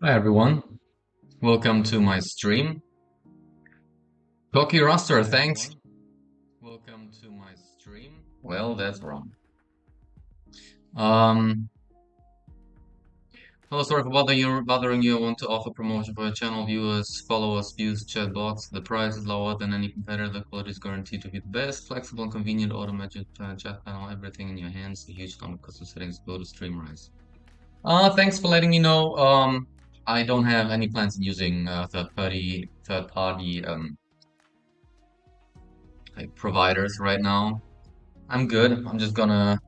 Hi everyone, welcome to my stream. Cocky Roster, thanks. Welcome to my stream. Well, that's wrong. Um, Hello, sorry for bothering you. I want to offer promotion for your channel viewers, followers, views, chat bots. The price is lower than any competitor. The quality is guaranteed to be the best. Flexible and convenient automated chat panel, everything in your hands. A huge number of custom settings. Go to Streamrise. Thanks for letting me know. I don't have any plans in using third party like providers right now. I'm good. I'm just gonna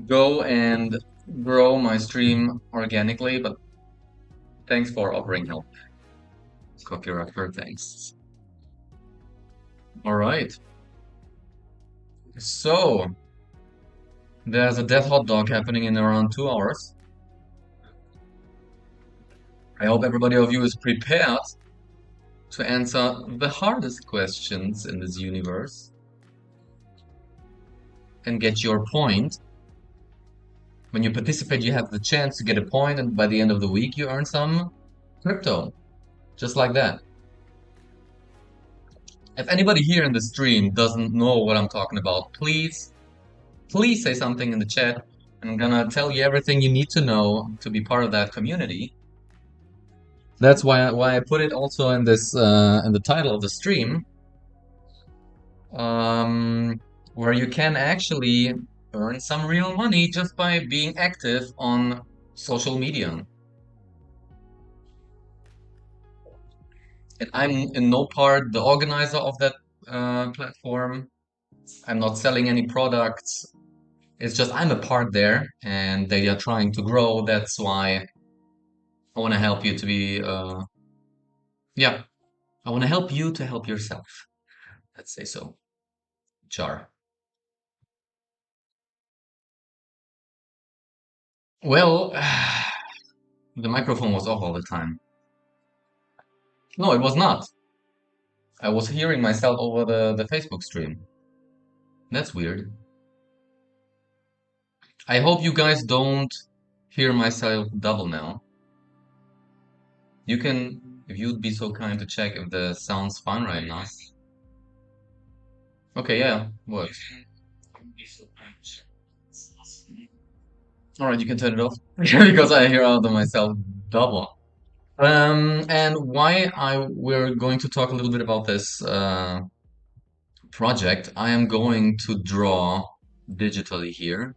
go and grow my stream organically, but thanks for offering help. Copy record, thanks. All right. So there's a death hot dog happening in around 2 hours. I hope everybody of you is prepared to answer the hardest questions in this universe and get your point. When you participate, you have the chance to get a point, and by the end of the week, you earn some crypto. Just like that. If anybody here in the stream doesn't know what I'm talking about, please say something in the chat. I'm gonna tell you everything you need to know to be part of that community. That's why I put it also in this in the title of the stream, where you can actually earn some real money just by being active on social media. And I'm in no part the organizer of that platform. I'm not selling any products. It's just I'm a part there and they are trying to grow. That's why I want to help you to be, yeah, I want to help you to help yourself. Let's say so. Jar. Well, the microphone was off all the time. No, it was not. I was hearing myself over the Facebook stream. That's weird. I hope you guys don't hear myself double now. You can, if you'd be so kind to check if the sound's fine right now. Okay, yeah, works. All right, you can turn it off because I hear out of myself double. And why we're going to talk a little bit about this project. I am going to draw digitally here.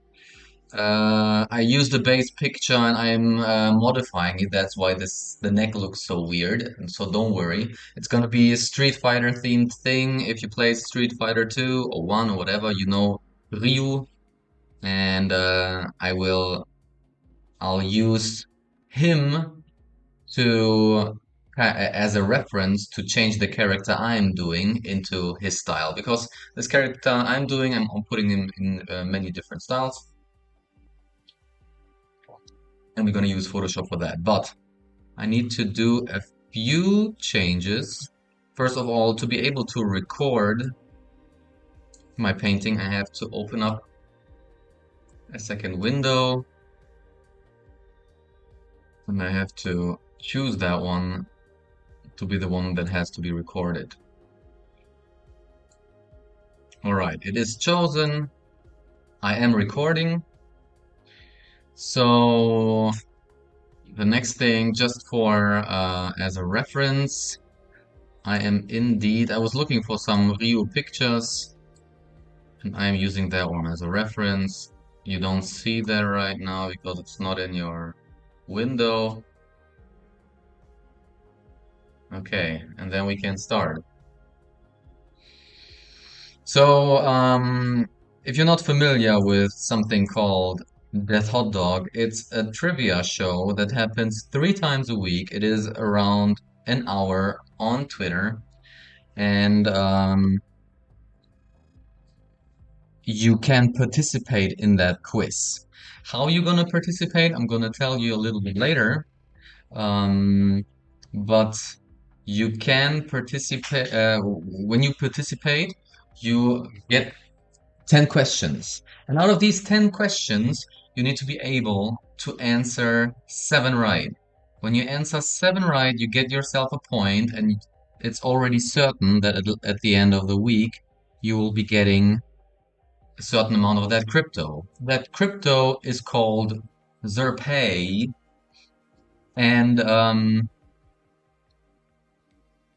I use the base picture and I'm modifying it. That's why the neck looks so weird. And so don't worry. It's gonna be a Street Fighter themed thing. If you play Street Fighter 2 or 1 or whatever, you know Ryu. And I'll use him to as a reference to change the character I'm doing into his style because this character I'm doing, I'm putting him in many different styles. And we're going to use Photoshop for that. But I need to do a few changes. First of all, to be able to record my painting, I have to open up a second window. And I have to choose that one to be the one that has to be recorded. All right, it is chosen. I am recording. So the next thing, just for as a reference, I was looking for some Ryu pictures and I'm using that one as a reference. You don't see that right now because it's not in your window. Okay, and then we can start. So, if you're not familiar with something called Death Hot Dog, it's a trivia show that happens 3 times a week. It is around an hour on Twitter, and you can participate in that quiz. How you gonna participate? I'm gonna tell you a little bit later. Um, but you can participate. When you participate, you get 10 questions. And out of these 10 questions, you need to be able to answer 7 right. When you answer 7 right, you get yourself a point, and it's already certain that at the end of the week, you will be getting a certain amount of that crypto. That crypto is called Zerpaay, and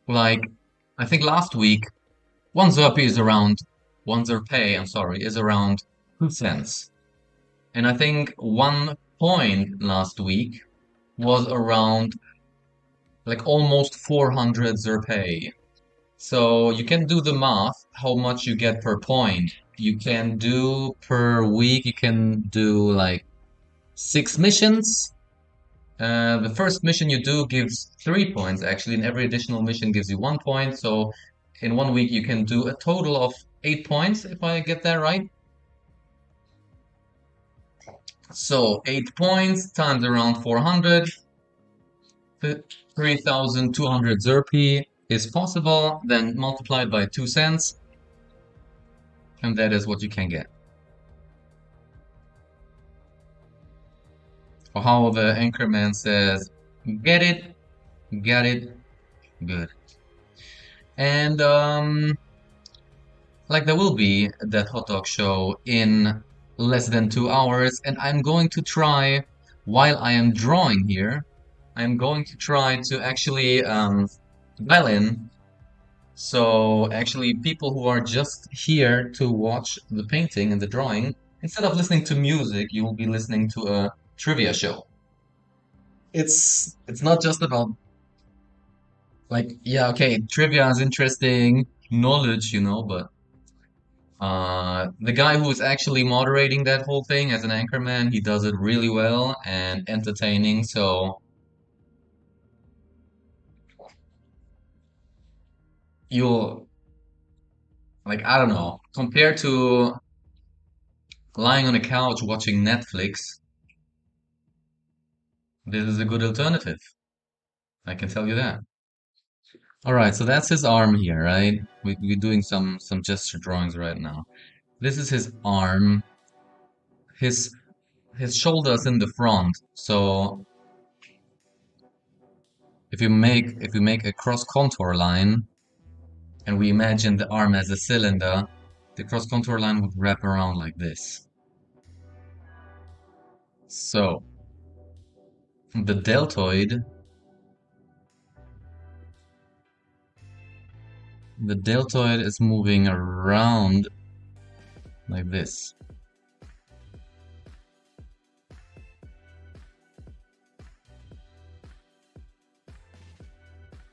like I think last week, one Zerpaay is around one Zerpaay, I'm sorry, is around 2 cents. And I think 1 point last week was around like almost 400 Zerpaay. So you can do the math, how much you get per point. You can do per week, you can do like 6 missions. The first mission you do gives 3 points actually, and every additional mission gives you 1 point. So in 1 week you can do a total of 8 points, if I get that right. So 8 points times around 400, 3,200 Zerpaay is possible, then multiplied by 2 cents, and that is what you can get. Or how the anchorman says, get it, got it, good. And like there will be that hot dog show in less than 2 hours, and I'm going to try, while I am drawing here, I'm going to try to actually dial in. So actually people who are just here to watch the painting and the drawing Instead of listening to music, you will be listening to a trivia show. It's not just about like yeah, okay, trivia is interesting, knowledge, but the guy who is actually moderating that whole thing as an anchorman, he does it really well and entertaining. So you'll like I don't know, compared to lying on a couch watching Netflix, this is a good alternative. I can tell you that. All right, so that's his arm here, right? We're doing some gesture drawings right now. This is his arm. His his shoulders in the front. So if we make a cross contour line and we imagine the arm as a cylinder, the cross contour line would wrap around like this. So the deltoid is moving around like this.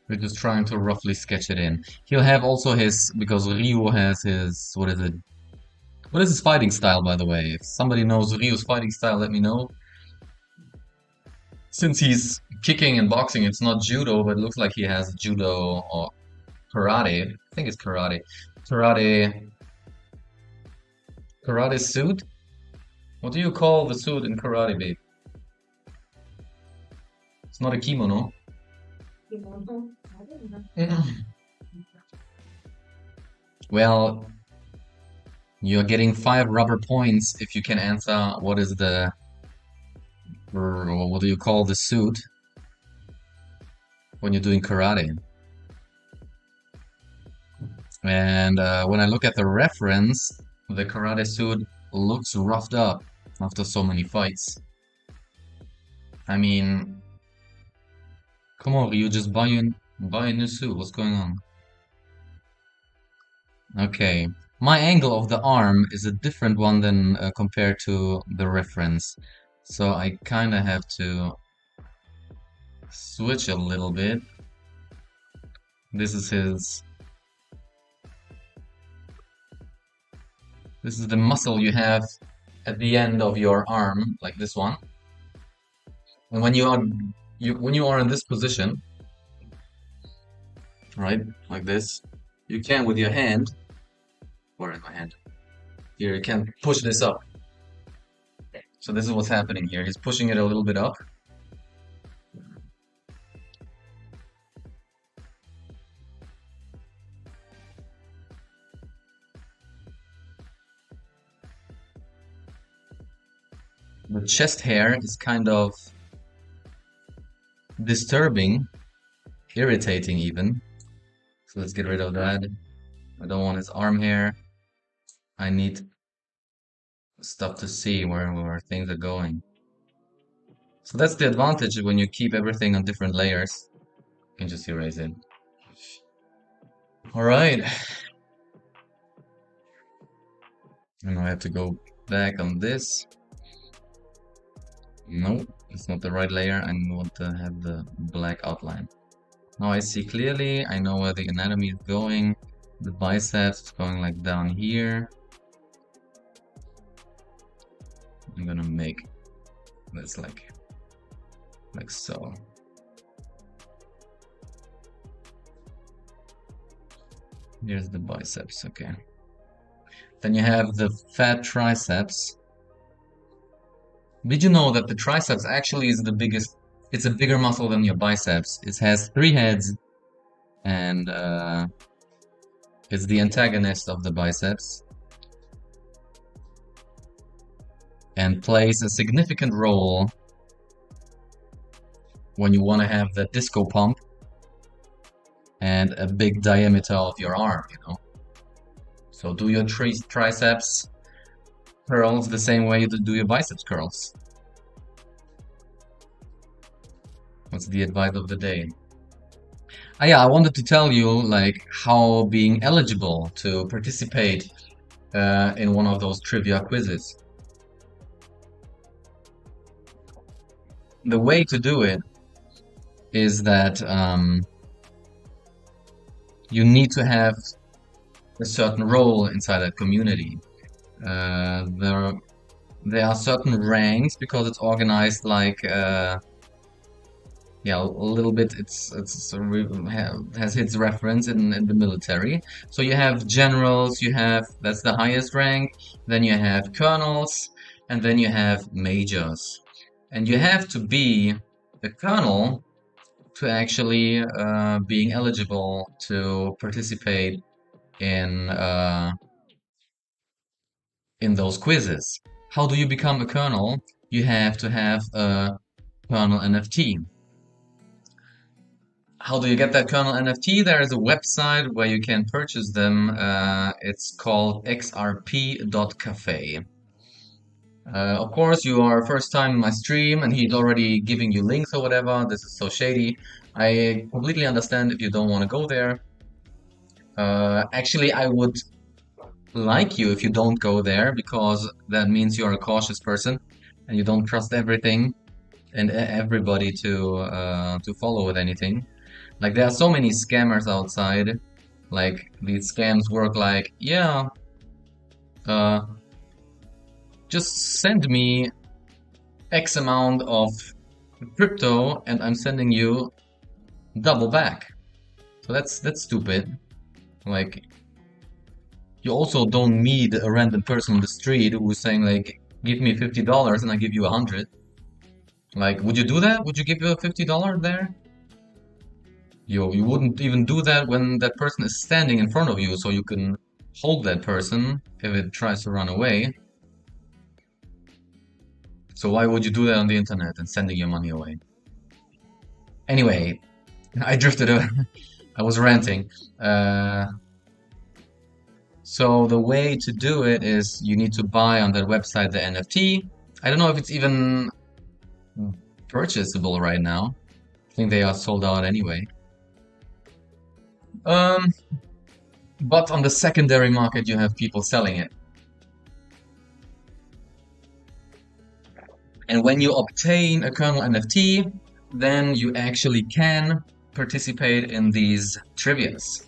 We're just trying to roughly sketch it in. He'll have also his, because Ryu has his, what is it? What is his fighting style, by the way? If somebody knows Ryu's fighting style, let me know. Since he's kicking and boxing, it's not judo, but it looks like he has judo or karate. I think it's karate. Karate suit? What do you call the suit in karate, babe? It's not a kimono. Well, you're getting 5 rubber points if you can answer what is the, or what do you call the suit when you're doing karate. And when I look at the reference, the karate suit looks roughed up after so many fights. I mean, come on, you just buy a new suit. What's going on? Okay, my angle of the arm is a different one than compared to the reference. So I kind of have to switch a little bit. This is the muscle you have at the end of your arm, like this one. And when you are in this position, right, like this, you can with your hand, where is my hand? Here, you can push this up. So this is what's happening here. He's pushing it a little bit up. The chest hair is kind of disturbing, irritating even. So let's get rid of that. I don't want his arm hair. I need stuff to see where things are going. So that's the advantage when you keep everything on different layers. You can just erase it. All right. And I have to go back on this. No, it's not the right layer. I want to have the black outline. Now I see clearly. I know where the anatomy is going. The biceps is going like down here. I'm gonna make this like so. Here's the biceps, okay. Then you have the fat triceps. Did you know that the triceps actually is the biggest, it's a bigger muscle than your biceps. It has 3 heads and it's the antagonist of the biceps and plays a significant role when you want to have the disco pump and a big diameter of your arm, So do your triceps curls the same way you do your biceps curls. What's the advice of the day? Yeah, I wanted to tell you like how being eligible to participate in one of those trivia quizzes. the way to do it is that you need to have a certain role inside that community. There are certain ranks because it's organized like yeah, a little bit. Has its reference in the military. So you have generals, you have that's the highest rank. Then you have colonels, and then you have majors, and you have to be a colonel to actually being eligible to participate in those quizzes. How do you become a colonel? You have to have a colonel NFT. How do you get that kernel NFT? There is a website where you can purchase them. It's called xrp.cafe. Of course, you are first time in my stream and he's already giving you links or whatever. This is so shady. I completely understand if you don't want to go there. Actually, I would like you if you don't go there because that means you're a cautious person and you don't trust everything and everybody to follow with anything. Like there are so many scammers outside. Like these scams work like, yeah, uh, just send me X amount of crypto and I'm sending you double back. So that's stupid. Like you also don't meet a random person on the street who's saying like, give me $50 and I give you 100. Like, would you do that? Would you give you a $50 there? You wouldn't even do that when that person is standing in front of you, so you can hold that person if it tries to run away. So why would you do that on the internet and sending your money away? Anyway, I drifted. I was ranting. So the way to do it is you need to buy on that website the NFT. I don't know if it's even purchasable right now. I think they are sold out anyway. Um, but on the secondary market, you have people selling it. And when you obtain a kernel NFT, then you actually can participate in these trivias.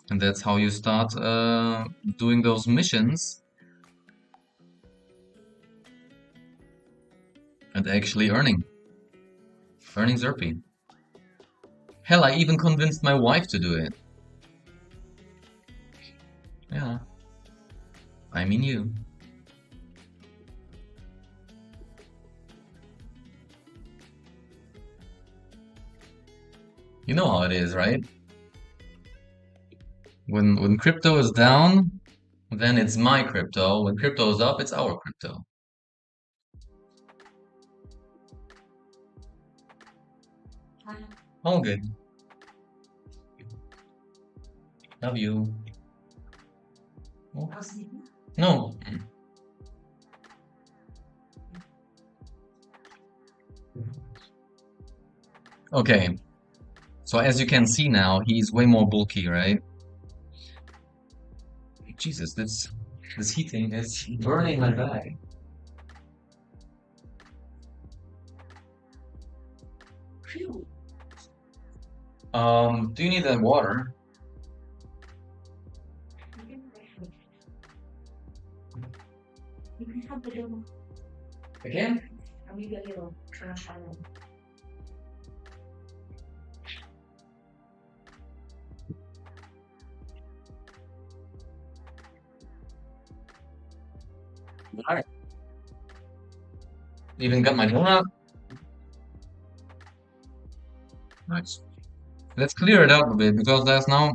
And that's how you start doing those missions and actually earning Zerpaay. Hell, I even convinced my wife to do it. Yeah, I mean you. You know how it is, right? When crypto is down, then it's my crypto. When crypto is up, it's our crypto. All good. Love you. Oh, no. Okay. So as you can see now, he's way more bulky, right? Jesus, this heating is burning my back. Do you need that water? Again? Alright. Even got my donut. Nice. Let's clear it up a bit because that's now.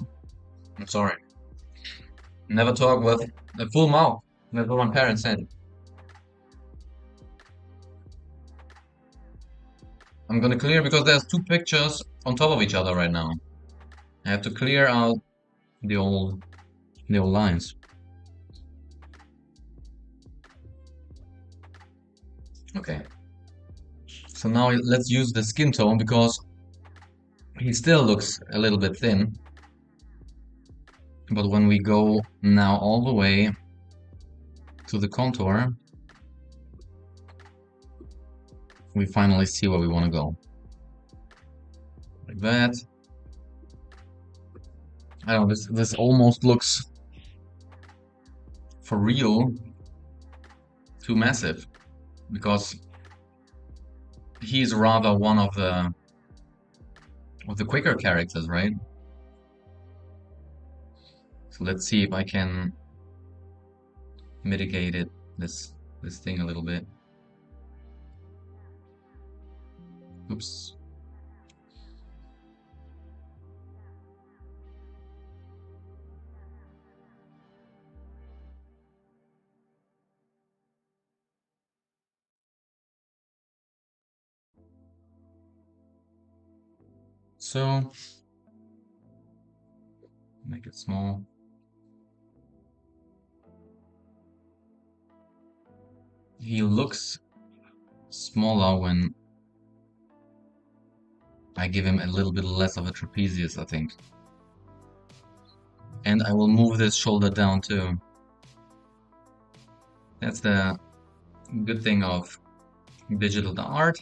I'm sorry. Never talk with a full mouth. That's what my parents said. I'm gonna clear because there's two pictures on top of each other right now. I have to clear out the old lines. Okay. So now let's use the skin tone because he still looks a little bit thin. But when we go now all the way to the contour, we finally see where we want to go. Like that. I don't know, this almost looks, for real, too massive, because he's rather one of the quicker characters, right? So let's see if I can mitigate this thing a little bit. Oops. So make it small. He looks smaller when I give him a little bit less of a trapezius, I think. And I will move this shoulder down too. That's the good thing of digital art.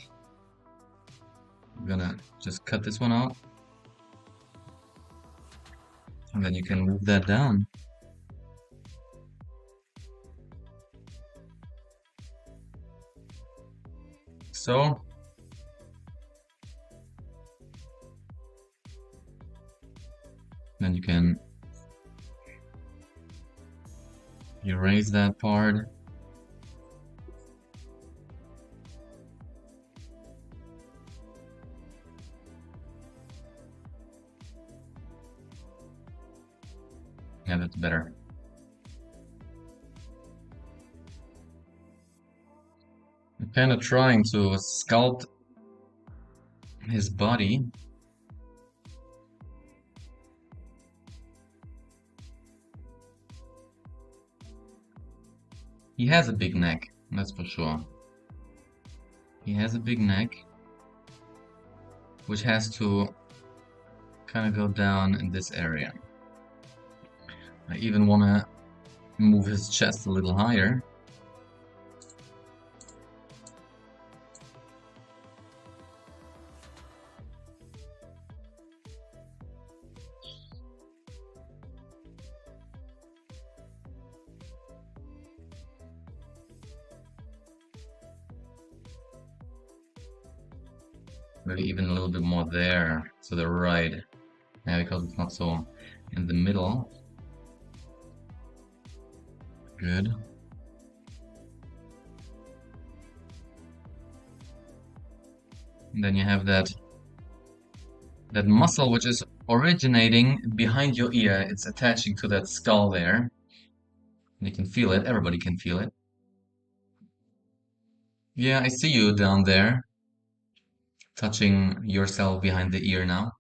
I'm gonna just cut this one out. And then you can move that down. So, then you can erase that part. Yeah, that's better. I'm kind of trying to sculpt his body. He has a big neck, that's for sure. He has a big neck, which has to kind of go down in this area. I even want to move his chest a little higher. Maybe even a little bit more there, to the right. Yeah, because it's not so in the middle. Good. And then you have that muscle which is originating behind your ear. It's attaching to that skull there. You can feel it. Everybody can feel it. Yeah, I see you down there, touching yourself behind the ear now.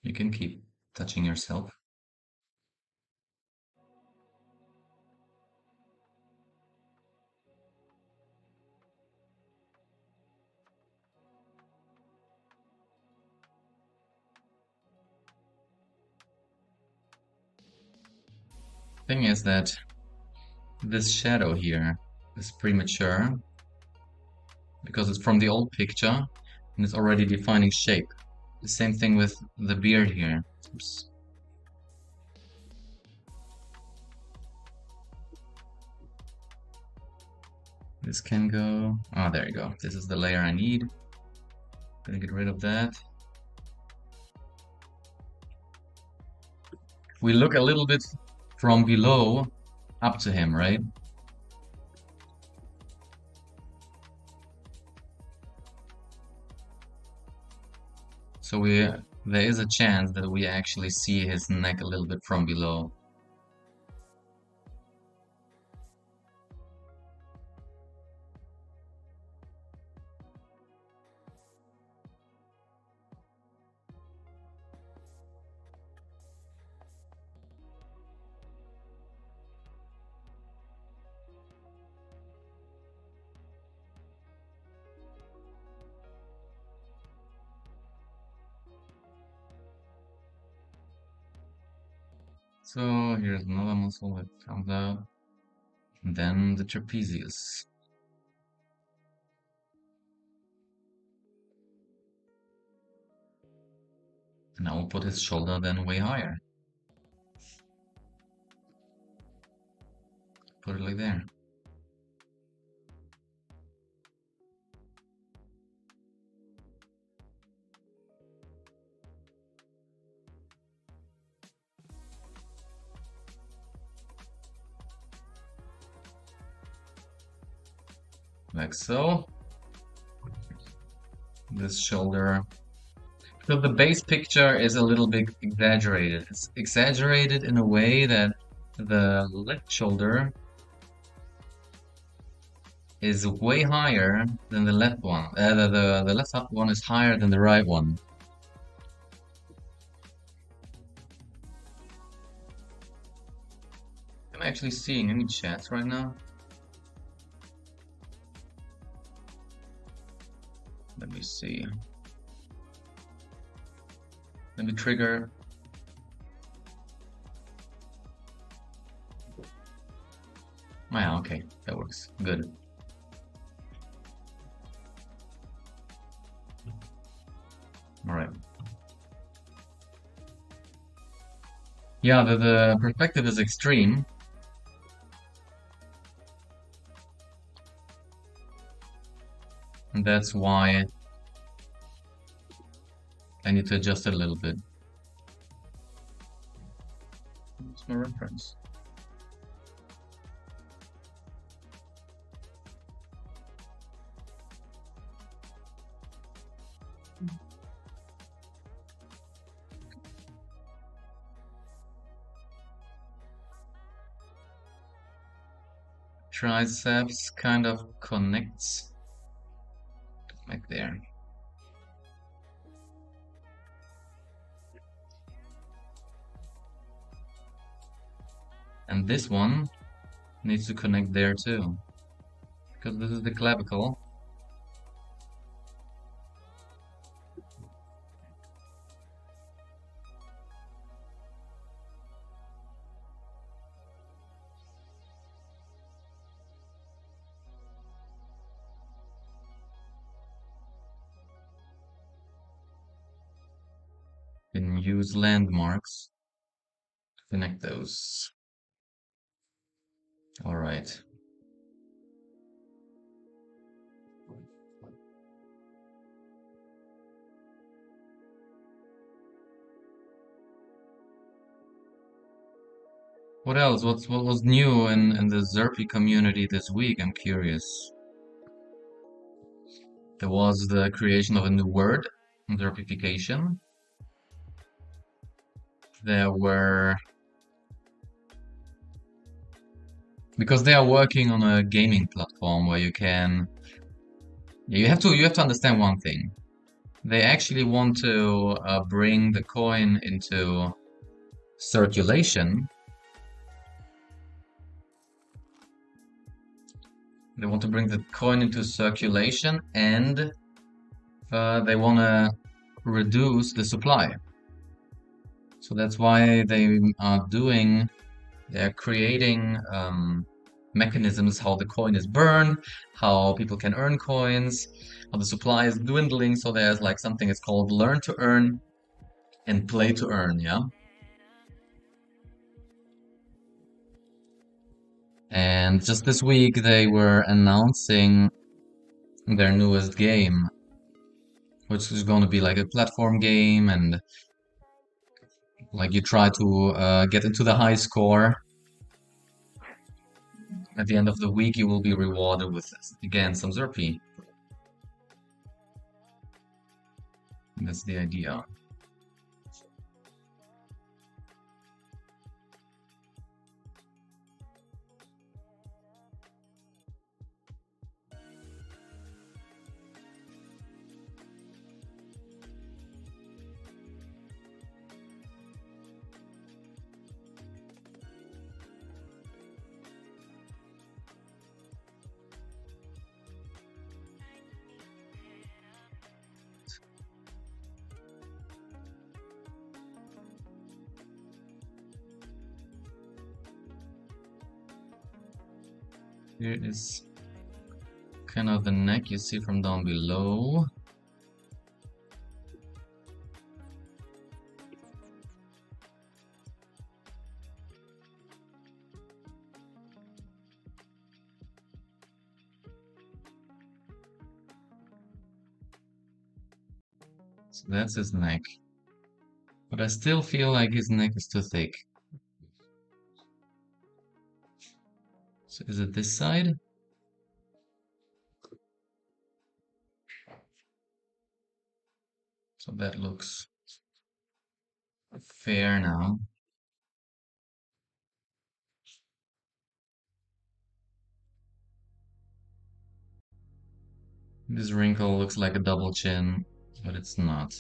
You can keep touching yourself. Thing is that this shadow here is premature because it's from the old picture and it's already defining shape. The same thing with the beard here. Oops. This can go. Oh, there you go. This is the layer I need. Gonna get rid of that. We look a little bit from below up to him, right? So there is a chance that we actually see his neck a little bit from below. So here's another muscle that comes out. And then the trapezius. And I will put his shoulder then way higher. Put it like there. Like so. This shoulder. So the base picture is a little bit exaggerated. It's exaggerated in a way that the left shoulder is way higher than the left one. The left up one is higher than the right one. Am I actually seeing any chats right now? Let me see. Let me trigger. Oh, yeah, okay, that works. Good. All right. Yeah, the perspective is extreme. And that's why I need to adjust it a little bit. What's my reference? Triceps kind of connects like there. And this one needs to connect there too, because this is the clavicle. You can use landmarks to connect those. All right. What else? What was new in the Zerpaay community this week? I'm curious. There was the creation of a new word, Zerpification. There were, because they are working on a gaming platform where you can, you have to understand one thing. They actually want to bring the coin into circulation. They want to bring the coin into circulation, and they want to reduce the supply. So that's why they're creating mechanisms how the coin is burned, how people can earn coins, how the supply is dwindling. So there's like something it's called learn to earn and play to earn, yeah? And just this week they were announcing their newest game, which is going to be like a platform game, and like you try to get into the high score. At the end of the week, you will be rewarded with, again, some Zerpaay. That's the idea. Here is kind of the neck you see from down below. So that's his neck. But I still feel like his neck is too thick. So is it this side? So that looks fair now. This wrinkle looks like a double chin, but it's not.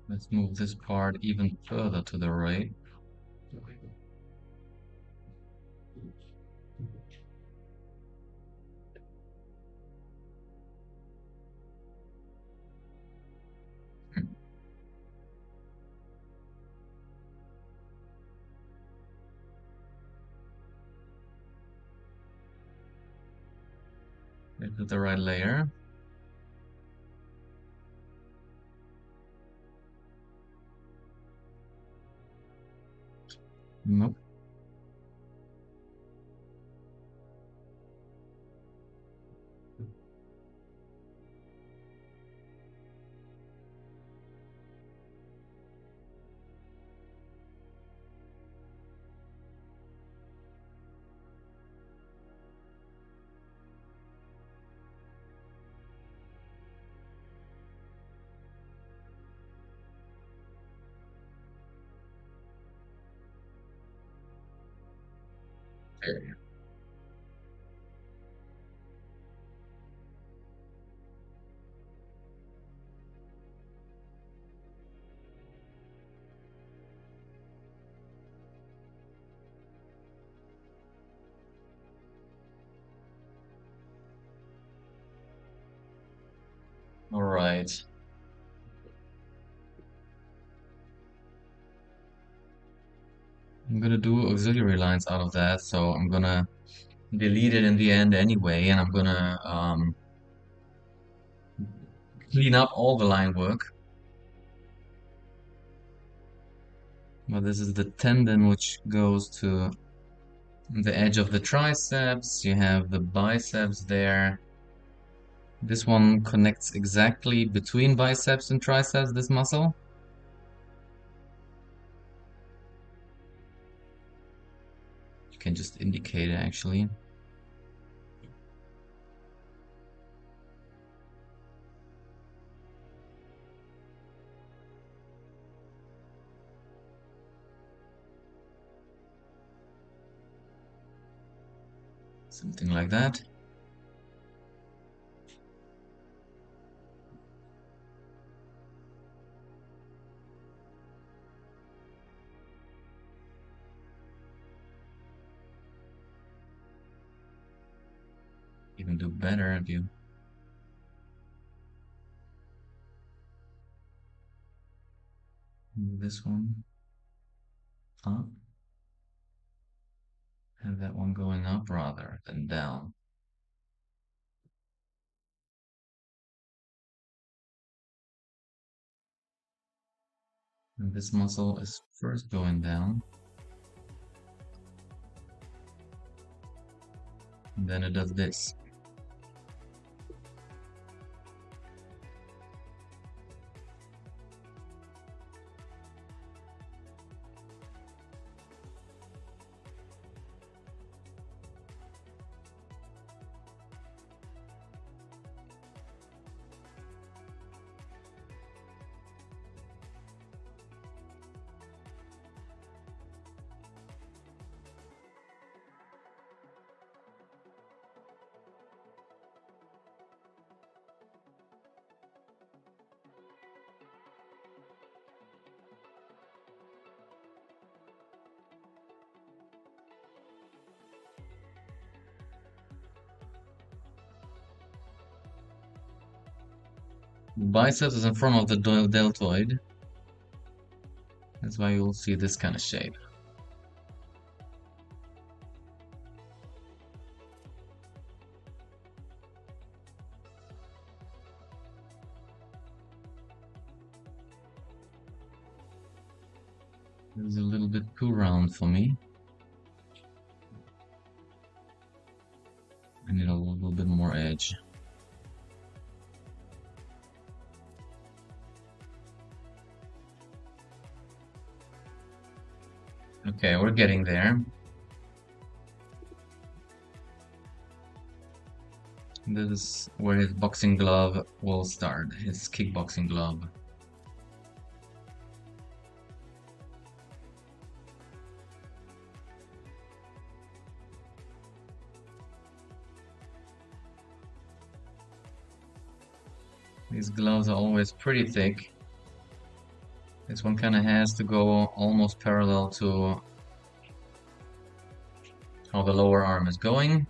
Let's move this part even further to the right. Into the right layer. Nope. There. All right. I'm gonna do auxiliary lines out of that, so I'm gonna delete it in the end anyway, and I'm gonna clean up all the line work. But this is the tendon which goes to the edge of the triceps. You have the biceps there. This one connects exactly between biceps and triceps, this muscle. You can just indicate it actually. Something like that. You can do better if you move this one up. Have that one going up rather than down. And this muscle is first going down. And then it does this. Biceps is in front of the deltoid. That's why you'll see this kind of shape. This is a little bit too round for me. I need a little bit more edge. Okay, we're getting there. This is where his boxing glove will start, his kickboxing glove. These gloves are always pretty thick. This one kind of has to go almost parallel to how the lower arm is going.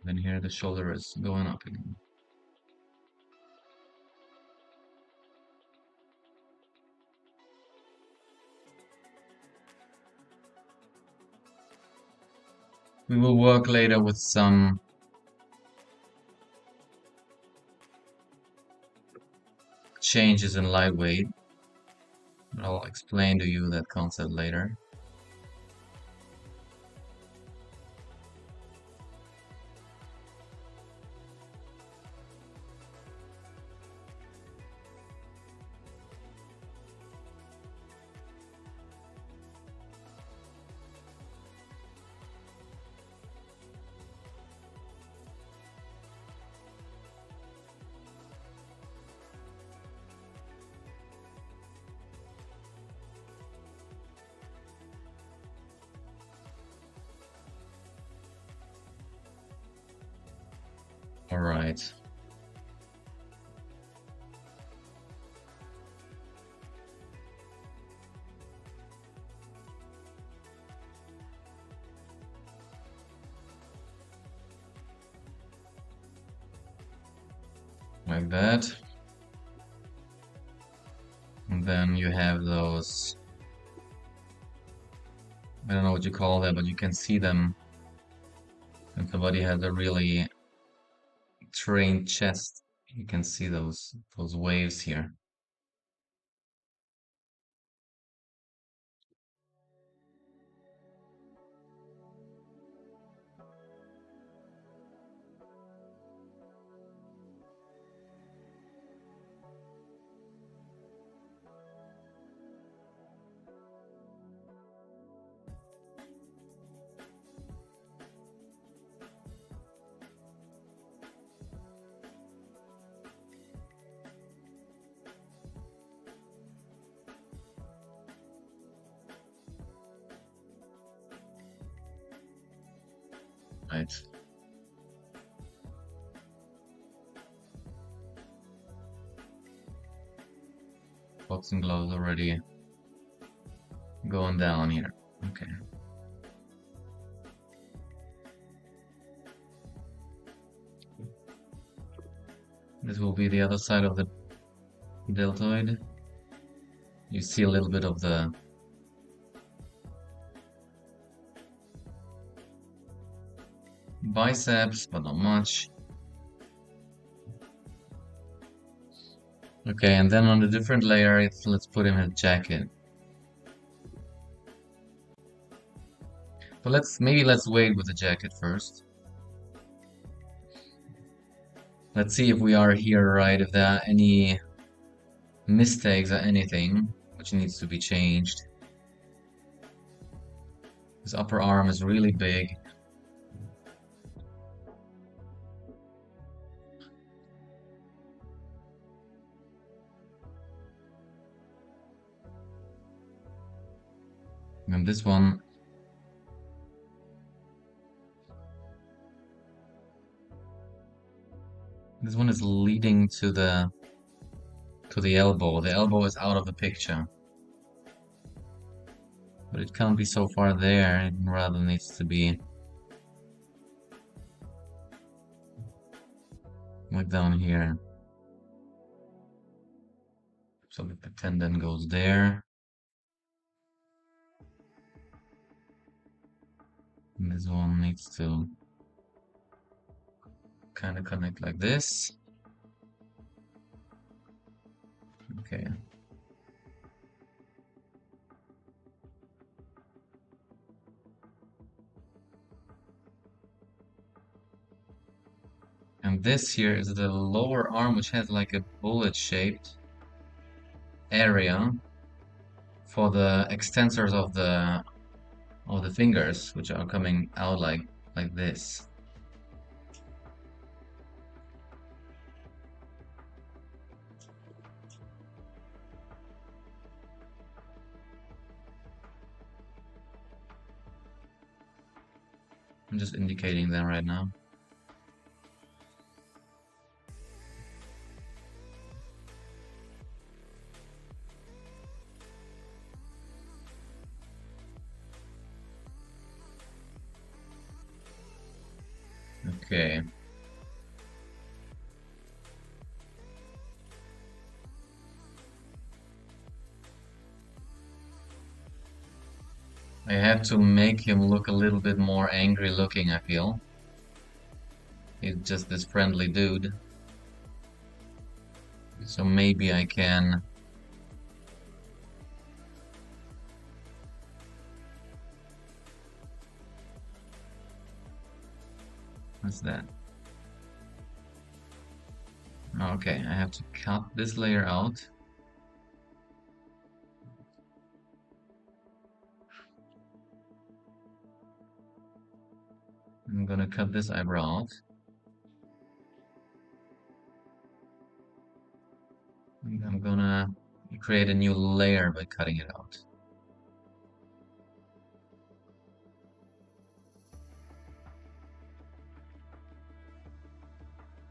Then here the shoulder is going up again. We will work later with some changes in lightweight. I'll explain to you that concept later. All right. Like that. And then you have those, I don't know what you call them, but you can see them when somebody has a really trained chest. You can see those waves here. Right. Boxing gloves already going down here. Okay. This will be the other side of the deltoid. You see a little bit of the biceps, but not much. Okay, and then on a different layer, let's put him in a jacket. But let's wait with the jacket first. Let's see if we are here right, if there are any mistakes or anything which needs to be changed. His upper arm is really big. And this one is leading to the elbow. The elbow is out of the picture. But it can't be so far there. It rather needs to be like down here. So the tendon goes there. And this one needs to kind of connect like this. Okay. And this here is the lower arm, which has like a bullet-shaped area for the extensors of the fingers, which are coming out like this. I'm just indicating them right now. Okay. I had to make him look a little bit more angry looking, I feel. He's just this friendly dude. So maybe I can... What's that? Okay, I have to cut this layer out. I'm gonna cut this eyebrow out. And I'm gonna create a new layer by cutting it out.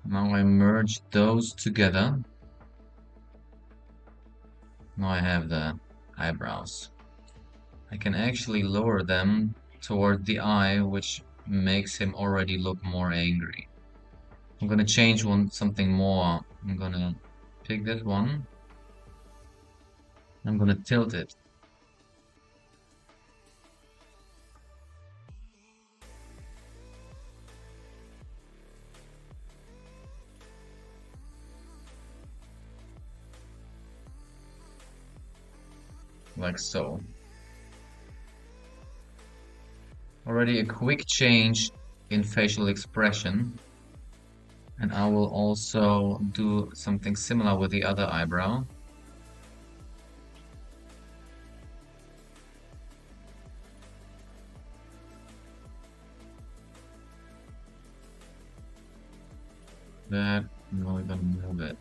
Now I merge those together. Now I have the eyebrows. I can actually lower them toward the eye, which makes him already look more angry. I'm gonna change something more. I'm gonna pick this one. I'm gonna tilt it. Like so. Already a quick change in facial expression. And I will also do something similar with the other eyebrow. That, we're gonna move it.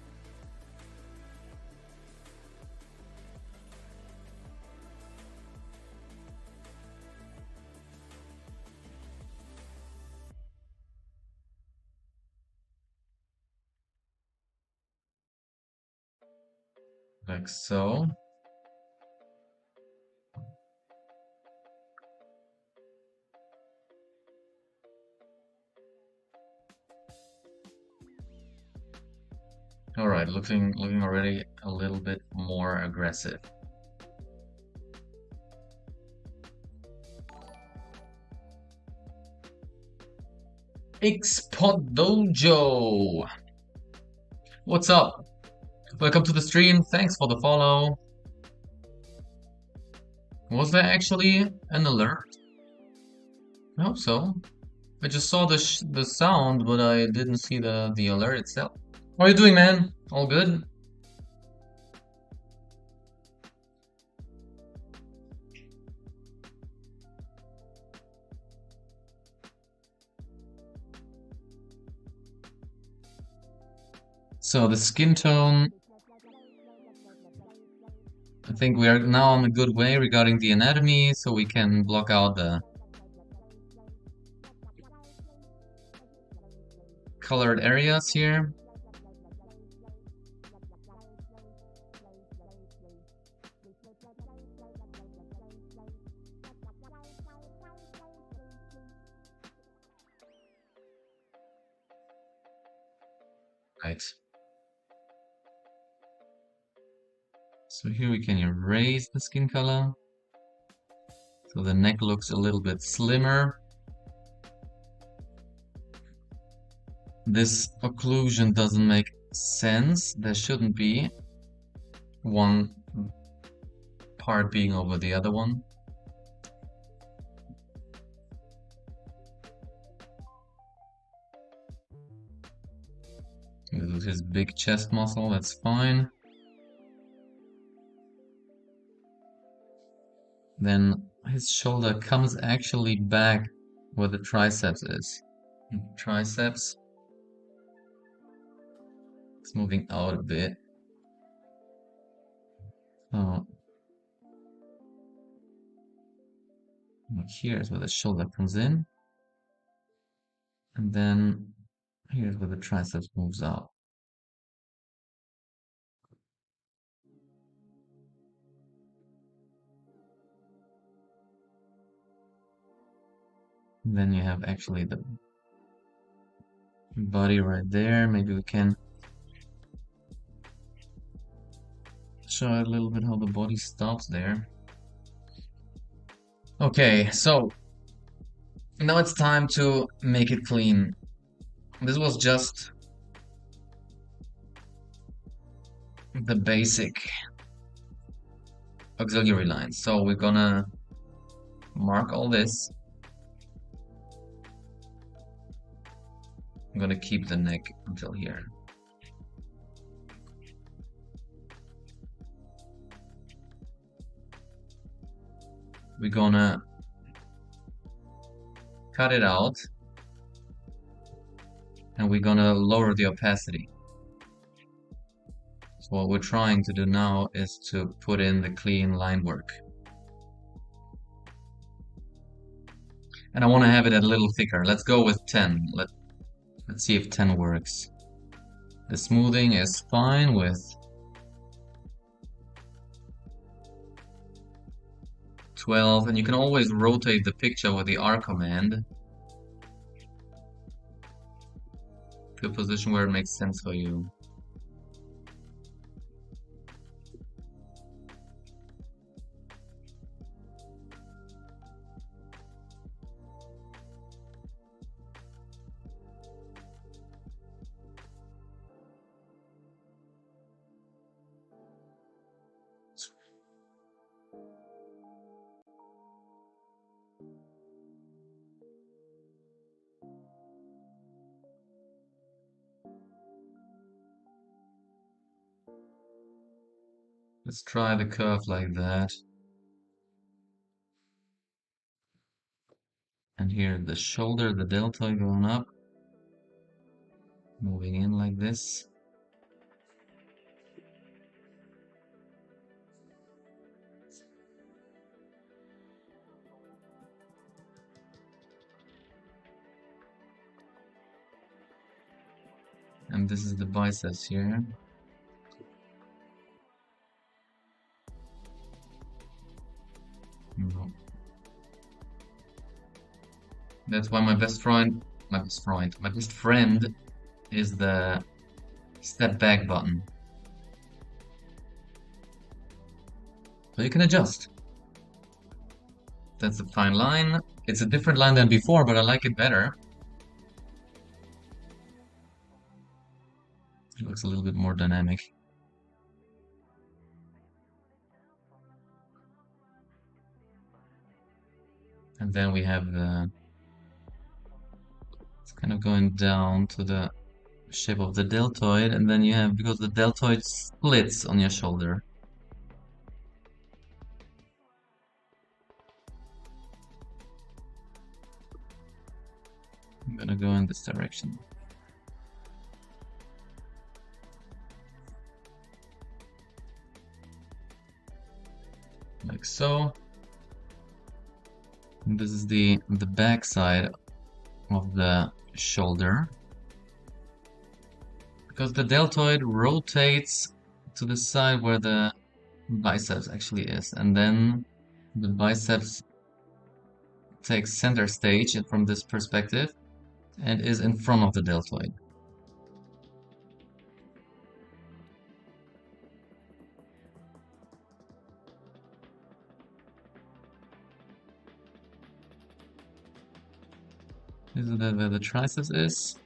Like so. All right, looking already a little bit more aggressive. Xpod Dojo. What's up? Welcome to the stream. Thanks for the follow. Was there actually an alert? I hope so. I just saw the sound, but I didn't see the alert itself. How are you doing, man? All good? So the skin tone I think we are now on a good way regarding the anatomy, so we can block out the colored areas here. Right. So here we can erase the skin color. So the neck looks a little bit slimmer. This occlusion doesn't make sense. There shouldn't be one part being over the other one. This is his big chest muscle, that's fine. Then his shoulder comes actually back where the triceps is. Triceps. It's moving out a bit. So here's where the shoulder comes in. And then here's where the triceps moves out. And then you have actually the body right there. Maybe we can show a little bit how the body stops there. Okay, so now it's time to make it clean. This was just the basic auxiliary lines. So we're gonna mark all this. I'm gonna keep the neck until here. We're gonna cut it out and we're gonna lower the opacity. So what we're trying to do now is to put in the clean line work. And I want to have it a little thicker. Let's go with 10. Let's see if 10 works. The smoothing is fine with 12, and you can always rotate the picture with the R command to a position where it makes sense for you. Let's try the curve like that. And here the shoulder, the deltoid going up, moving in like this. And this is the biceps here. No. That's why my best friend is the step back button. So you can adjust. That's a fine line. It's a different line than before, but I like it better. It looks a little bit more dynamic. And then we have the, it's kind of going down to the shape of the deltoid, and then you have, because the deltoid splits on your shoulder. I'm gonna go in this direction. like so. And this is the back side of the shoulder, because the deltoid rotates to the side where the biceps actually is, and then the biceps takes center stage from this perspective and is in front of the deltoid. This is where the triceps is.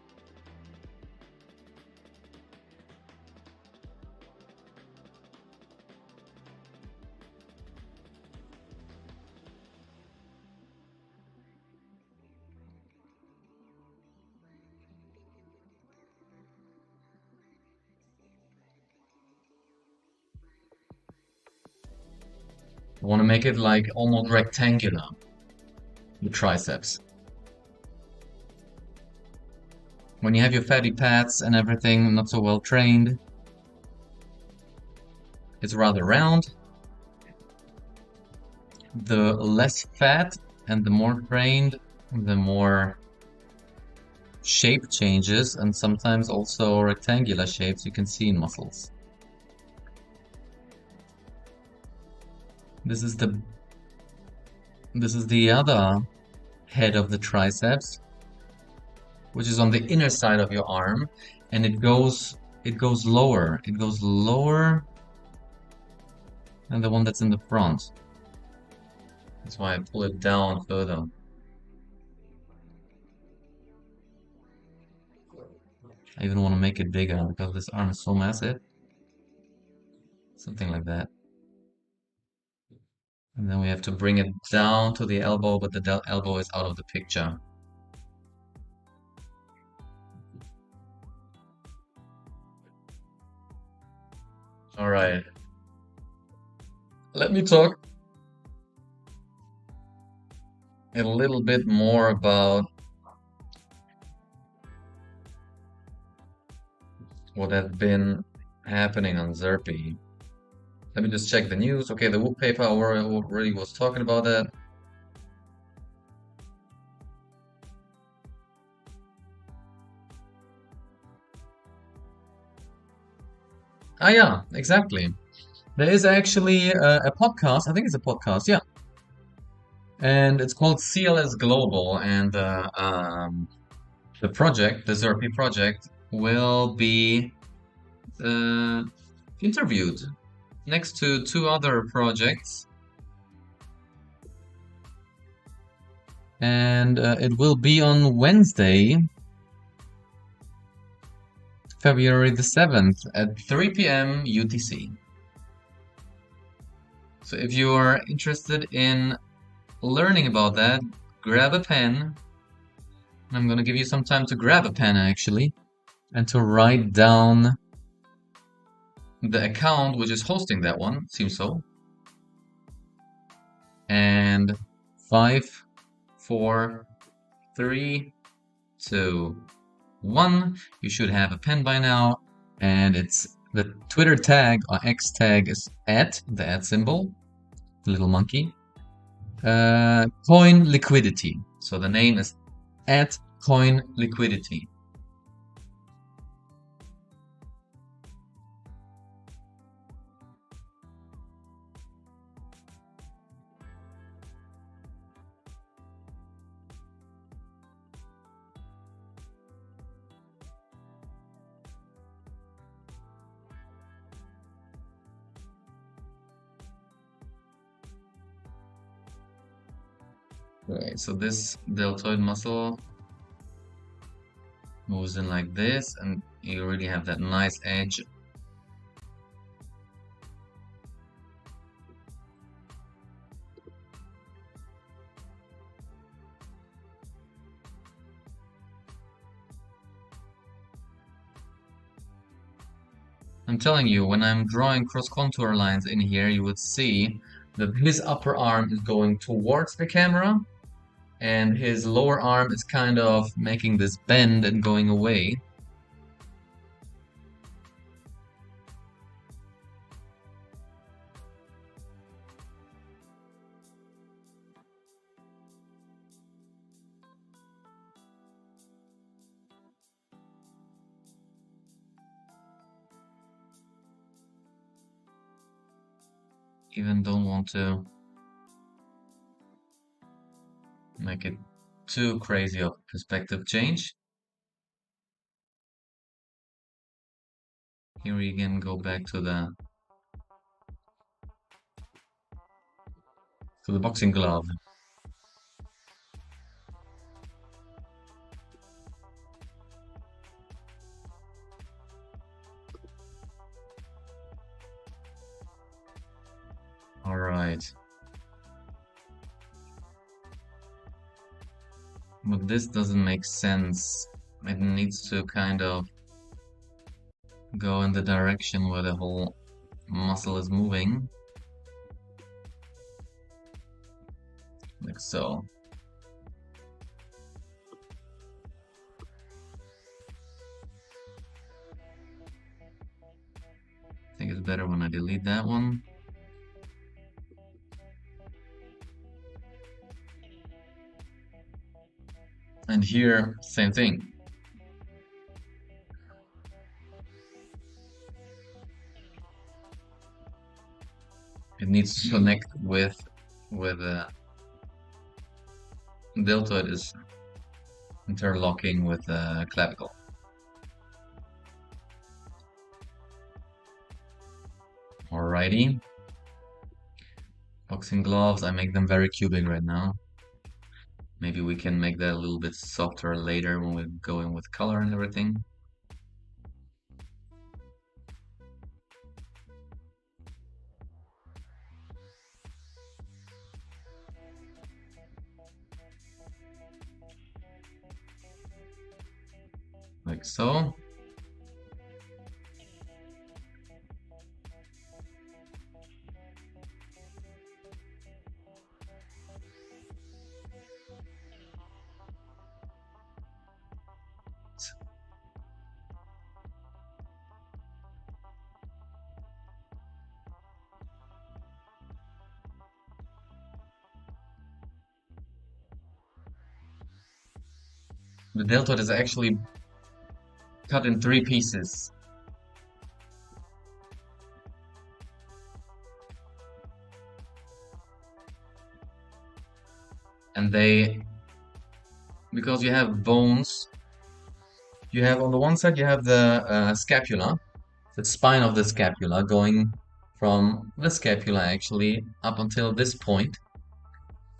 I want to make it like almost rectangular, the triceps. When you have your fatty pads and everything not so well trained, it's rather round. The less fat and the more trained, the more shape changes, and sometimes also rectangular shapes you can see in muscles. This is the other head of the triceps, which is on the inner side of your arm, and it goes lower. It goes lower than the one that's in the front. That's why I pull it down further. I even want to make it bigger because this arm is so massive. Something like that. And then we have to bring it down to the elbow, but the elbow is out of the picture. All right. Let me talk a little bit more about what has been happening on Zerpaay. Let me just check the news. Okay, the wood paper already was talking about that. Ah, yeah, exactly. There is actually a podcast. I think it's a podcast, yeah. And it's called CLS Global, and the project, the Zerpaay project, will be interviewed next to two other projects, and it will be on Wednesday, February the 7th at 3 p.m. UTC. So if you are interested in learning about that, grab a pen. I'm going to give you some time to grab a pen actually, and to write down the account which is hosting that one, seems so. And 5, 4, 3, 2, 1. You should have a pen by now, and it's the Twitter tag or X tag is at the @ symbol, the little monkey. Coin liquidity. So the name is at coin liquidity. Right, so this deltoid muscle moves in like this, and you really have that nice edge. I'm telling you, when I'm drawing cross-contour lines in here, you would see that his upper arm is going towards the camera, and his lower arm is kind of making this bend and going away. even don't want to make it too crazy of a perspective change. Here we again go back to the boxing glove. All right. But this doesn't make sense. It needs to kind of go in the direction where the whole muscle is moving. Like so. I think it's better when I delete that one. And here, same thing. It needs to connect with the deltoid is interlocking with the clavicle. Alrighty. Boxing gloves, I make them very cubic right now. Maybe we can make that a little bit softer later when we go in with color and everything. Like so. The deltoid is actually cut in 3 pieces. And because you have bones, you have on the one side you have the scapula, the spine of the scapula going from the scapula actually up until this point.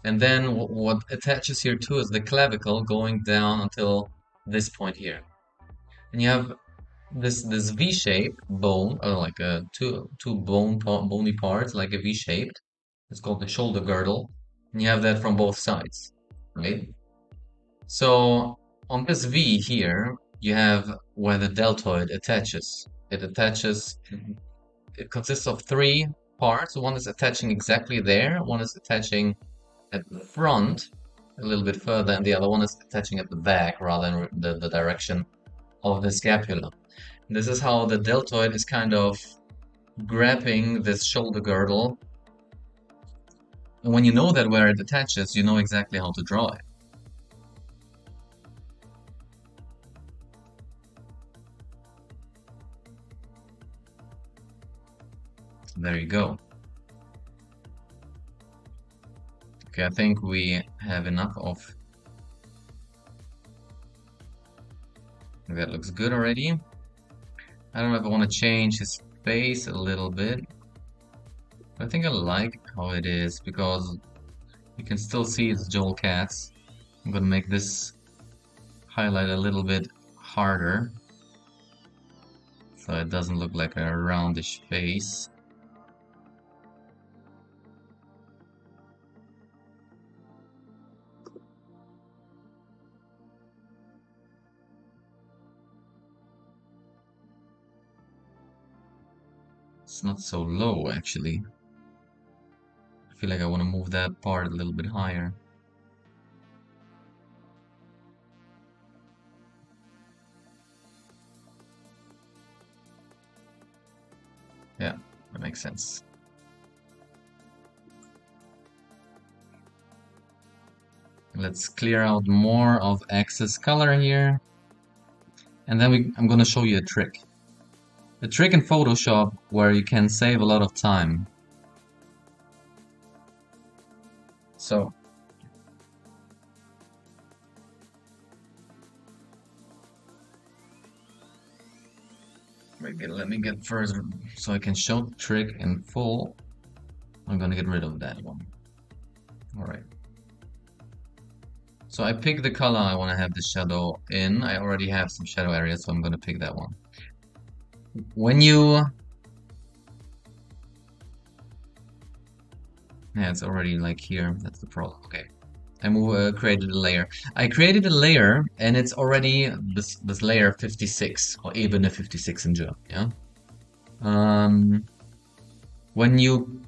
And then what attaches here too is the clavicle going down until this point here. And you have this V-shaped bone, or like two bony parts, like a V-shaped. It's called the shoulder girdle, and you have that from both sides, right? So on this V here, you have where the deltoid attaches. It consists of 3 parts. One is attaching exactly there, one is attaching at the front a little bit further, and the other one is attaching at the back rather than the direction of the scapula. This is how the deltoid is kind of grabbing this shoulder girdle. And when you know that where it attaches, you know exactly how to draw it. There you go. Okay, I think we have enough of... That looks good already. I don't know if I want to change his face a little bit. I think I like how it is because you can still see it's Joel Katz. I'm gonna make this highlight a little bit harder so it doesn't look like a roundish face. It's not so low actually. I feel like I want to move that part a little bit higher. Yeah, that makes sense. Let's clear out more of excess color here. And then I'm going to show you a trick. A trick in Photoshop where you can save a lot of time. So let me get first so I can show the trick in full. I'm gonna get rid of that one. All right. So I pick the color I want to have the shadow in. I already have some shadow areas, so I'm gonna pick that one. When you Yeah, it's already like here. That's the problem. Okay. Created a layer. I created a layer and it's already this layer 56 or even a 56 in German, yeah? Um, when you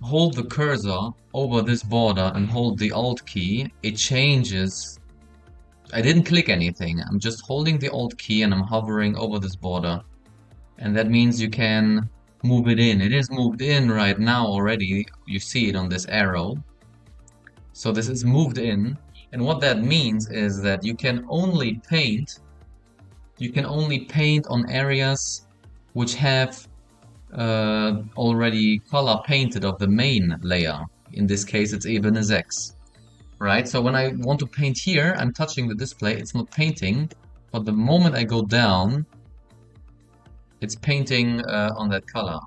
hold the cursor over this border and hold the Alt key, it changes. I didn't click anything. I'm just holding the Alt key and I'm hovering over this border. And that means you can move it in. It is moved in right now already. You see it on this arrow. So this is moved in. And what that means is that you can only paint on areas which have already color painted of the main layer. In this case, it's even as X, right? So when I want to paint here, I'm touching the display. It's not painting, but the moment I go down, it's painting on that color.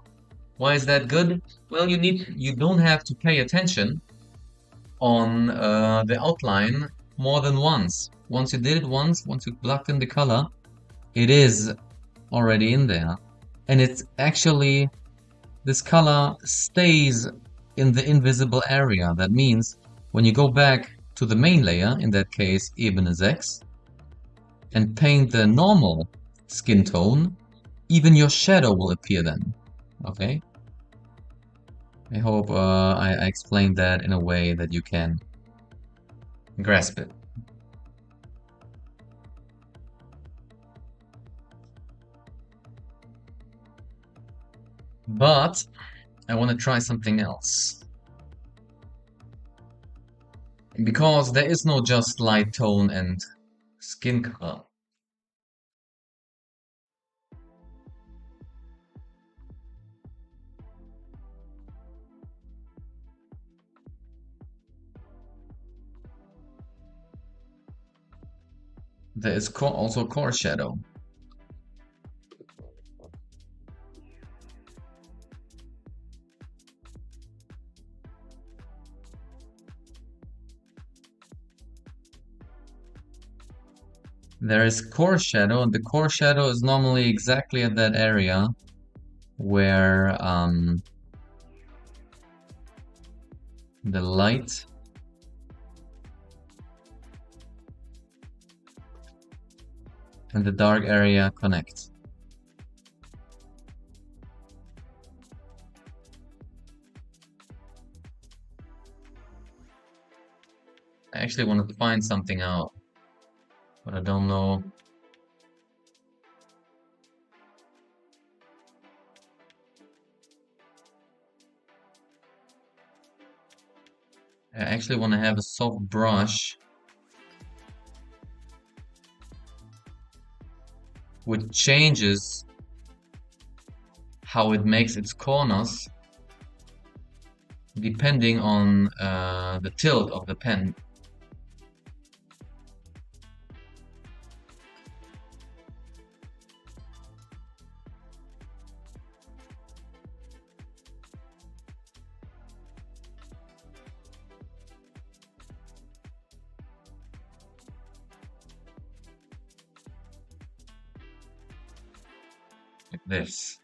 Why is that good? Well, you don't have to pay attention on the outline more than once. Once you did it once you blocked in the color, it is already in there. And it's actually, this color stays in the invisible area. That means when you go back to the main layer, in that case even as X, and paint the normal skin tone, even your shadow will appear then. Okay? I hope I explained that in a way that you can grasp it. But I want to try something else. Because there is no just light tone and skin color. There is also core shadow. There is core shadow, and the core shadow is normally exactly at that area where the light and the dark area connect. I actually wanted to find something out, but I don't know. I actually want to have a soft brush which changes how it makes its corners depending on the tilt of the pen. Like this.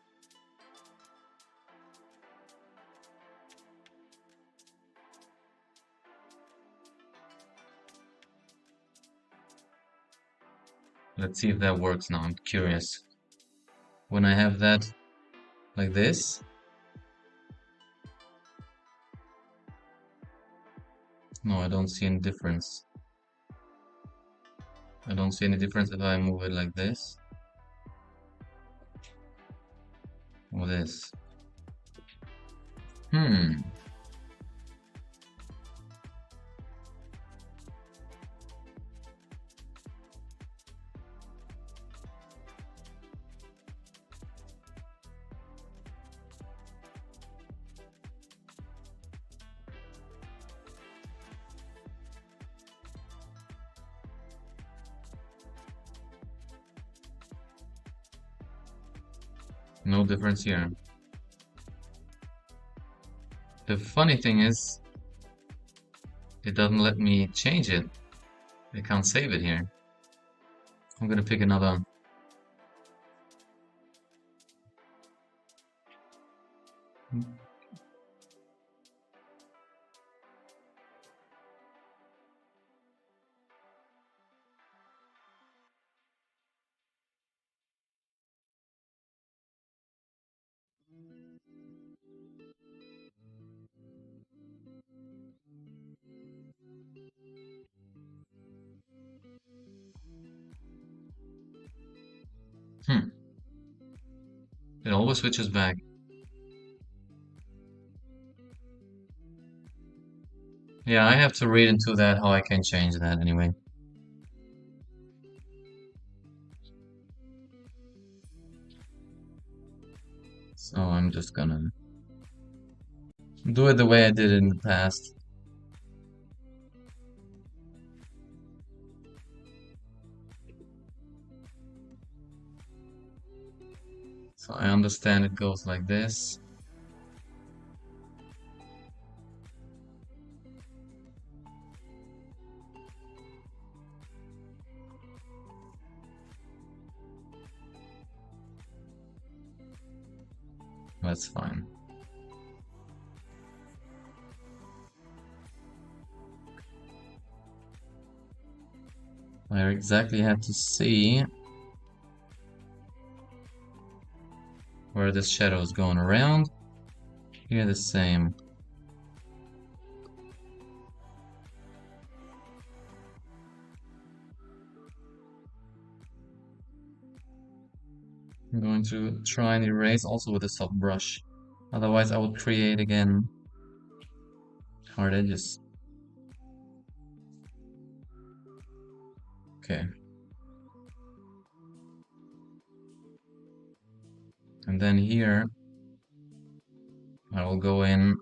Let's see if that works now. I'm curious. When I have that like this, no, I don't see any difference. I don't see any difference if I move it like this or this. No difference here. The funny thing is, it doesn't let me change it. I can't save it here. I'm gonna pick another. Hmm. It always switches back. Yeah, I have to read into that how I can change that anyway. So I'm just gonna do it the way I did it in the past. So I understand it goes like this. That's fine. I exactly have to see where this shadow is going around. Here the same. I'm going to try and erase also with a soft brush. Otherwise I would create again hard edges. Okay. And then here I will go in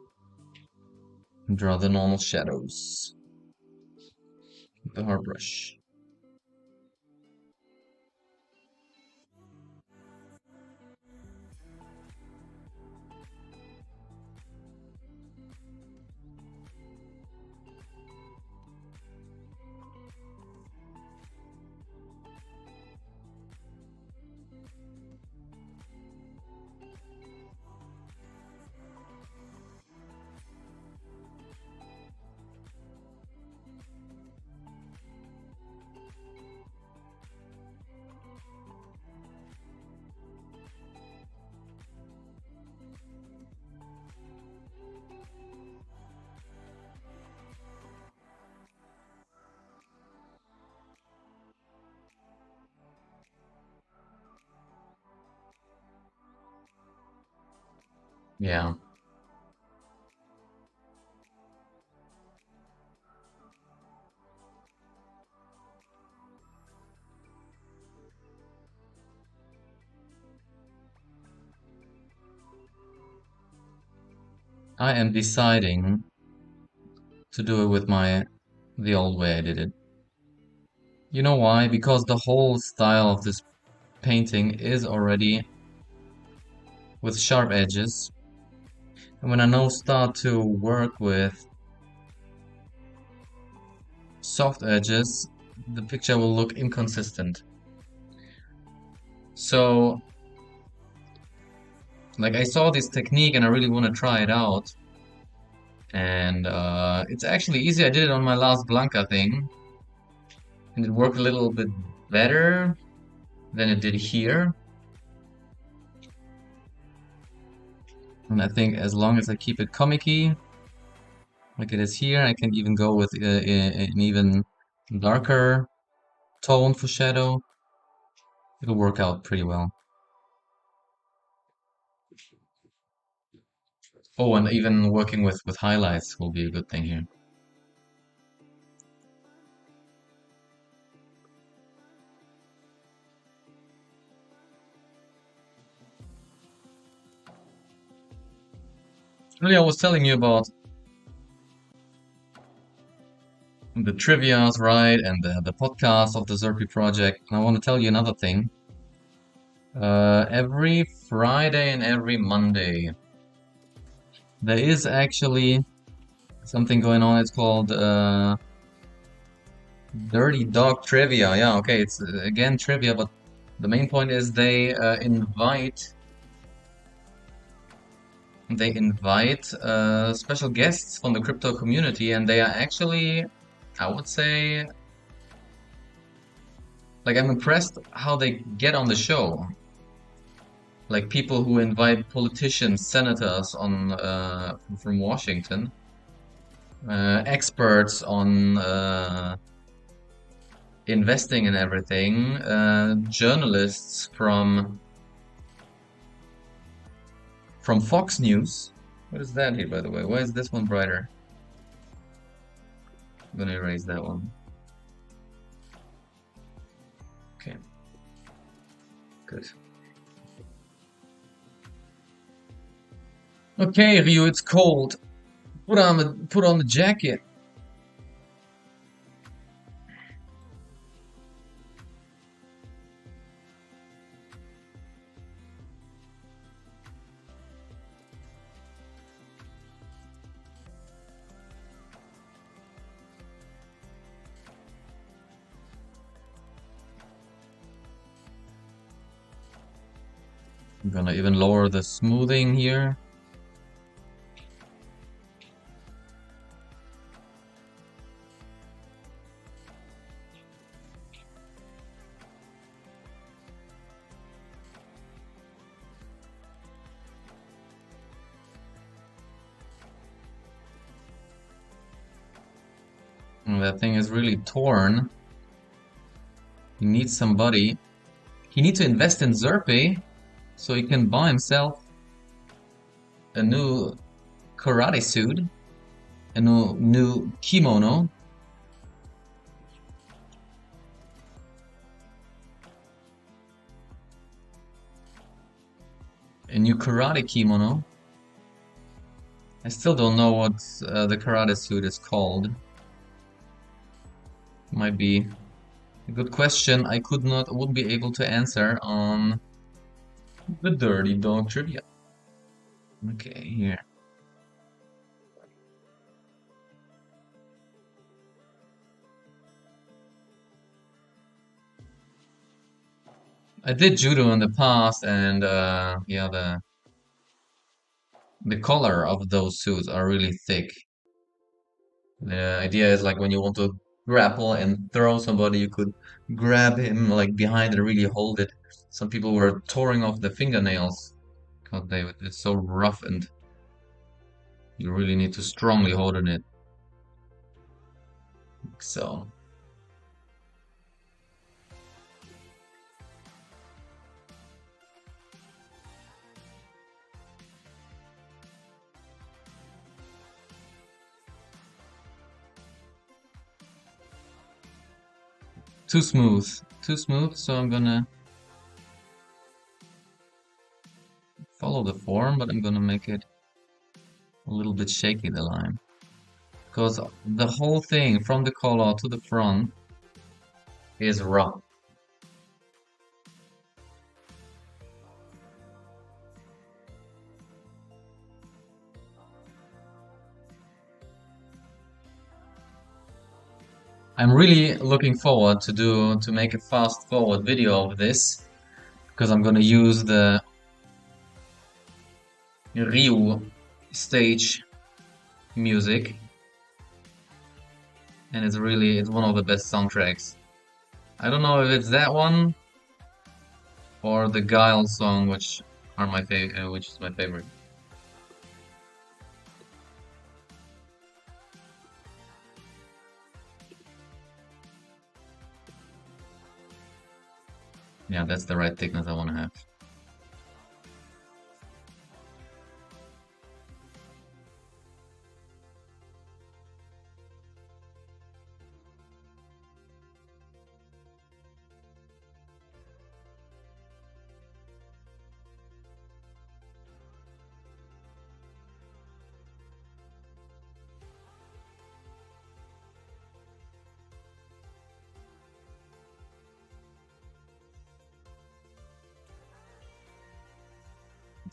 and draw the normal shadows with the hard brush. Yeah. I am deciding to do it with the old way I did it. You know why? Because the whole style of this painting is already with sharp edges. And when I now start to work with soft edges, the picture will look inconsistent. So, like I saw this technique and I really want to try it out. And it's actually easy. I did it on my last Blanca thing. And it worked a little bit better than it did here. And I think as long as I keep it comic-y, like it is here, I can even go with an even darker tone for shadow. It'll work out pretty well. Oh, and even working with highlights will be a good thing here. Really, I was telling you about the trivias, right, and the podcast of the Zerpaay project. And I want to tell you another thing. Every Friday and every Monday. There is actually something going on. It's called Dirty Dog Trivia. Yeah, okay, it's again trivia, but the main point is they invite special guests from the crypto community, and they are actually, I would say, like I'm impressed how they get on the show. Like people who invite politicians, senators on from Washington, experts on investing and everything, journalists from Fox News. What is that here, by the way? Why is this one brighter? I'm gonna erase that one. Okay, good. Okay, Ryu, it's cold. Put on the jacket. I'm gonna even lower the smoothing here. That thing is really torn. He needs somebody. He needs to invest in Zerpaay so he can buy himself a new karate suit, a new kimono. A new karate kimono. I still don't know what the karate suit is called. Might be a good question. I wouldn't be able to answer on the Dirty Dog Trivia. Okay, here. I did judo in the past, and yeah, the collar of those suits are really thick. The idea is like when you want to grapple and throw somebody, you could grab him like behind and really hold it. Some people were tearing off the fingernails because it's so rough and you really need to strongly hold on it. So, too smooth. Too smooth, so I'm gonna follow the form, but I'm gonna make it a little bit shaky, the line. Because the whole thing, from the collar to the front, is rough. I'm really looking forward to make a fast forward video of this because I'm gonna use the Ryu stage music, and it's one of the best soundtracks. I don't know if it's that one or the Guile song, which are my favorite, which is my favorite. Yeah, that's the right thickness I want to have.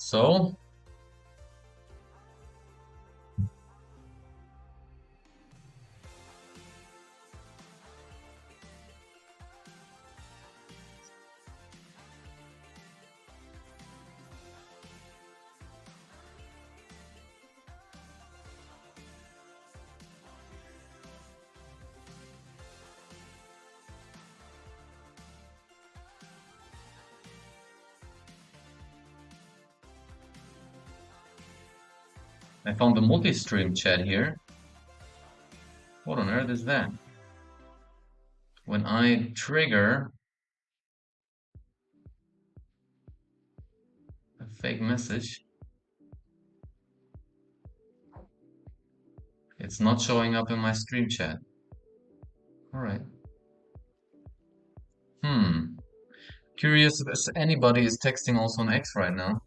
So, I found the multi-stream chat here. What on earth is that? When I trigger a fake message, it's not showing up in my stream chat. All right. Hmm. Curious if anybody is texting also on X right now.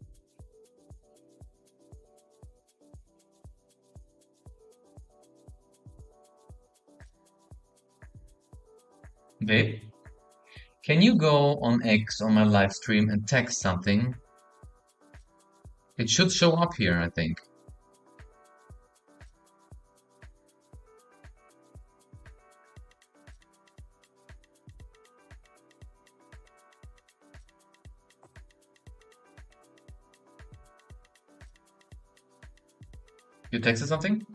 Babe, can you go on X on my live stream and text something? It should show up here, I think. You texted something?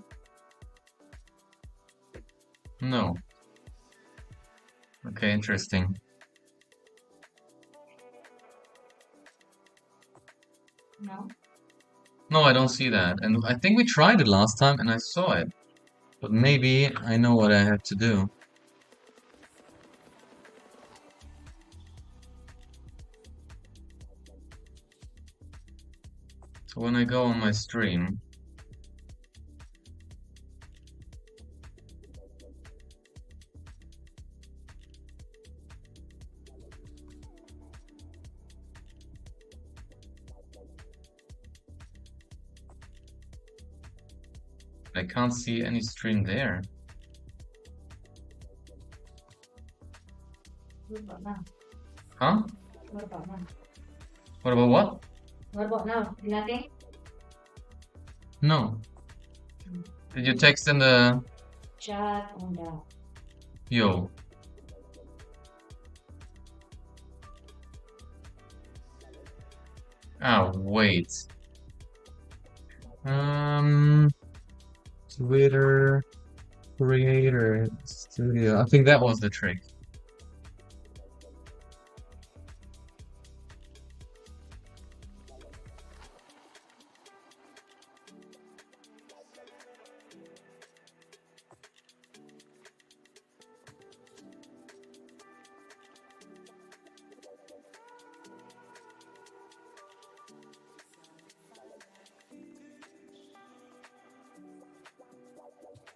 No. Okay, interesting. No. No, I don't see that. And I think we tried it last time and I saw it. But maybe I know what I have to do. So when I go on my stream, I can't see any stream there. What about now? Huh? What about now? What about what? What about now? Nothing? No. Did you text in the... Chat on the Yo. Oh, wait. Twitter Creator Studio. I think that was the trick.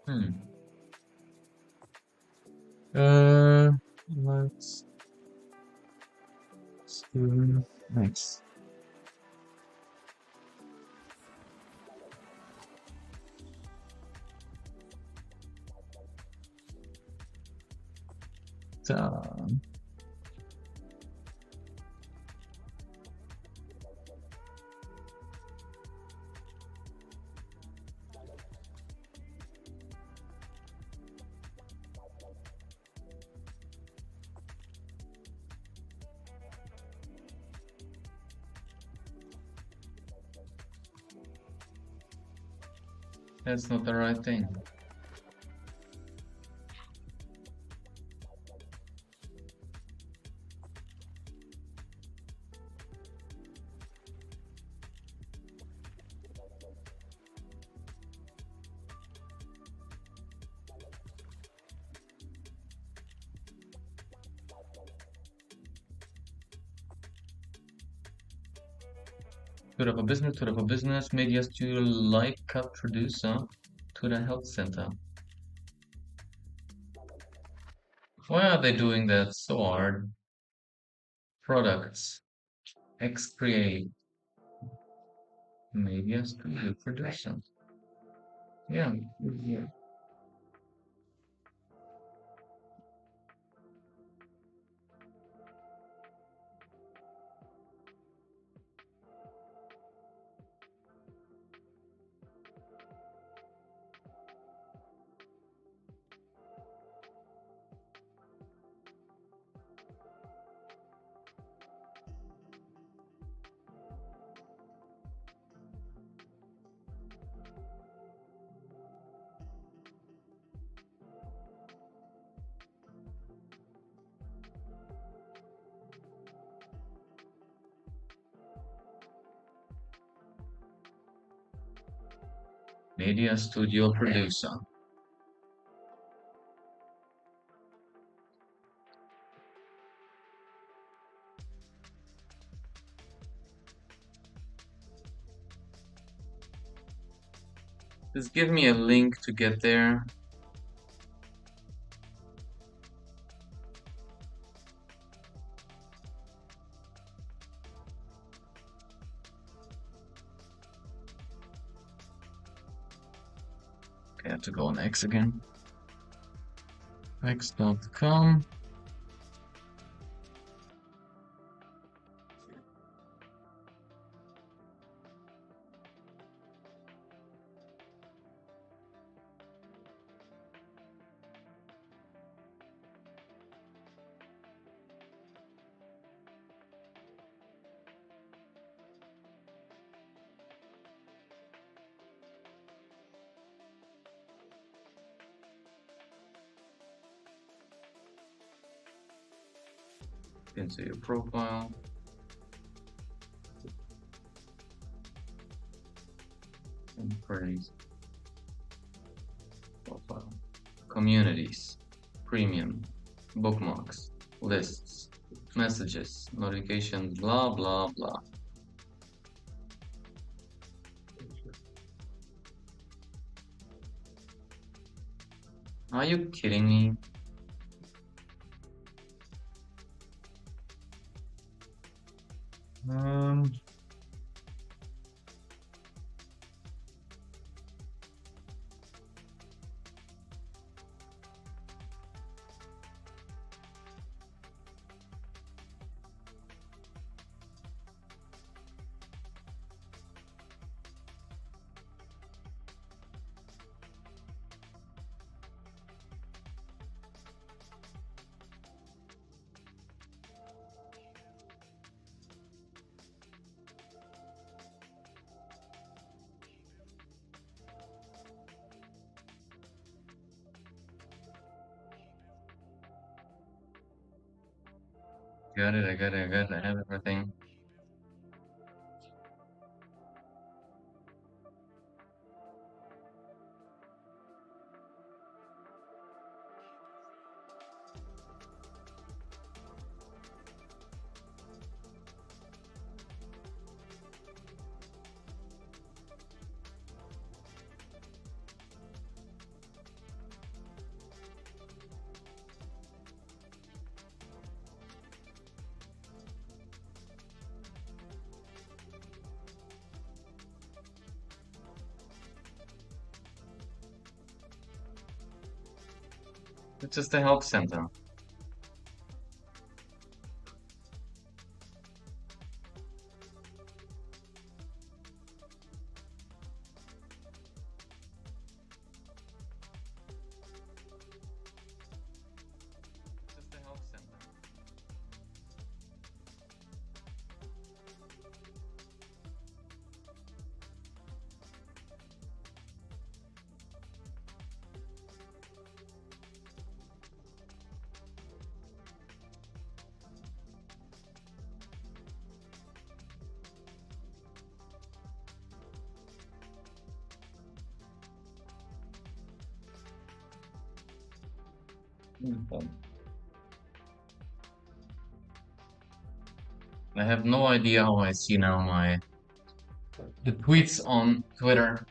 Hmm. Let's do next. Done. That's not the right thing. Twitter for business, media studio, live cut producer, Twitter health center. Why are they doing that so hard? Products, X create, media studio producer. Yeah. Media studio producer. Just give me a link to get there. Okay, I have to go on X again. X.com. Into your profile. And praise. Profile. Communities. Premium. Bookmarks. Lists. Messages. Notifications. Blah, blah, blah. Are you kidding me? Um, got it, I got it, I got it, I have everything. It's just a help center. It's just a help center. Mhm. I have no idea how I see now the tweets on Twitter.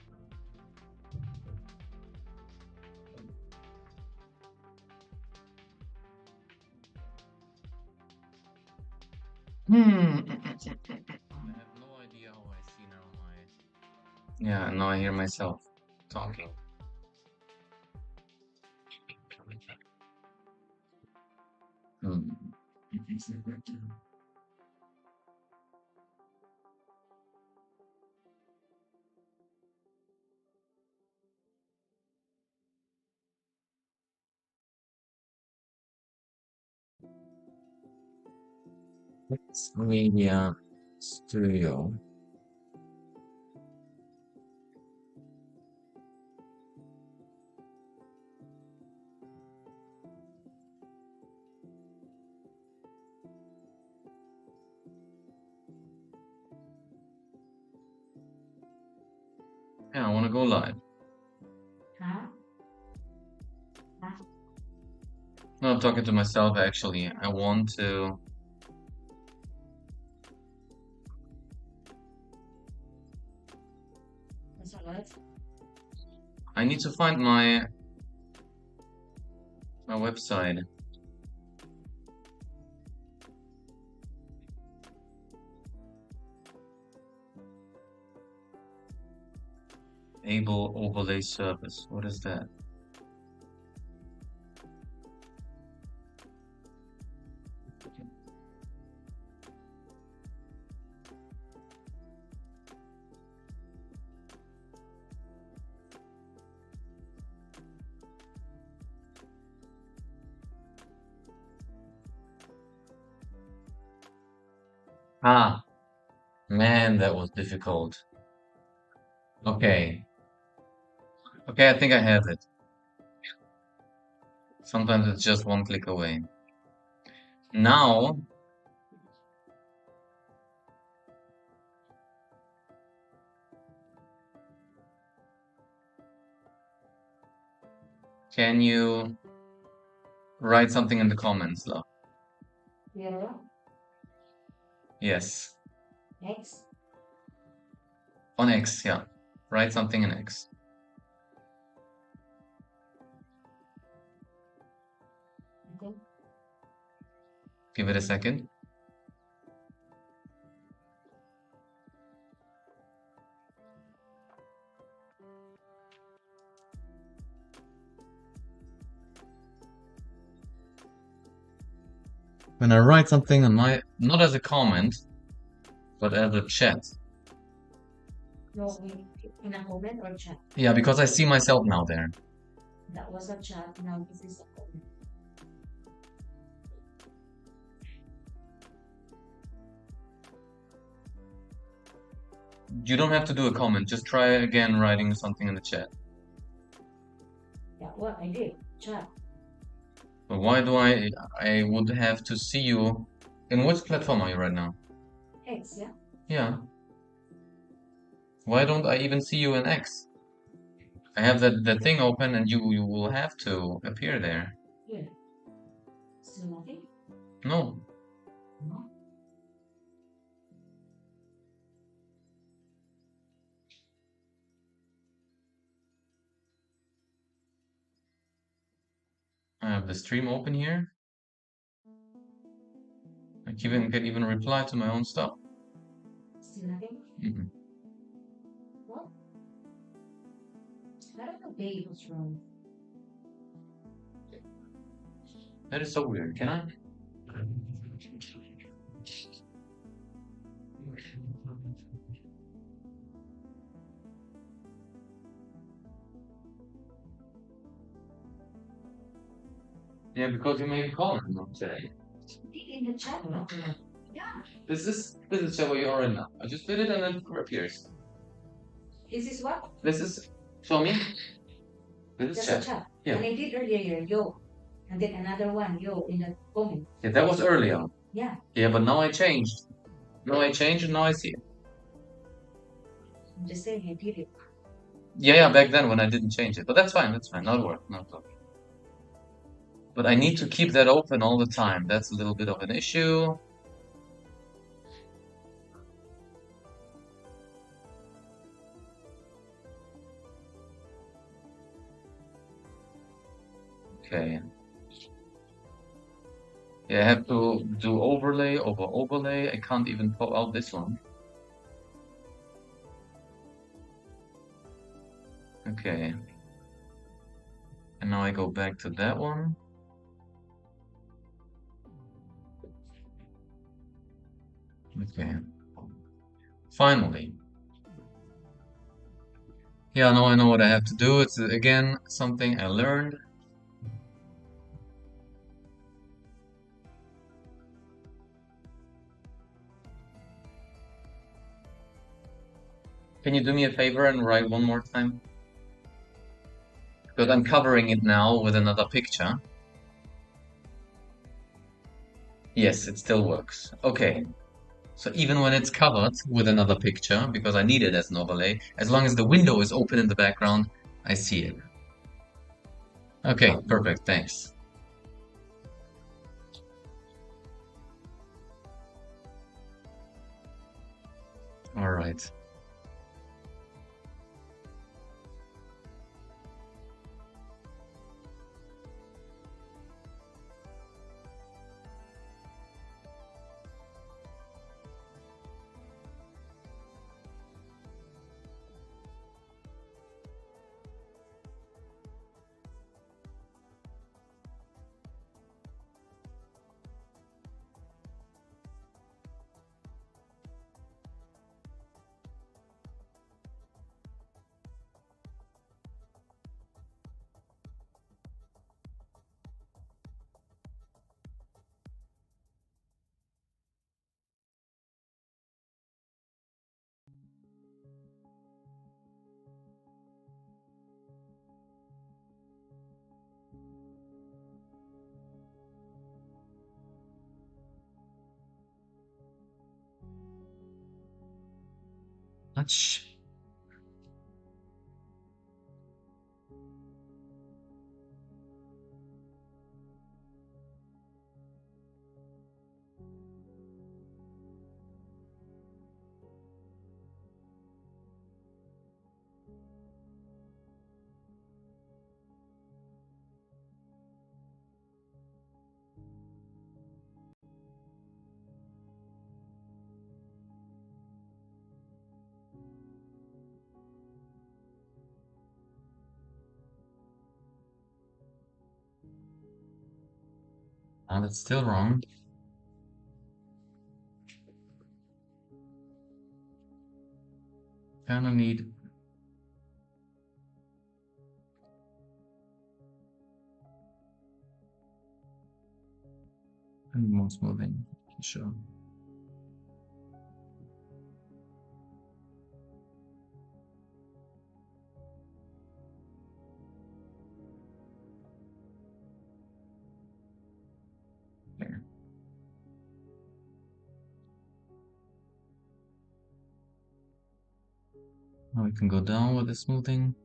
I have no idea how I see now Yeah, now I hear myself talking. Hmm. It's Media Studio. Yeah, I want to go live. No, I'm talking to myself actually. I want to. That's all right. I need to find my website. Able overlay service. What is that? Ah, man, that was difficult. Okay. Okay, I think I have it. Sometimes it's just one click away. Now, can you write something in the comments, love? Zero. Yes. X. On X, yeah. Write something in X. Okay. Give it a second. When I write something on my, not as a comment, but as a chat. No, in a comment or chat. Yeah, because I see myself now there. That was a chat. Now this is a comment. You don't have to do a comment. Just try again writing something in the chat. Yeah, what I did. Chat. But why do I would have to see you? In which platform are you right now? X, yeah? Yeah. Why don't I even see you in X? I have that thing open and you will have to appear there. Here. Still nothing? No. No. I have the stream open here. I can even reply to my own stuff. Still nothing? Mhm. What? I don't know, babe, what's wrong? That is so weird. Can I? Yeah, because you made a comment today. In the chat. Yeah. This is where you are in now. I just did it and then it appears. This is what? This is show me. This is Just chat. a chat. Yeah. And I did earlier, yo. And then another one, yo, in the comment. Yeah, that was earlier. Yeah. Yeah, but now I changed. Now I changed and now I see it. I'm just saying I did it. Yeah, back then when I didn't change it. But that's fine, that's fine. Not work, not work. But I need to keep that open all the time. That's a little bit of an issue. Okay. Yeah, I have to do overlay over overlay. I can't even pop out this one. Okay. And now I go back to that one. Okay. Finally. Yeah, now I know what I have to do. It's again something I learned. Can you do me a favor and write one more time? Because I'm covering it now with another picture. Yes, it still works. Okay. So even when it's covered with another picture, because I need it as an overlay, as long as the window is open in the background, I see it. Okay, perfect, thanks. right. Much. Oh, that's still wrong. Kinda need more smoothing. Sure. There. Now we can go down with the smoothing.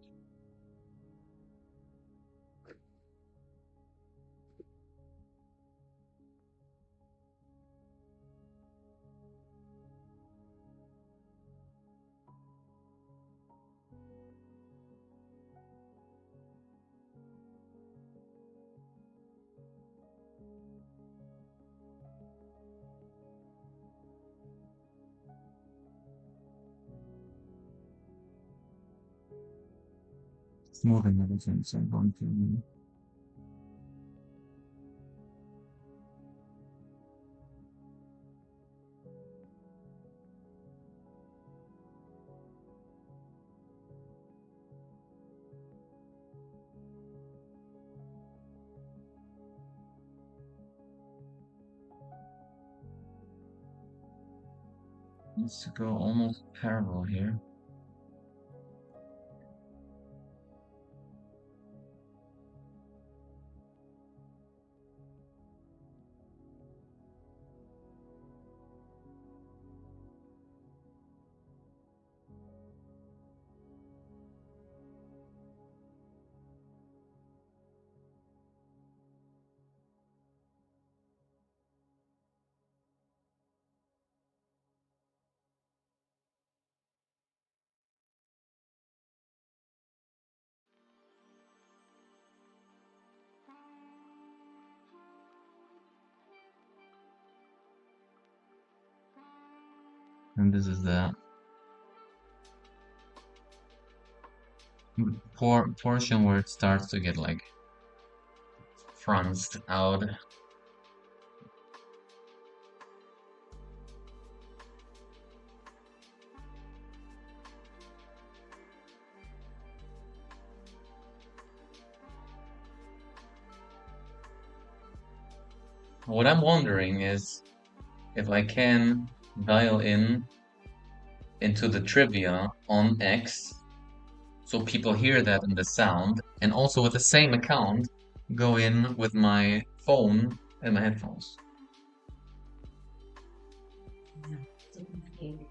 Smoothing everything. So I'm going to. Needs to go almost parallel here. And this is the portion where it starts to get like franced out. What I'm wondering is if I can dial in into the trivia on X so people hear that in the sound, and also with the same account go in with my phone and my headphones. Too complicated.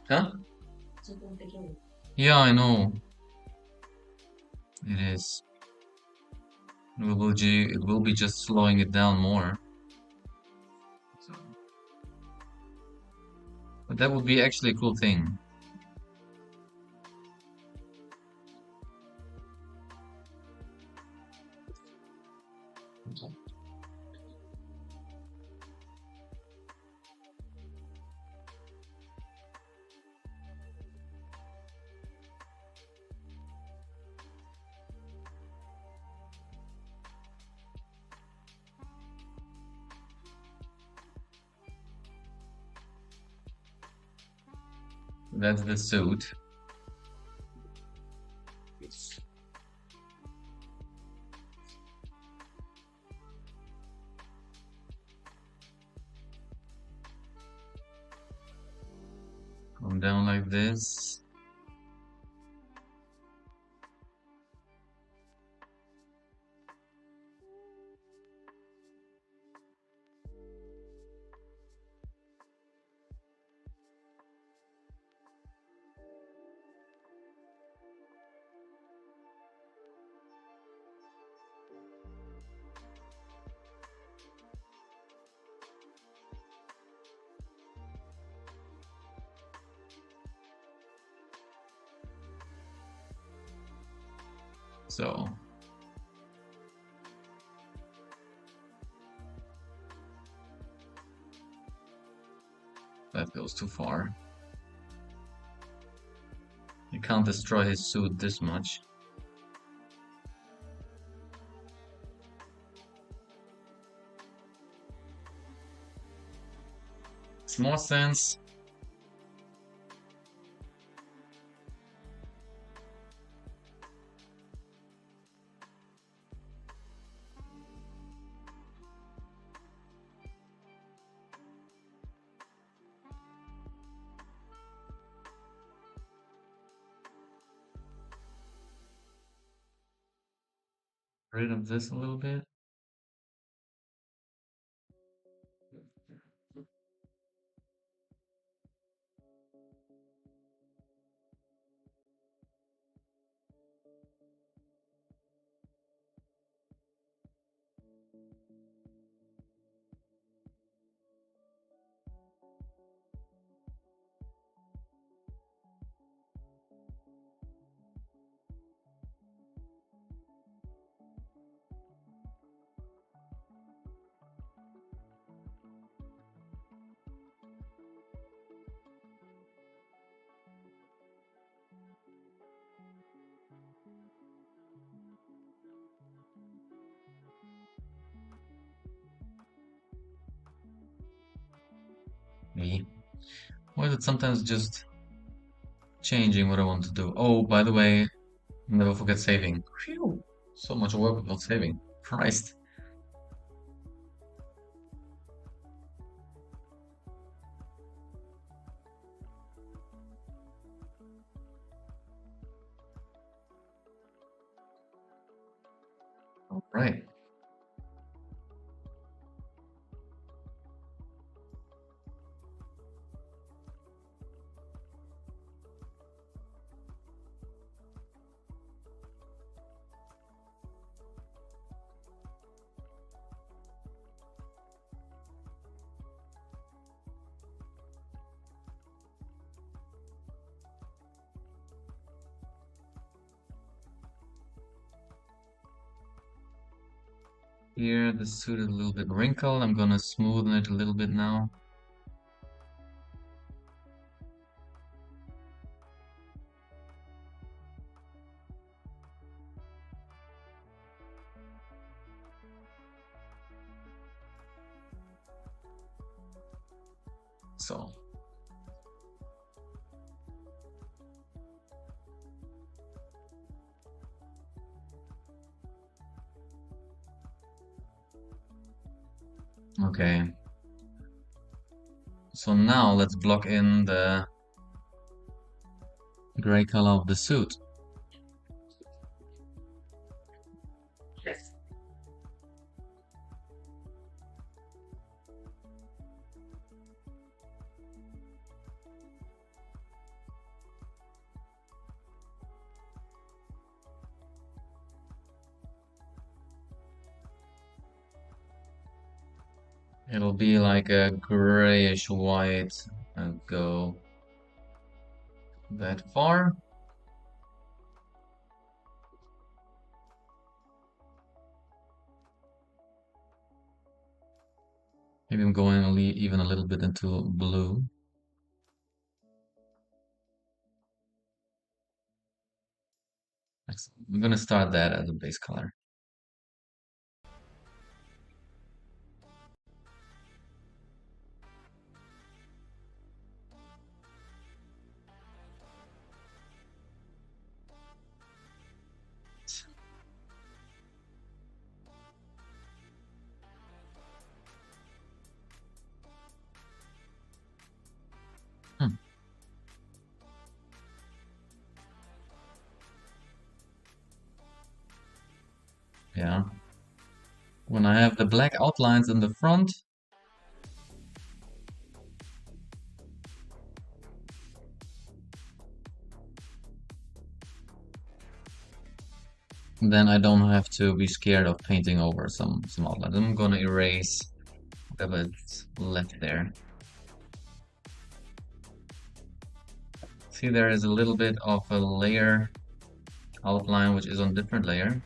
Huh? Too complicated. Yeah, I know. It is. It will be just slowing it down more. So, but that would be actually a cool thing. That's the suit. Come down like this. So that goes too far. You can't destroy his suit this much. Makes more sense. Rid of this a little bit. Me. Why is it sometimes just changing what I want to do? Oh, by the way, never forget saving. Phew. So much work without saving. Christ. All right. Here, the suit is a little bit wrinkled. I'm gonna smoothen it a little bit now. So, okay. So now let's block in the gray color of the suit. It'll be like a grayish white and go that far. Maybe I'm going even a little bit into blue. I'm gonna start that as a base color. Hmm. Yeah. When I have the black outlines in the front, then I don't have to be scared of painting over some outlines. I'm gonna erase whatever's left there. See, there is a little bit of a layer outline which is on different layer.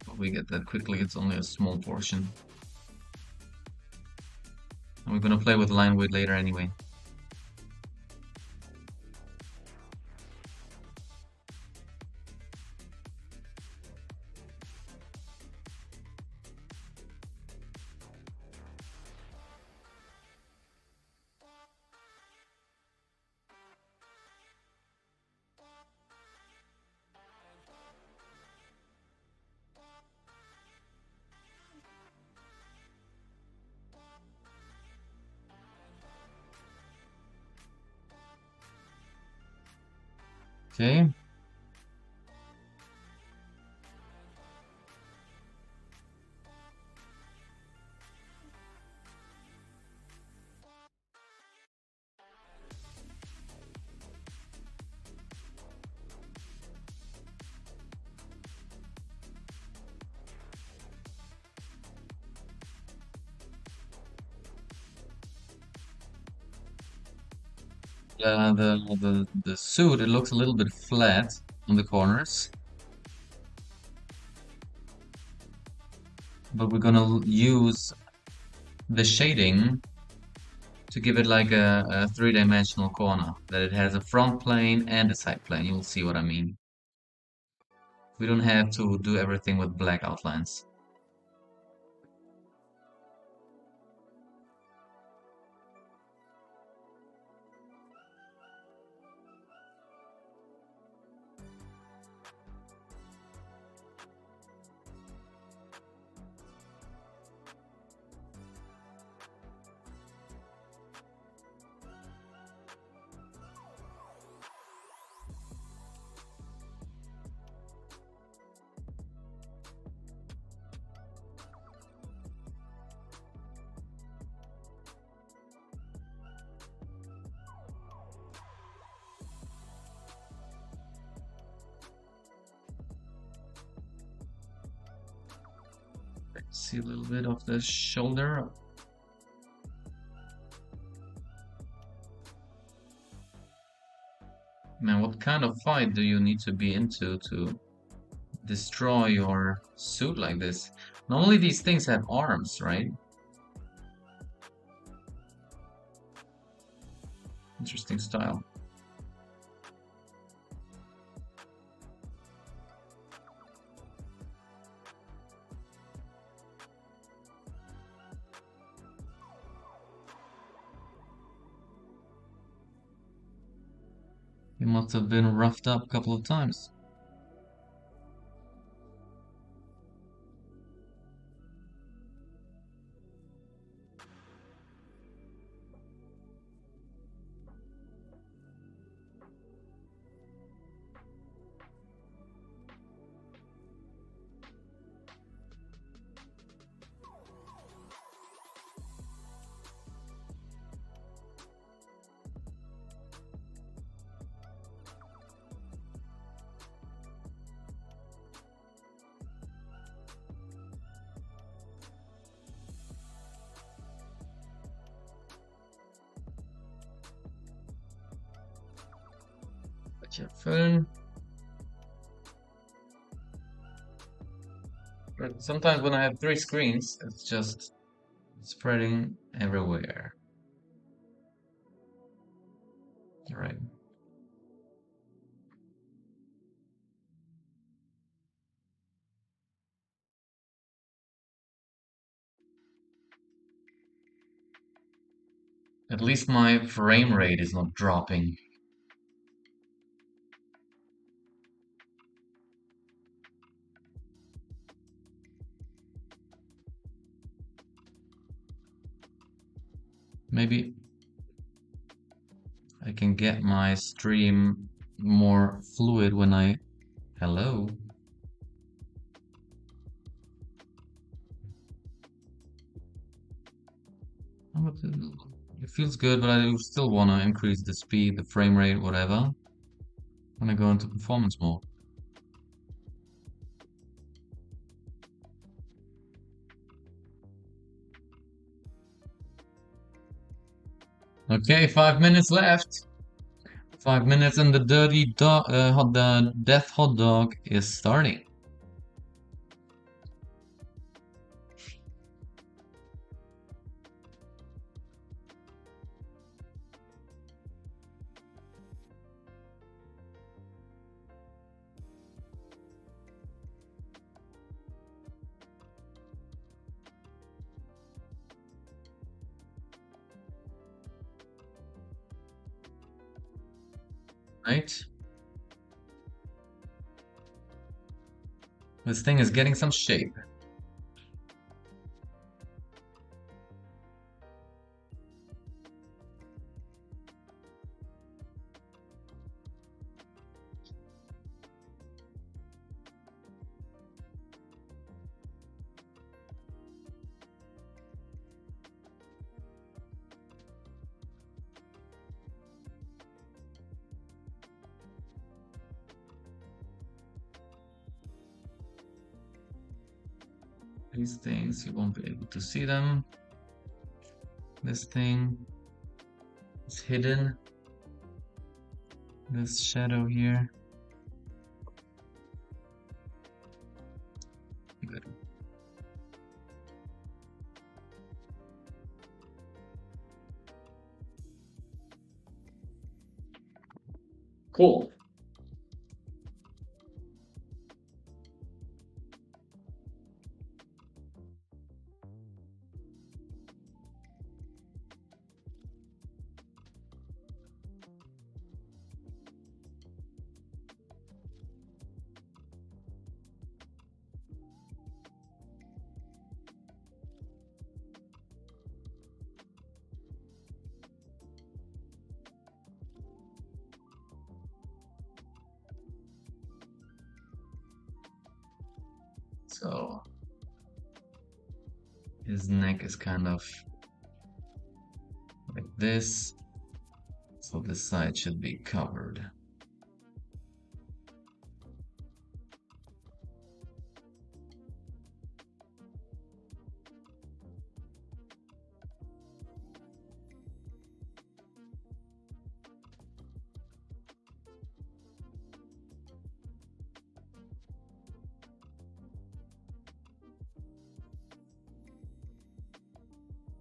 But we get that quickly, it's only a small portion. And we're gonna play with line weight later anyway. Okay. The suit, it looks a little bit flat on the corners, but we're gonna use the shading to give it like a three-dimensional corner, that it has a front plane and a side plane. You'll see what I mean. We don't have to do everything with black outlines. See a little bit of the shoulder. Man, what kind of fight do you need to be into to destroy your suit like this? Normally these things have arms, right? Interesting style. He must have been roughed up a couple of times. Beetje vullen. But sometimes when I have three screens, it's just spreading everywhere. All right. At least my frame rate is not dropping. Maybe I can get my stream more fluid when I... Hello? Oh, it feels good, but I still want to increase the speed, the frame rate, whatever. When I go into performance mode. Okay, 5 minutes left. 5 minutes and the dirty dog, the death hot dog is starting. Right? This thing is getting some shape. These things, you won't be able to see them. This thing is hidden. This shadow here. Good. Cool. So his neck is kind of like this. So this side should be covered.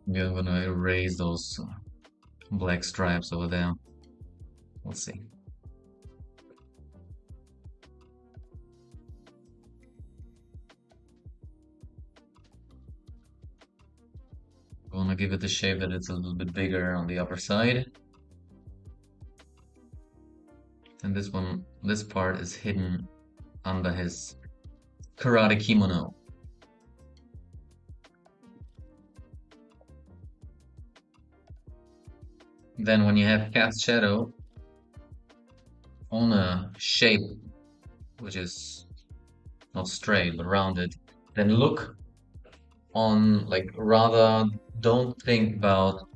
Yeah, I'm gonna erase those black stripes over there. We'll see. I want to give it the shape that it's a little bit bigger on the upper side. And this part is hidden under his karate kimono. Then when you have cast shadow on a shape which is not straight but rounded, then look on, like, rather don't think about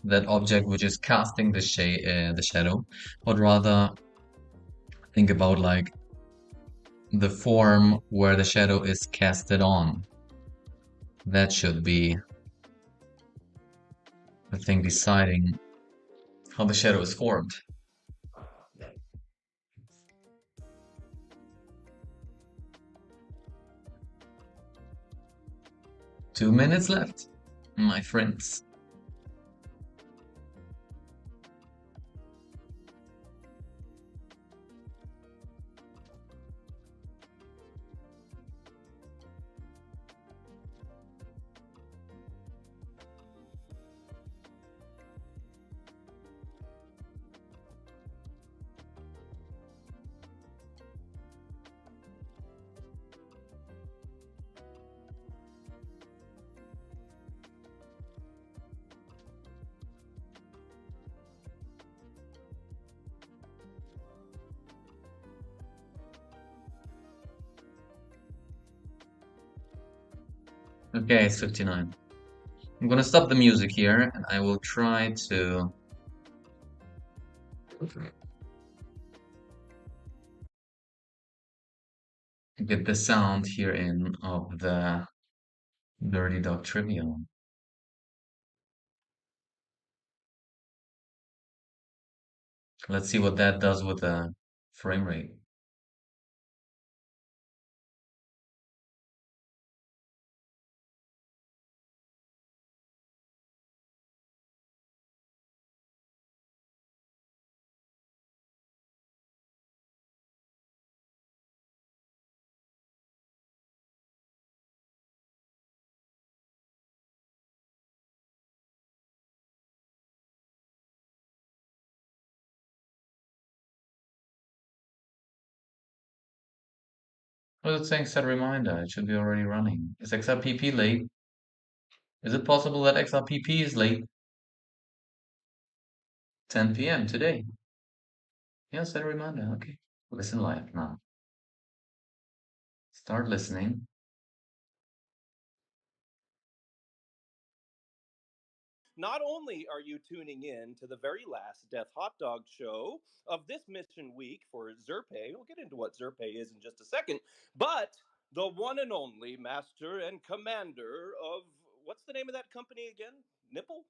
that object which is casting the shadow, but rather think about like the form where the shadow is casted on. That should be the thing deciding how the shadow is formed. 2 minutes left, my friends. Okay, it's 59. I'm gonna stop the music here and I will try to get the sound here in of the Dirty Dog Trivia. Let's see what that does with the frame rate. What is it saying? Set a reminder. It should be already running. Is XRPP late? Is it possible that XRPP is late? 10 p.m. today. Yeah, set a reminder. Okay. Listen live now. Start listening. Not only are you tuning in to the very last Death Hot Dog show of this mission week for Zerpaay, we'll get into what Zerpaay is in just a second, but the one and only master and commander of what's the name of that company again? Nipple?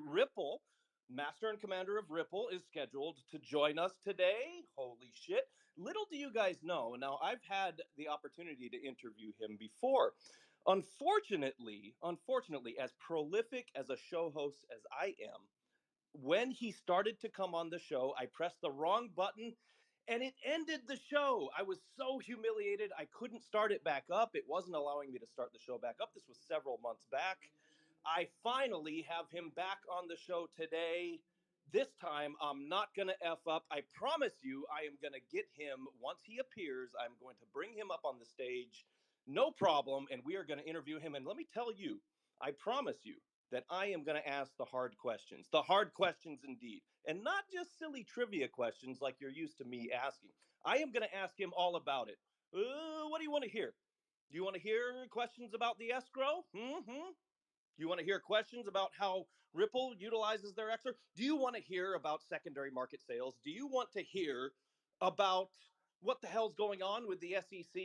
Ripple. Master and commander of Ripple is scheduled to join us today. Holy shit. Little do you guys know, now I've had the opportunity to interview him before. Unfortunately, as prolific as a show host as I am, when he started to come on the show, I pressed the wrong button and it ended the show. I was so humiliated. I couldn't start it back up. It wasn't allowing me to start the show back up. This was several months back. I finally have him back on the show today. This time, I'm not going to F up. I promise you, I am going to get him once he appears. I'm going to bring him up on the stage. No problem. And we are going to interview him. And let me tell you, I promise you that I am going to ask the hard questions indeed, and not just silly trivia questions like you're used to me asking. I am going to ask him all about it. What do you want to hear? Do you want to hear questions about the escrow? Mm-hmm. Do you want to hear questions about how Ripple utilizes their XR? Do you want to hear about secondary market sales? Do you want to hear about what the hell's going on with the SEC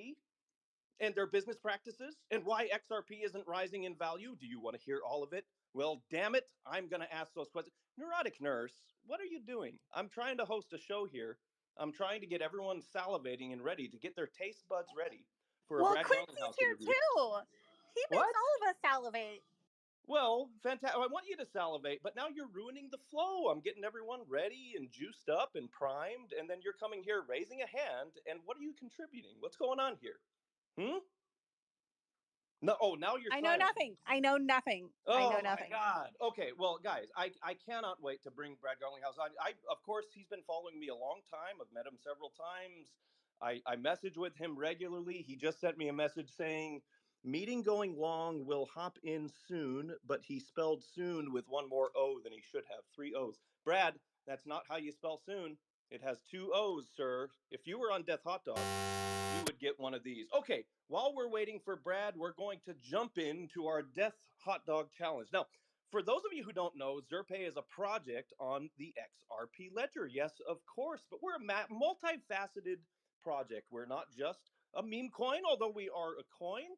and their business practices and why XRP isn't rising in value? Do you want to hear all of it? Well, damn it, I'm going to ask those questions. Neurotic nurse, what are you doing? I'm trying to host a show here. I'm trying to get everyone salivating and ready to get their taste buds ready for a Well, Brad Quincy's Garlinghouse here interview. too. He makes What? all of us salivate. Well, fantastic. I want you to salivate, but now you're ruining the flow. I'm getting everyone ready and juiced up and primed, and then you're coming here raising a hand. And what are you contributing? What's going on here? Hmm? No. Oh, now you're I know silent. nothing. I know nothing. I know Oh my nothing. God. Okay, well, guys, I cannot wait to bring Brad Garlinghouse on. I of course he's been following me a long time. I've met him several times. I message with him regularly. He just sent me a message saying meeting going long. Will hop in soon, but he spelled soon with one more O than he should have. Three O's. Brad, that's not how you spell soon. It has two O's, sir. If you were on Death Hot Dog, you would get one of these. Okay, while we're waiting for Brad, we're going to jump into our Death Hot Dog Challenge. Now, for those of you who don't know, Zerpaay is a project on the XRP ledger. Yes, of course, but we're a multifaceted project. We're not just a meme coin, although we are a coin.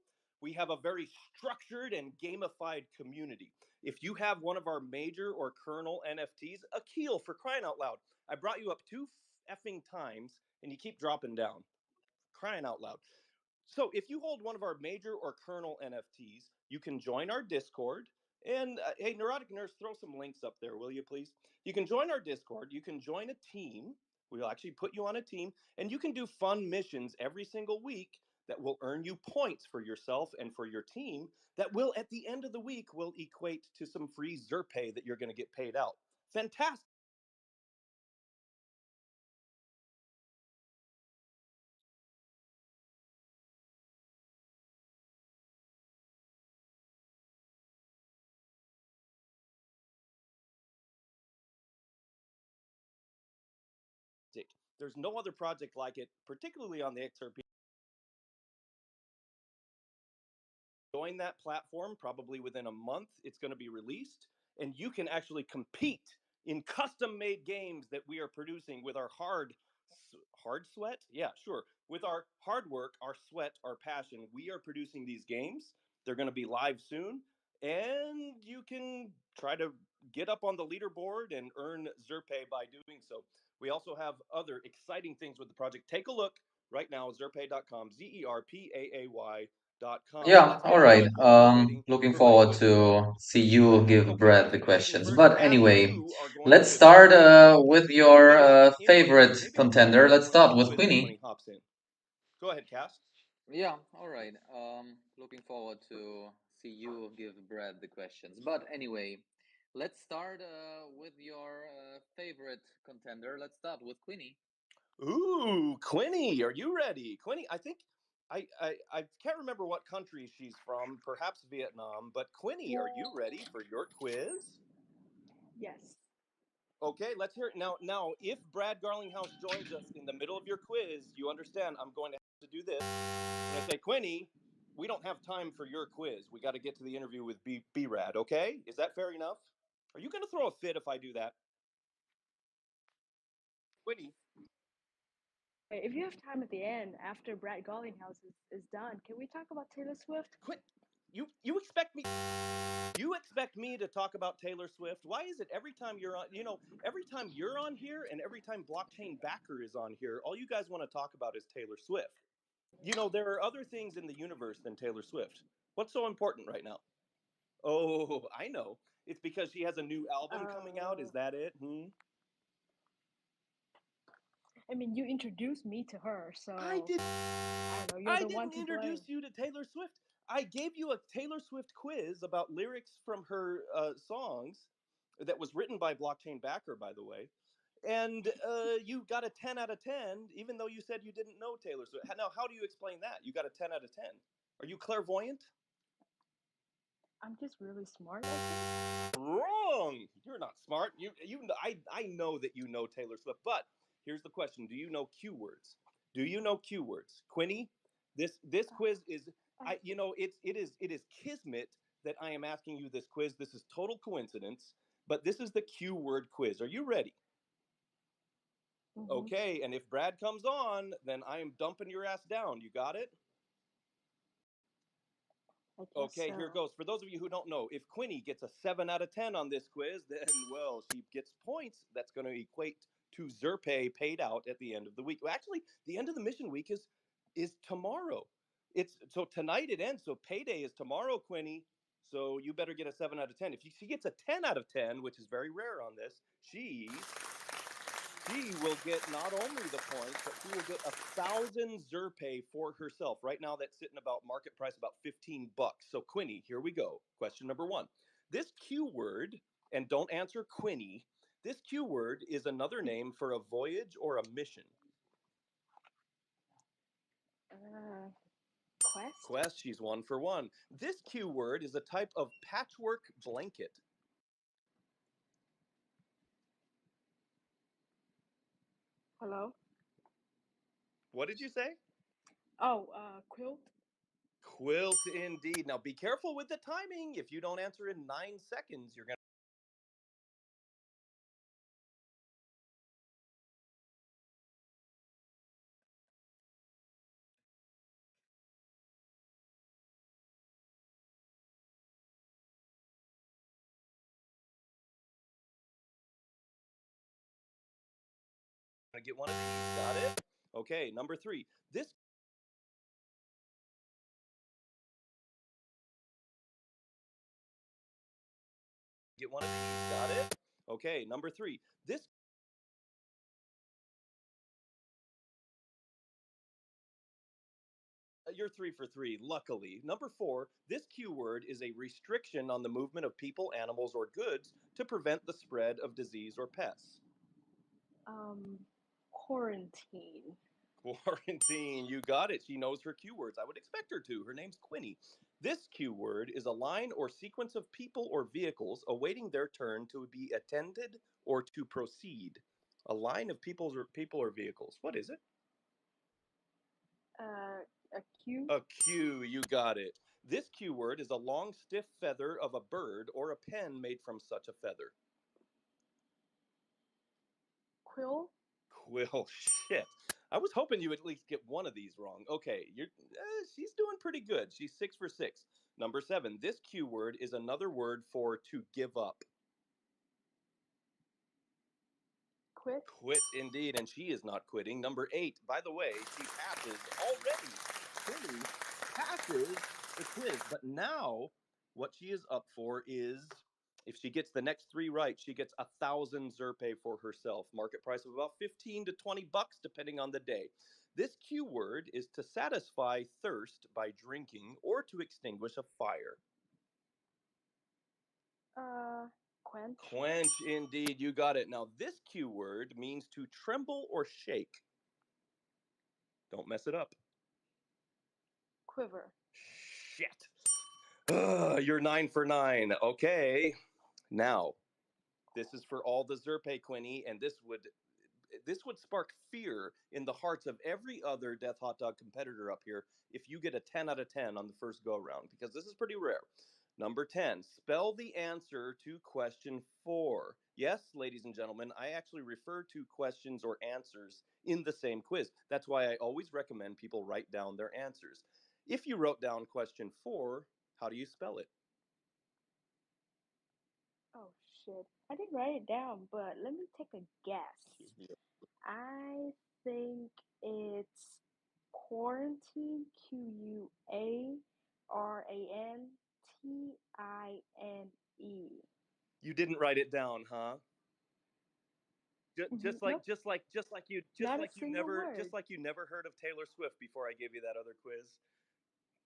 We have a very structured and gamified community. If you have one of our major or kernel NFTs, a keel for crying out loud. I brought you up two effing times and you keep dropping down. Crying out loud. So if you hold one of our major or kernel NFTs, you can join our Discord. And hey, Neurotic Nurse, throw some links up there, will you please? You can join our Discord. You can join a team. We'll actually put you on a team, and you can do fun missions every single week that will earn you points for yourself and for your team. That will, at the end of the week, will equate to some free Zerpaay that you're going to get paid out. Fantastic. There's no other project like it, particularly on the XRP. Join that platform probably within a month. It's going to be released, and you can actually compete in custom made games that we are producing with our hard sweat. Yeah, sure. With our hard work, our sweat, our passion, we are producing these games. They're going to be live soon, and you can try to get up on the leaderboard and earn Zerpaay by doing so. We also have other exciting things with the project. Take a look right now, zerpaay.com, Zerpaay.com. But Yeah, let's all get right. started. We've been waiting Looking for my forward quiz to start. to see you give Okay, Brad the listen questions. first, But Cass, anyway, you are going let's to start be with your inputting. favorite Maybe I'll take contender. over Let's for my start with quiz when Queenie. he hops in. Go ahead, Cass. Yeah, all right. Looking forward to see you give Brad the questions. But anyway, let's start with your favorite contender. Let's start with Queenie. Ooh, Quinny, are you ready? Quinny, I think I can't remember what country she's from, perhaps Vietnam, but Quinny, are you ready for your quiz? Yes. Okay, let's hear it. Now, if Brad Garlinghouse joins us in the middle of your quiz, you understand I'm going to have to do this. I'm going to say, Quinny, we don't have time for your quiz. We got to get to the interview with B-Rad, okay? Is that fair enough? Are you going to throw a fit if I do that? Quinny, If you have time at the end after Brad Garlinghouse is done, can we talk about Taylor Swift? quit. You expect me You expect me to talk about Taylor Swift? Why is it every time you're on, every time you're on here and every time Blockchain Backer is on here, all you guys want to talk about is Taylor Swift? There are other things in the universe than Taylor Swift. What's so important right now? Oh, I know. It's because she has a new album coming out. Is Uh, that it? Hmm? I mean, you introduced me to her, I so did. I don't know. You're I the one didn't to blame. introduce you to Taylor Swift. I gave you a Taylor Swift quiz about lyrics from her songs that was written by Blockchain Backer, by the way. And you got a 10 out of 10, even though you said you didn't know Taylor Swift. Now, how do you explain that? You got a 10 out of 10. Are you clairvoyant? I'm just really smart, I think. Wrong. You're not smart. I know that you know Taylor Swift, but here's the question: do you know Q words? Do you know Q words, Quinny? This quiz is I it is kismet that I am asking you this quiz. This is total coincidence, but this is the Q word quiz. Are you ready? mm-hmm, Okay, and if Brad comes on, then I am dumping your ass down. You got it? I guess Okay, here so. goes. For those of you who don't know, if Quinny gets a 7 out of 10 on this quiz, then, well, she gets points. That's going to equate to Zerpaay paid out at the end of the week. Well, actually, the end of the mission week is tomorrow. It's so tonight it ends. So payday is tomorrow, Quinny. So you better get a 7 out of 10. If she gets a 10 out of 10, which is very rare on this, she will get not only the points, but she will get 1,000 Zerpaay for herself. Right now, that's sitting about market price about $15. So Quinny, here we go. Question number one. This Q word, and don't answer Quinny. This Q word is another name for a voyage or a mission. Uh, Quest? Quest, she's one for one. This Q word is a type of patchwork blanket. Hello? What did you say? Oh, quilt? Quilt, indeed. Now be careful with the timing. If you don't answer in 9 seconds, you're going to get one of these. Got it? Okay, number three. This Get one of these. Got it? Okay, number 3. This You're 3 for 3, luckily. Number 4, this Q word is a restriction on the movement of people, animals, or goods to prevent the spread of disease or pests. Quarantine. Quarantine, you got it. She knows her Q words. I would expect her to. Her name's Quinny. This Q word is a line or sequence of people or vehicles awaiting their turn to be attended or to proceed. A line of people or vehicles. What is it? A queue. A queue, you got it. This Q word is a long, stiff feather of a bird or a pen made from such a feather. Quill. Quill, shit. I was hoping you would at least get one of these wrong. Okay, she's doing pretty good. She's 6 for 6. Number 7. This Q word is another word for to give up. Quit. Quit indeed, and she is not quitting. Number 8. By the way, she passes already. Quitting passes the quiz, but now what she is up for is, if she gets the next 3 right, she gets 1,000 Zerpaay for herself. Market price of about 15 to 20 bucks, depending on the day. This Q word is to satisfy thirst by drinking or to extinguish a fire. Quench. Quench, indeed, you got it. Now, this Q word means to tremble or shake. Don't mess it up. Quiver. Shit. You're 9 for 9. Okay. Now, this is for all the Zerpaay, Quinny, and this would spark fear in the hearts of every other Death Hot Dog competitor up here if you get a 10 out of 10 on the first go round, because this is pretty rare. Number 10, spell the answer to question 4. Yes, ladies and gentlemen, I actually refer to questions or answers in the same quiz. That's why I always recommend people write down their answers. If you wrote down question 4, how do you spell it? Oh shit. I didn't write it down, but let me take a guess. I think it's quarantine. QUARANTINE. You didn't write it down, huh? Just like Nope. just like just like you just Not a like you single never word. just like you never heard of Taylor Swift before I gave you that other quiz.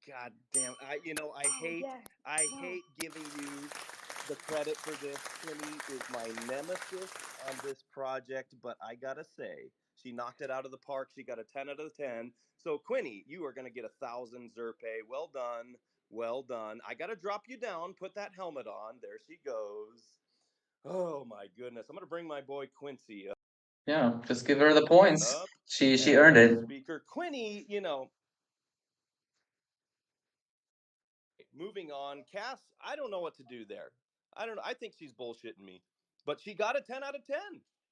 God damn! I Oh hate yeah. I No. hate giving you the credit for this. Kimmy is my nemesis on this project, but I gotta say, she knocked it out of the park. She got a 10 out of 10. So Quinny, you are gonna get 1,000 Zerpaay. Well done, well done. I gotta drop you down. Put that helmet on. There she goes. Oh my goodness! I'm gonna bring my boy Quincy Yeah, just give her the points. up She as earned the it. speaker. Quinny, moving on. Cass, I don't know what to do there. I don't know. I think she's bullshitting me. But she got a 10 out of 10.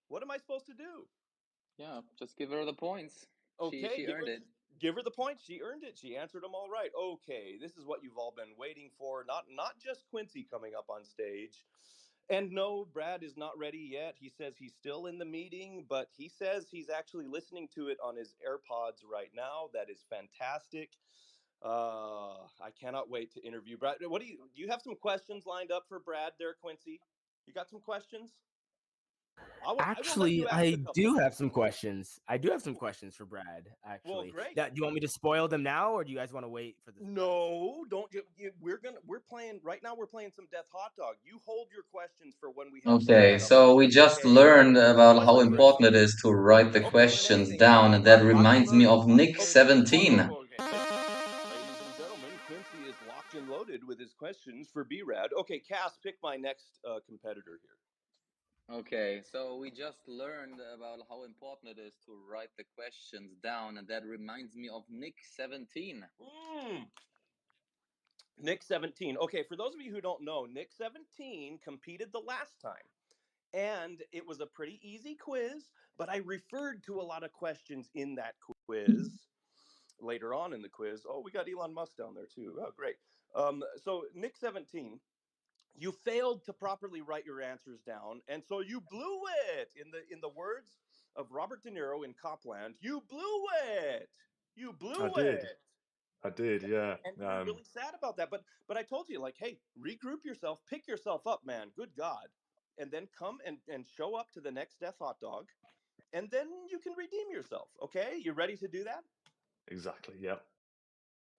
What am I supposed to do? Yeah, just give her the points. Okay, She earned it. give her the points. She earned it. She answered them all right. Okay, this is what you've all been waiting for. Not just Quincy coming up on stage. And no, Brad is not ready yet. He says he's still in the meeting, but he says he's actually listening to it on his AirPods right now. That is fantastic. I cannot wait to interview Brad. What do you have some questions lined up for Brad there, Quincy? You got some questions? I will let Actually, you ask a I couple. do have some questions. I do have some questions for Brad, Well, actually. great. Now, do you want me to spoil them now, or do you guys want to wait for the surprise? No, don't we're playing right now. We're playing some Death Hot Dog. You hold your questions for when we have Okay, Brad up so we next. just Okay. learned about how Question for you. important it is to write the Okay. Learn questions anything, down, man. and that Locked and reminds me loaded. of Locked and Nick loaded. Okay. 17. Okay. Ladies and gentlemen, Quincy is locked and loaded with his questions for B-Rad. Okay, Cass, pick my next competitor here. Okay, so we just learned about how important it is to write the questions down, and that reminds me of Nick 17. Nick 17. Okay, for those of you who don't know, Nick 17 competed the last time. And it was a pretty easy quiz, but I referred to a lot of questions in that quiz later on in the quiz. Oh, we got Elon Musk down there too. Oh, great. So Nick 17, you failed to properly write your answers down, and so you blew it. In the words of Robert De Niro in Copland, you blew it. You Oh, blew dude. it. I did, yeah. And you were really sad about that. But I told you, like, hey, regroup yourself, pick yourself up, man. Good God. And then come and show up to the next Death Hot Dog, and then you can redeem yourself. Okay? You ready to do that? Exactly, yeah.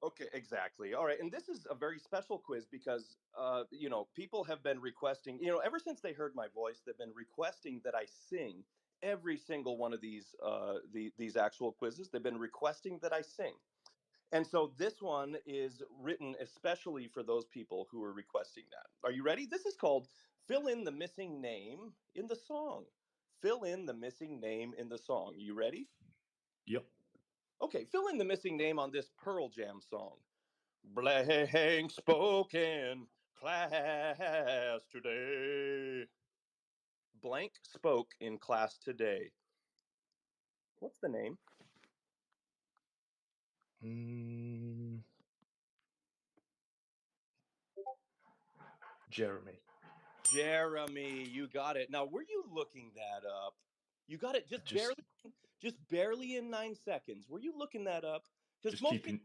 Okay, exactly. All right, and this is a very special quiz because people have been requesting, ever since they heard my voice, they've been requesting that I sing every single one of these actual quizzes. They've been requesting that I sing. And so this one is written especially for those people who are requesting that. Are you ready? This is called Fill in the Missing Name in the Song. Fill in the missing name in the song. You ready? Yep. Okay, fill in the missing name on this Pearl Jam song. Blank spoke in class today. Blank spoke in class today. What's the name? Jeremy. Jeremy, you got it. Now, were you looking that up? You got it just barely in 9 seconds. Were you looking that up? Because just keeping.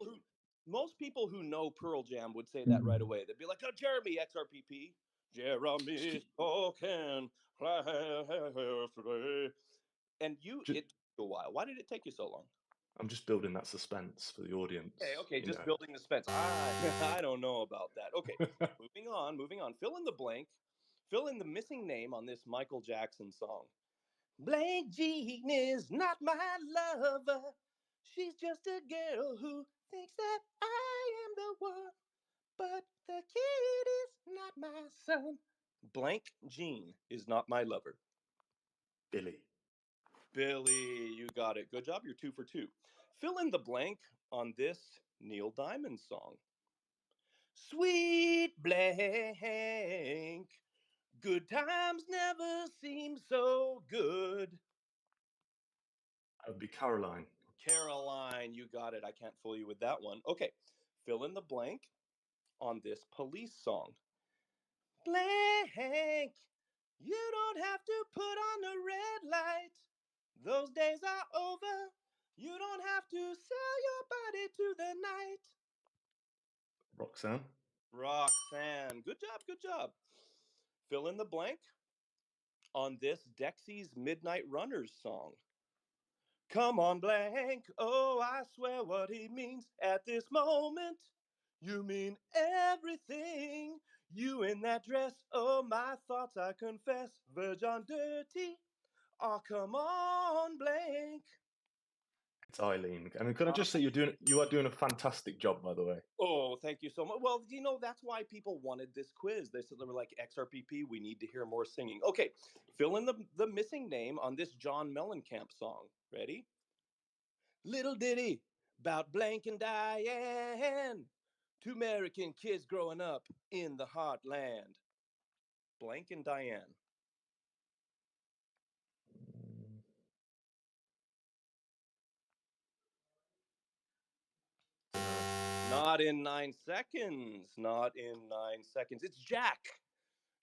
most people who know Pearl Jam would say that right away. They'd be like, "Oh, Jeremy, XRPP, Jeremy spoken today." And it took you a while. Why did it take you so long? I'm just building that suspense for the audience. Okay, just building the suspense. I don't know about that. Okay, moving on. Fill in the blank. Fill in the missing name on this Michael Jackson song. Blank Jean is not my lover. She's just a girl who thinks that I am the one. But the kid is not my son. Blank Jean is not my lover. Billy. Billy, you got it. Good job. You're 2 for 2. Fill in the blank on this Neil Diamond song. Sweet blank. Good times never seem so good. That would be Caroline. Caroline, you got it. I can't fool you with that one. Okay, fill in the blank on this Police song. Blank. You don't have to put on the red light. Those days are over. You don't have to sell your body to the night. Roxanne. Roxanne. Good job, good job. Fill in the blank on this Dexy's Midnight Runners song. Come on, blank. Oh, I swear what he means at this moment. You mean everything. You in that dress. Oh, my thoughts I confess. Virgin dirty. Oh, come on, blank. It's Eileen. I mean, can I just say you are doing a fantastic job, by the way. Oh, thank you so much. Well, that's why people wanted this quiz. They were like, XRPP, we need to hear more singing. Okay, fill in the missing name on this John Mellencamp song. Ready? Little ditty about Blank and Diane. 2 American kids growing up in the heartland. Blank and Diane. Not in 9 seconds. Not in 9 seconds. It's Jack.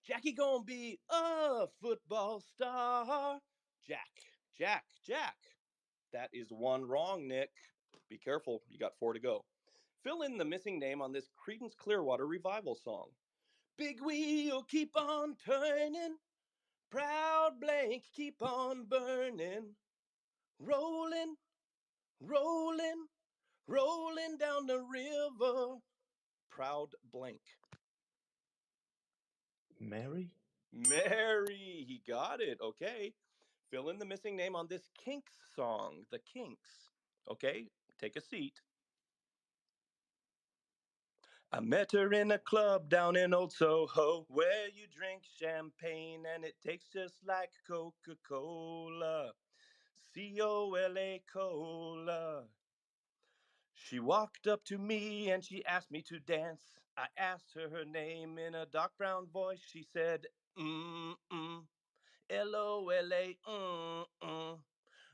Jackie gonna be a football star. Jack. That is one wrong, Nick. Be careful. You got 4 to go. Fill in the missing name on this Creedence Clearwater Revival song. Big wheel keep on turning. Proud blank keep on burning. Rolling, rolling, rolling down the river. Proud blank. Mary? Mary, he got it. Okay. Fill in the missing name on this Kinks song. The Kinks. Okay, take a seat. I met her in a club down in Old Soho where you drink champagne and it tastes just like Coca-Cola. Cola. Cola. She walked up to me and she asked me to dance. I asked her name in a dark brown voice. She said,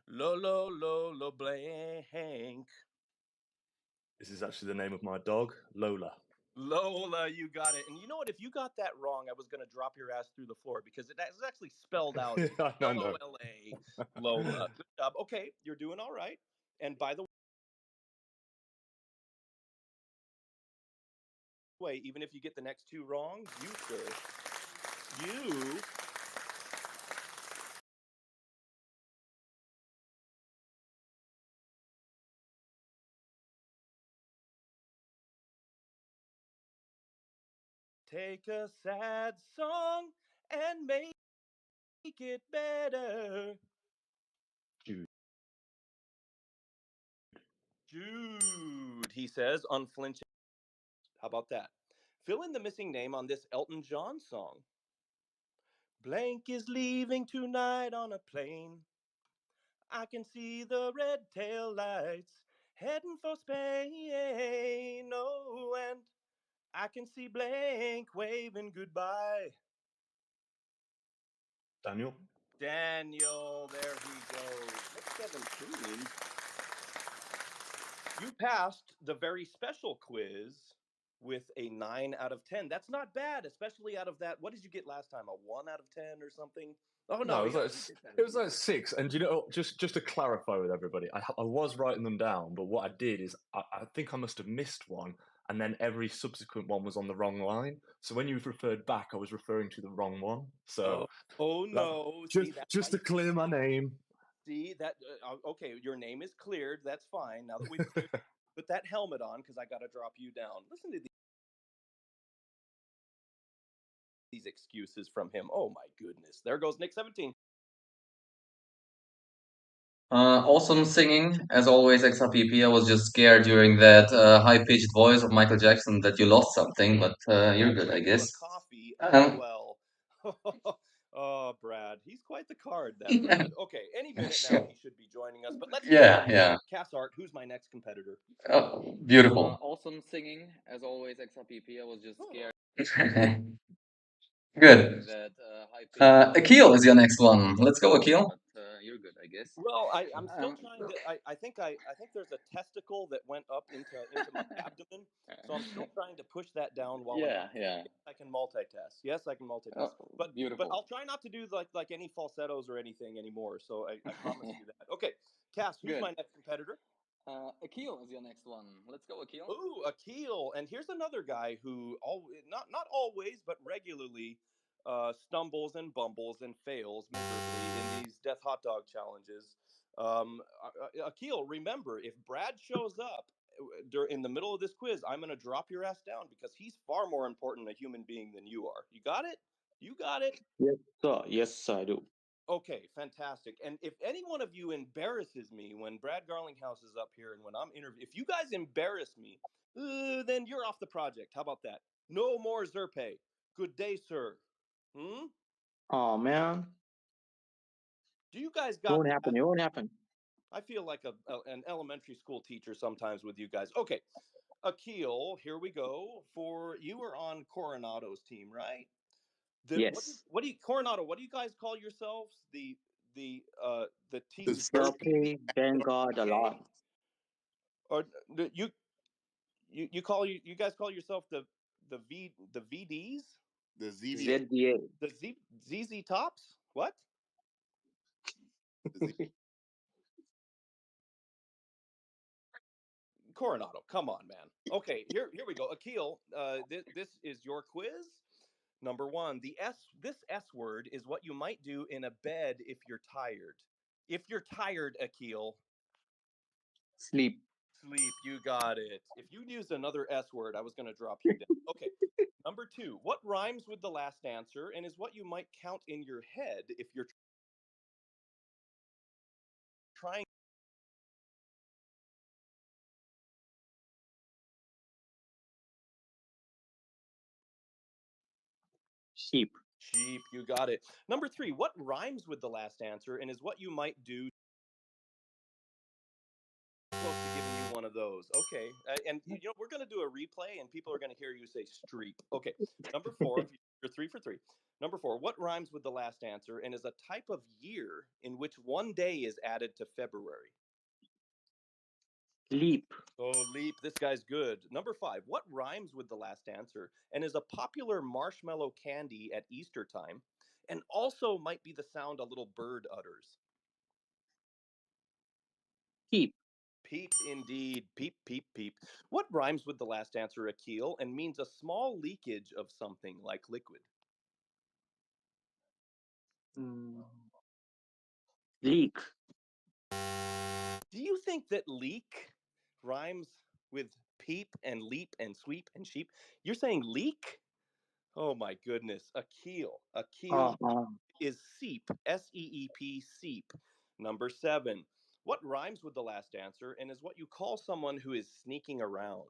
Lola, lo, blank. This is actually the name of my dog, Lola. Lola, you got it. And you know what? If you got that wrong, I was going to drop your ass through the floor because it is actually spelled out. No. Lola. Good job. Okay, you're doing all right. And by the way, even if you get the next two wrong, you, sir, you take a sad song and make it better. Jude. Jude, he says, unflinching. How about that? Fill in the missing name on this Elton John song. Blank is leaving tonight on a plane. I can see the red tail lights heading for Spain. Oh, and I can see Blank waving goodbye. Daniel. Daniel, there he goes. Next 17. You passed the very special quiz with a 9 out of 10. That's not bad, especially out of that. What did you get last time? A 1 out of 10 or something? Oh No, no, it was like 6. And you know, just to clarify with everybody, I was writing them down, but what I did is I think I must have missed one, and then every subsequent one was on the wrong line. So when you referred back, I was referring to the wrong one. So oh that, no. just See, that's just to clear my name. see that. Okay, your name is cleared. That's fine. Now that we've cleared, put that helmet on because I got to drop you down. Listen to these excuses from him. Oh my goodness. There goes Nick 17. Awesome singing, as always, XRPP. I was just scared during that high-pitched voice of Michael Jackson that you lost something, but you're good, I guess. Coffee, Um, LOL. Oh, Brad. He's quite the card, that Brad. Okay, any minute now he should be joining us, but let's move yeah, on. yeah. Cassart, who's my next competitor? Beautiful. Awesome singing, as always, XRPP. I was just scared Good. that high pitched Akil is your next one. Let's go, Akil. but you're good, I guess. Well, I'm still trying to. I think there's a testicle that went up into my abdomen, so I'm still trying to push that down while Yeah, I'm. yeah. Yes, I can multitask. Yes, I can multitask. Oh, But beautiful. I'll try not to do like any falsettos or anything anymore. So I promise you that. Okay, Cass, who's Good. my next competitor? Akil is your next one. Let's go, Akil. Ooh, Akil, and here's another guy who not always, but regularly stumbles and bumbles and fails miserably in these Death Hot Dog challenges. Akil, remember, if Brad shows up in the middle of this quiz, I'm going to drop your ass down because he's far more important a human being than you are. You got it? You got it? Yes, sir. Yes, I do. Okay, fantastic. And if any one of you embarrasses me when Brad Garlinghouse is up here and when I'm interviewing, if you guys embarrass me, then you're off the project. How about that? No more Zerpaay. Good day, sir. Hmm? Oh man, Do you guys it got won't happen. that? It won't happen. I feel like an elementary school teacher sometimes with you guys. Okay, Akil, here we go. For you are on Coronado's team, right? Yes. What do you Coronado? What do you guys call yourselves? The team Zerpaay, Vanguard, a lot. or you guys call yourself the VDs, ZDA. the ZZ Tops? What? Coronado, come on, man. Okay, here we go. Akil, this is your quiz. Number one, this S word is what you might do in a bed if you're tired. If you're tired, Akil, Sleep. sleep. You got it. If you used another S word, I was going to drop you down. Okay. Number two, what rhymes with the last answer and is what you might count in your head if you're trying. Sheep. Sheep, you got it. Number three, what rhymes with the last answer and is what you might do. Close to giving you one of those. Okay. And we're going to do a replay and people are going to hear you say streep. Okay. Number four, you're 3 for 3. Number four, what rhymes with the last answer and is a type of year in which one day is added to February? Leap. Oh, leap. This guy's good. Number five, what rhymes with the last answer and is a popular marshmallow candy at Easter time and also might be the sound a little bird utters? Peep. Peep indeed. Peep, peep, peep. What rhymes with the last answer, Akil, and means a small leakage of something like liquid? Mm, leak. Do you think that leak rhymes with peep and leap and sweep and sheep? You're saying leak? Oh my goodness. Akil. Akil Uh-huh. is seep. SEEP, seep. Number 7. What rhymes with the last answer and is what you call someone who is sneaking around?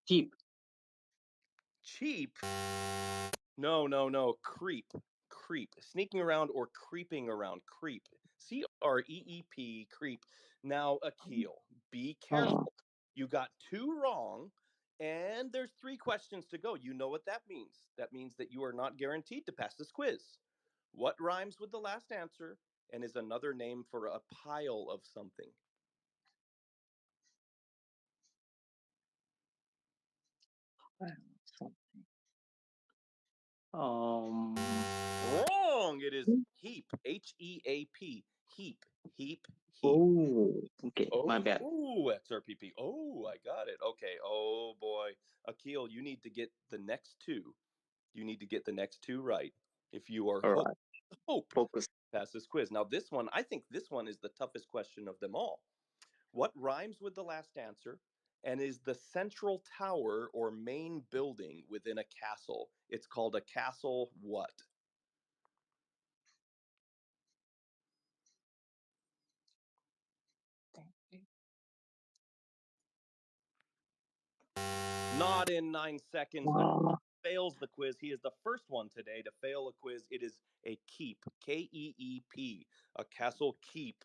Cheap. Cheap? No, no, no. Creep. Creep. Sneaking around or creeping around. Creep. CREEP. Creep. Now, Akil, be Uh, careful. You got 2 wrong, and there's 3 questions to go. You know what that means. That means that you are not guaranteed to pass this quiz. What rhymes with the last answer and is another name for a pile of something? um. Wrong. It is heap. HEAP. Heap. Heap. Heap. Oh, okay. My Oh, bad. ooh, XRPP. Oh, I got it. Okay. Oh boy, Akil, you need to get the next 2. You need to get the next 2 right if you are All right. hope Focus. pass this quiz. Now, this one, I think this one is the toughest question of them all. What rhymes with the last answer and is the central tower or main building within a castle? It's called a castle what? Not in 9 seconds. Uh, Fails the quiz. He is the first one today to fail a quiz. It is a keep, KEEP, a castle keep,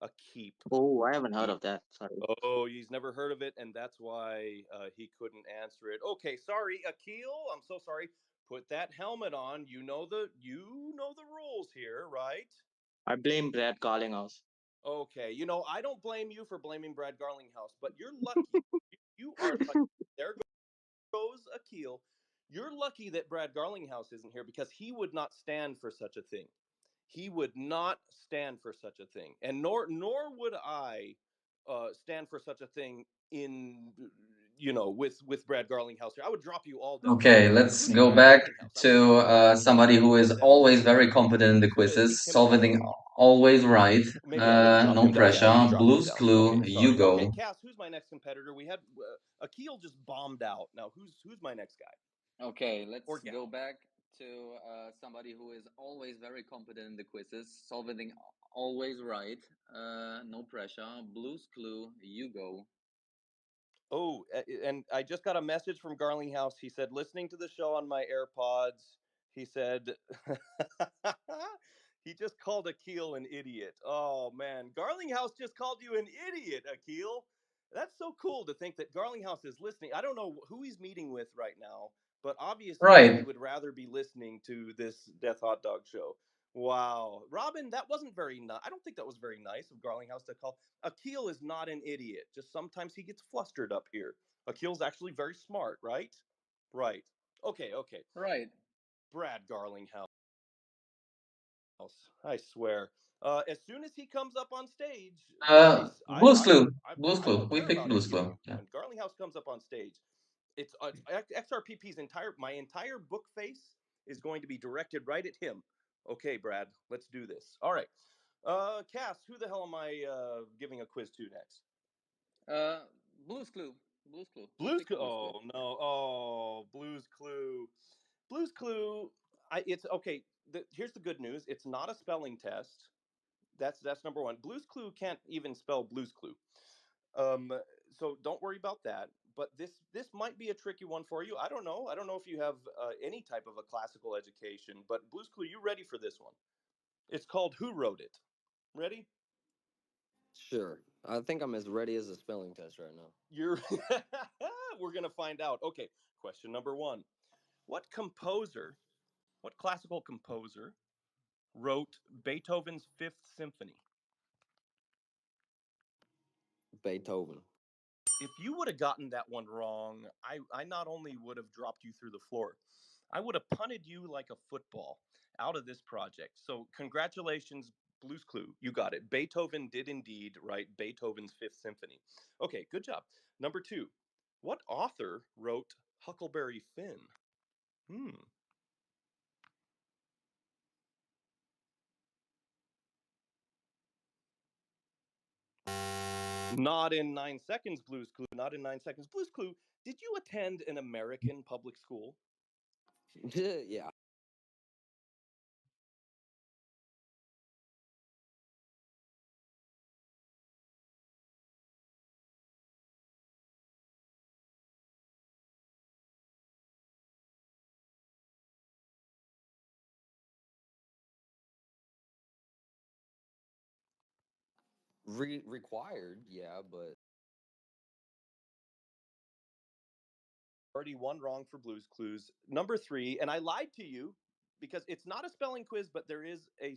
a keep. oh, I haven't heard Keep. of that. Sorry. Oh, he's never heard of it, and that's why he couldn't answer it. Okay, sorry, Akil. I'm so sorry. Put that helmet on. You know the rules here, right? I blame Brad Garlinghouse. Okay. I don't blame you for blaming Brad Garlinghouse, but you're lucky. You are lucky. There goes Akil. You're lucky that Brad Garlinghouse isn't here because he would not stand for such a thing. He would not stand for such a thing, and nor would I stand for such a thing in with Brad Garlinghouse here. I would drop you all down, Okay, let's including go Brad back Garlinghouse. I would to drop you all somebody who is down. always very competent in the quizzes, Keep him solve down. everything always right. Maybe I wouldn't drop No him down. Yeah, you pressure. drop him Blues down. Clue, Okay, you sorry. Okay, go. Cass, who's my next competitor? We had Akil just bombed out. Now who's my next guy Okay, let's or gal? go back to somebody who is always very competent in the quizzes, solving always right. No pressure. Blues Clue, you go. Oh, and I just got a message from Garlinghouse. He said, listening to the show on my AirPods, he said, he just called Akil an idiot. Oh, man. Garlinghouse just called you an idiot, Akil. That's so cool to think that Garlinghouse is listening. I don't know who he's meeting with right now, but obviously he Right. would rather be listening to this Death Hot Dog show. Wow. Robin, that wasn't very nice. I don't think that was very nice of Garlinghouse to call. Akil is not an idiot. Just sometimes he gets flustered up here. Akil's actually very smart, right? Right. Okay, okay. Right. Brad Garlinghouse. I swear. As soon as he comes up on stage, guys, Blues Clue. Blues I Clue. don't We care picked about Blues any of Clue. you. Yeah. When Garlinghouse comes up on stage, it's XRPP's my entire book face is going to be directed right at him. Okay, Brad, let's do this. All right. Cass, who the hell am I giving a quiz to next? Uh, Blues Clue. Blues Clue. We Blues picked Clue. Blues Clue. Oh no. Oh, Blues Clue. Blues Clue. It's okay. Here's the good news. It's not a spelling test. That's number one. Blues Clue can't even spell Blues Clue. Um, so don't worry about that. But this might be a tricky one for you. I don't know. I don't know if you have any type of a classical education. But Blues Clue, you ready for this one? It's called Who Wrote It. Ready? Sure. I think I'm as ready as a spelling test right now. You're. We're gonna find out. Okay. Question number one. What composer? What classical composer wrote Beethoven's Fifth Symphony? Beethoven. If you would have gotten that one wrong, I not only would have dropped you through the floor, I would have punted you like a football. out of this project. So, congratulations, Blues Clue. You got it. Beethoven did indeed write Beethoven's Fifth Symphony. Okay, good job. Number two, what author wrote Huckleberry Finn? Hmm. Not in 9 seconds, Blues Clue. Not in 9 seconds. Blues Clue, did you attend an American public school? Yeah. Required, yeah, but Already one wrong for Blues Clues. Number three, and I lied to you because it's not a spelling quiz, but there is a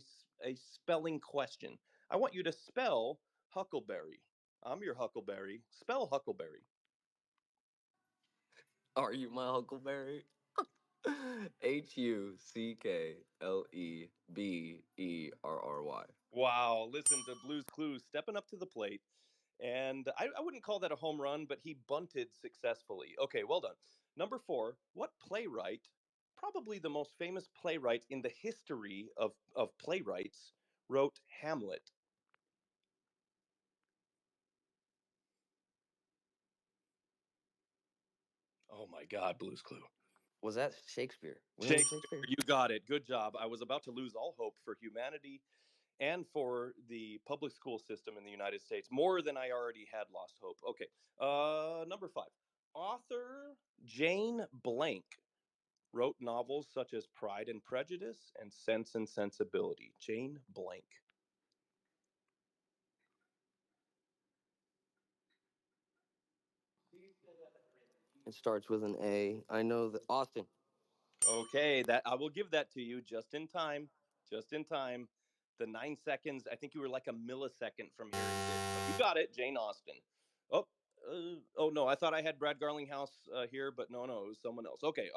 spelling question. I want you to spell Huckleberry. I'm your Huckleberry. Spell Huckleberry. are you my Huckleberry? Huckleberry. Wow, listen to Blues Clues stepping up to the plate. And I wouldn't call that a home run, but he bunted successfully. Okay, well done. Number four, what playwright, probably the most famous playwright in the history of playwrights, wrote Hamlet? Oh my God, Blues Clue. Was that Shakespeare? William Shakespeare, Shakespeare? you got it. Good job. I was about to lose all hope for humanity and for the public school system in the United States, more than I already had lost hope. Okay, number five. Author Jane Blank wrote novels such as Pride and Prejudice and Sense and Sensibility. Jane Blank. It starts with an A. I know that Austin. Okay, that I will give that to you just in time. Just in time. The 9 seconds, I think you were like a millisecond from hearing this, but you got it, Jane Austen. Oh, oh no, I thought I had Brad Garlinghouse here, but no, it was someone else. Okay.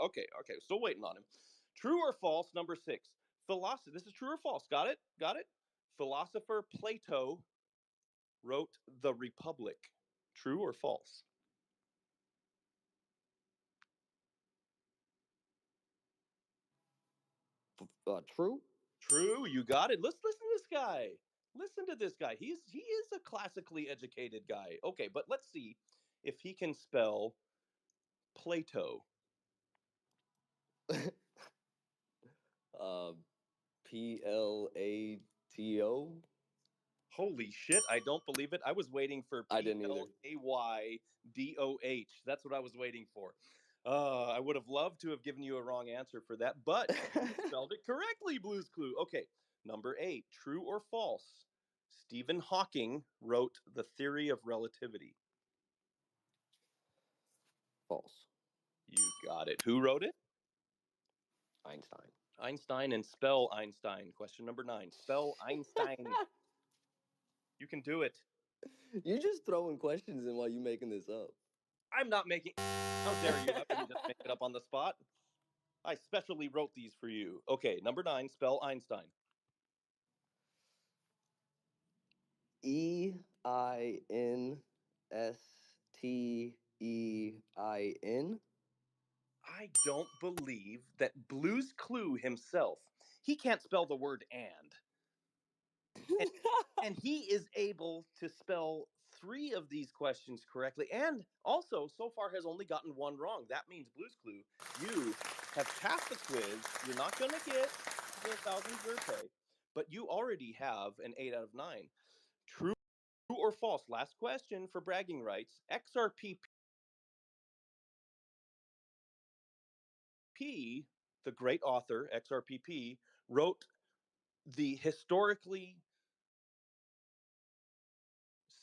Still waiting on him. True or false? Number six. Philosophy. This is true or false. Got it? Got it? Philosopher Plato wrote The Republic. True or false? True? True, you got it. Let's listen to this guy. Listen to this guy. He is a classically educated guy. Okay, but let's see if he can spell Plato. uh, Plato? Holy shit, I don't believe it. I was waiting for I didn't either. Playdoh. That's what I was waiting for. I would have loved to have given you a wrong answer for that, but you spelled it correctly, Blues Clue. Okay, number eight. True or false? Stephen Hawking wrote The Theory of Relativity. False. You got it. Who wrote it? Einstein. Einstein, and spell Einstein. Question number nine. Spell Einstein. You can do it. You're just throwing questions in while you making this up. I'm not making. How dare you? I wouldn't just make it up on the spot. I specially wrote these for you. Okay, number nine. Spell Einstein. Einstein. I don't believe that Blues Clue himself. He can't spell the word and and he is able to spell three of these questions correctly, and also so far has only gotten one wrong. That means, Blues Clue, you have passed the quiz. You're not going to get the 1,000 Zerpaay, but you already have an 8 out of 9. True or false? Last question for bragging rights. XRPP, the great author, XRPP, wrote the historically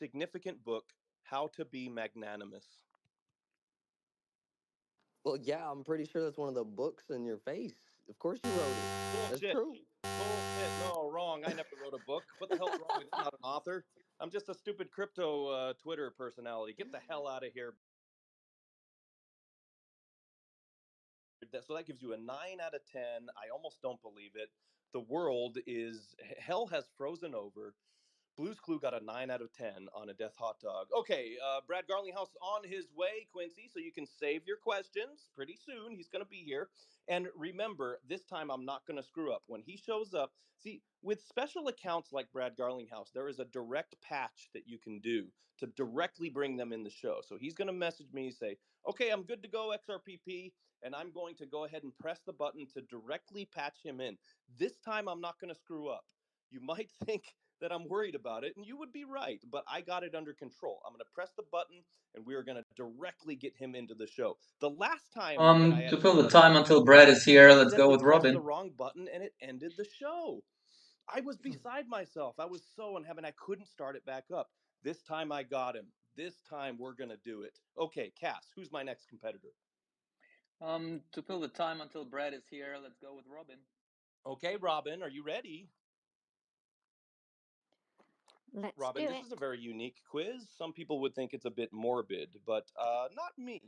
significant book, How to Be Magnanimous. Well, yeah, I'm pretty sure that's one of the books in your face. Of course you wrote it. That's Bullshit. true. Bullshit. No, wrong. I never wrote a book. What the hell's wrong? I'm not an author. I'm just a stupid crypto Twitter personality. Get the hell out of here, So that gives you a 9 out of 10. I almost don't believe it. The world is hell has frozen over. Blues Clue got a 9 out of 10 on a death hot dog. Okay, Brad Garlinghouse on his way, Quincy, so you can save your questions pretty soon. He's going to be here. And remember, this time I'm not going to screw up. When he shows up, see, with special accounts like Brad Garlinghouse, there is a direct patch that you can do to directly bring them in the show. So he's going to message me, say, okay, I'm good to go, XRPP, and I'm going to go ahead and press the button to directly patch him in. This time I'm not going to screw up. You might think that I'm worried about it, and you would be right, but I got it under control. I'm going to press the button, and we are going to directly get him into the show. The last time that I had To to fill the screw up time until Brad is here, I let's go accidentally with pressed the Robin. wrong button, and it ended the show. I was beside myself. I was so unhappy. I couldn't start it back up. This time I got him. This time we're going to do it. Okay, Cass, who's my next competitor? To fill the time until Brad is here, let's go with Robin. Okay, Robin, are you ready? Let's Robin, do this it. is a very unique quiz. Some people would think it's a bit morbid, but not me.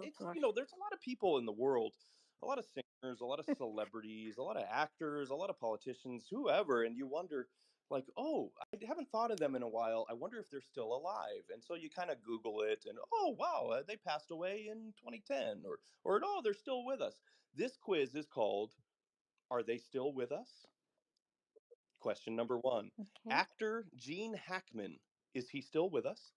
It's gosh. there's a lot of people in the world, a lot of singers, a lot of celebrities, a lot of actors, a lot of politicians, whoever, and you wonder, like, oh, I haven't thought of them in a while. I wonder if they're still alive. And so you kind of Google it, and oh wow, they passed away in 2010, or oh, they're still with us. This quiz is called "Are They Still With Us?" Question number one. Okay. Actor Gene Hackman, is he still with us?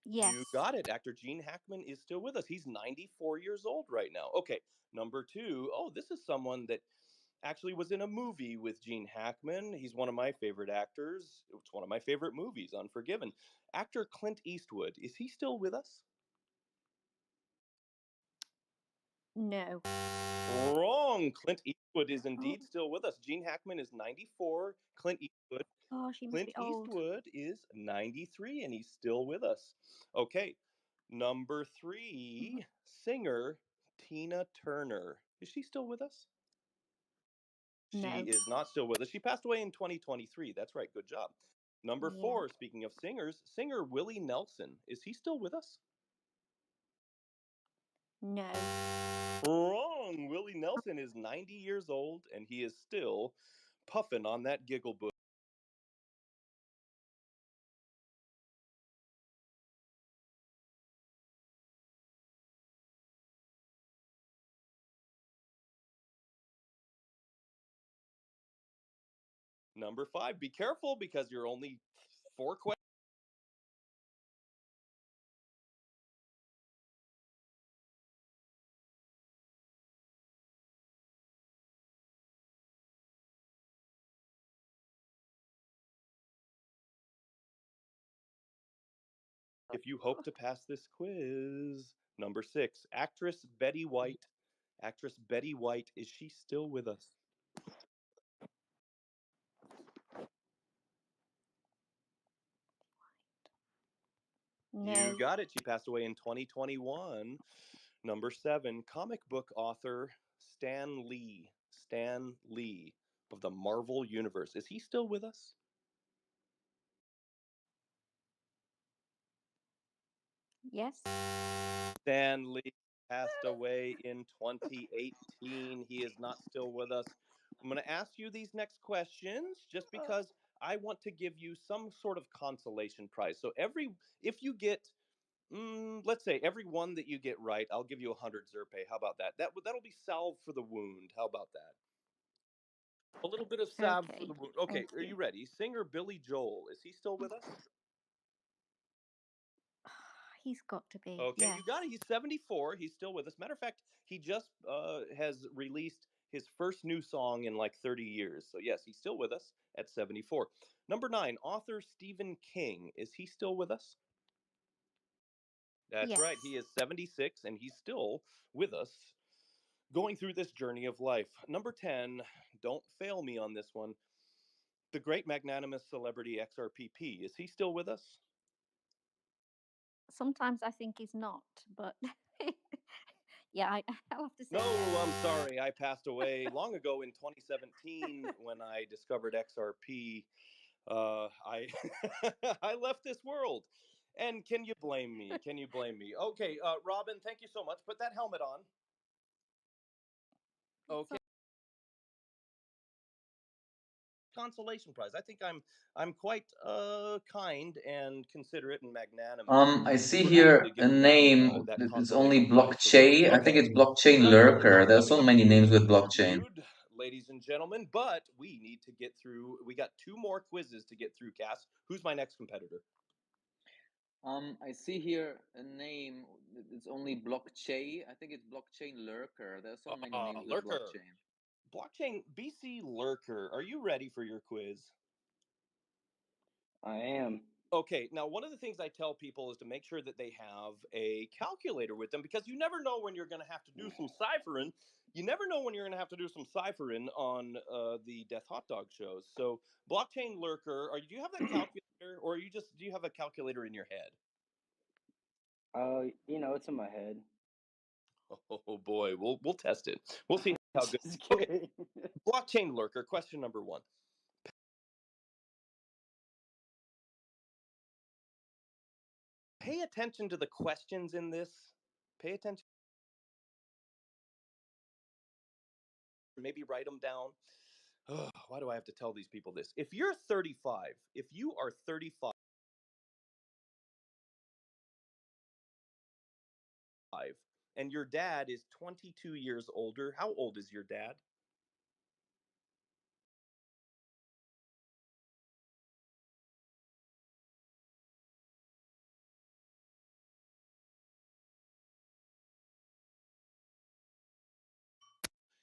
Yes. You got it. Actor Gene Hackman is still with us. He's 94 years old right now. Okay, number two. Oh, this is someone that actually was in a movie with Gene Hackman. He's one of my favorite actors. It's one of my favorite movies, Unforgiven. Actor Clint Eastwood, is he still with us? No. Wrong. Clint Eastwood is Oh indeed still with us. Gene Hackman is 94. gosh, he must Clint be old. Eastwood is 93 and he's still with us. Okay, number three, singer Tina Turner. Is she still with us? She No. is not still with us. She passed away in 2023. That's right. Good job. Number Yeah. four, speaking of singers, singer Willie Nelson. Is he still with us? No. Wrong. Willie Nelson is 90 years old and he is still puffing on that giggle bush. Number five, be careful because you're only 4 questions. If you hope to pass this quiz. Number six, actress Betty White. Actress Betty White, is she still with us? No. You got it. She passed away in 2021. Number seven, comic book author Stan Lee. Stan Lee of the Marvel Universe. Is he still with us? Yes. Stan Lee passed away in 2018. He is not still with us. I'm going to ask you these next questions just because I want to give you some sort of consolation prize. So if you get, let's say every one that you get right, I'll give you 100 Zerpaay. How about that? That'll be salve for the wound. How about that? A little bit of salve for Okay. the wound. Okay, Thank are you ready? Singer Billy Joel, is he still with us? He's got to be. Okay, Yes. you got it. He's 74. He's still with us. Matter of fact, he just has released his first new song in like 30 years. So, yes, he's still with us at 74. Number nine, author Stephen King. Is he still with us? That's Yes. right. He is 76 and he's still with us going through this journey of life. Number 10, don't fail me on this one. The great magnanimous celebrity XRPP. Is he still with us? Sometimes I think he's not, but yeah, I'll have to say No, yes. I'm sorry. I passed away long ago in 2017 when I discovered XRP. I I left this world. And can you blame me? Can you blame me? Okay, Robin, thank you so much. Put that helmet on. Okay. Consolation prize. I think I'm quite kind and considerate and magnanimous I see for actually here a giving that name. that It's only consolation prize to Rose. blockchain. I think Okay, it's blockchain not really lurker. knocking There's so many names with your blockchain. mood, ladies and gentlemen, but we need to get through. We got two more quizzes to get through. Cass, who's my next competitor? I see here a name. It's only blockchain. I think it's blockchain lurker. There's so many names with Lurker. blockchain. Blockchain BC Lurker. Are you ready for your quiz? I am. Okay, now one of the things I tell people is to make sure that they have a calculator with them because you never know when you're going to have to do some ciphering. You never know when you're going to have to do some ciphering on the Death Hot Dog shows. So, blockchain lurker, do you have that calculator, or do you have a calculator in your head? It's in my head. Oh boy, we'll test it. We'll see how good. Okay, blockchain lurker. Question number 1. Pay attention to the questions in this. Pay attention. Maybe write them down. Why do I have to tell these people this? If you are 35 and your dad is 22 years older, how old is your dad?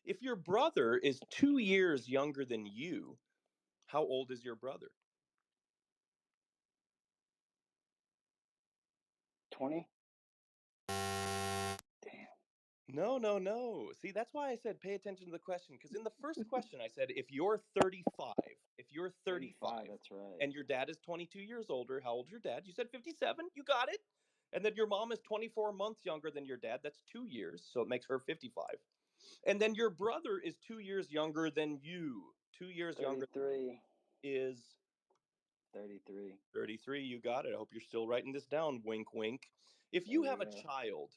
If your brother is 2 years younger than you, how old is your brother? 20. No, no, no. See, that's why I said pay attention to the question. Because in the first question, I said if you're 35, That's right. and your dad is 22 years older, how old's your dad? You said 57. You got it. And then your mom is 24 months younger than your dad. That's 2 years. So it makes her 55. And then your brother is 2 years younger than you. 2 years younger 33. is 33. 33. You got it. I hope you're still writing this down. Wink, wink. If you have a child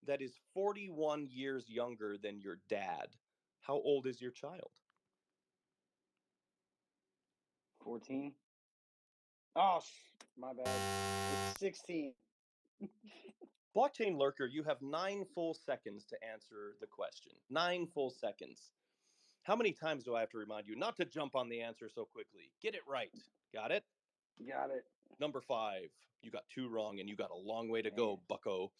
that is 41 years younger than your dad, how old is your child? 14. Oh, my bad. It's 16. Blockchain lurker, you have 9 full seconds to answer the question. 9 full seconds. How many times do I have to remind you not to jump on the answer so quickly? Get it right. Got it? Got it. Number 5. You got 2 wrong and you got a long way to go, bucko.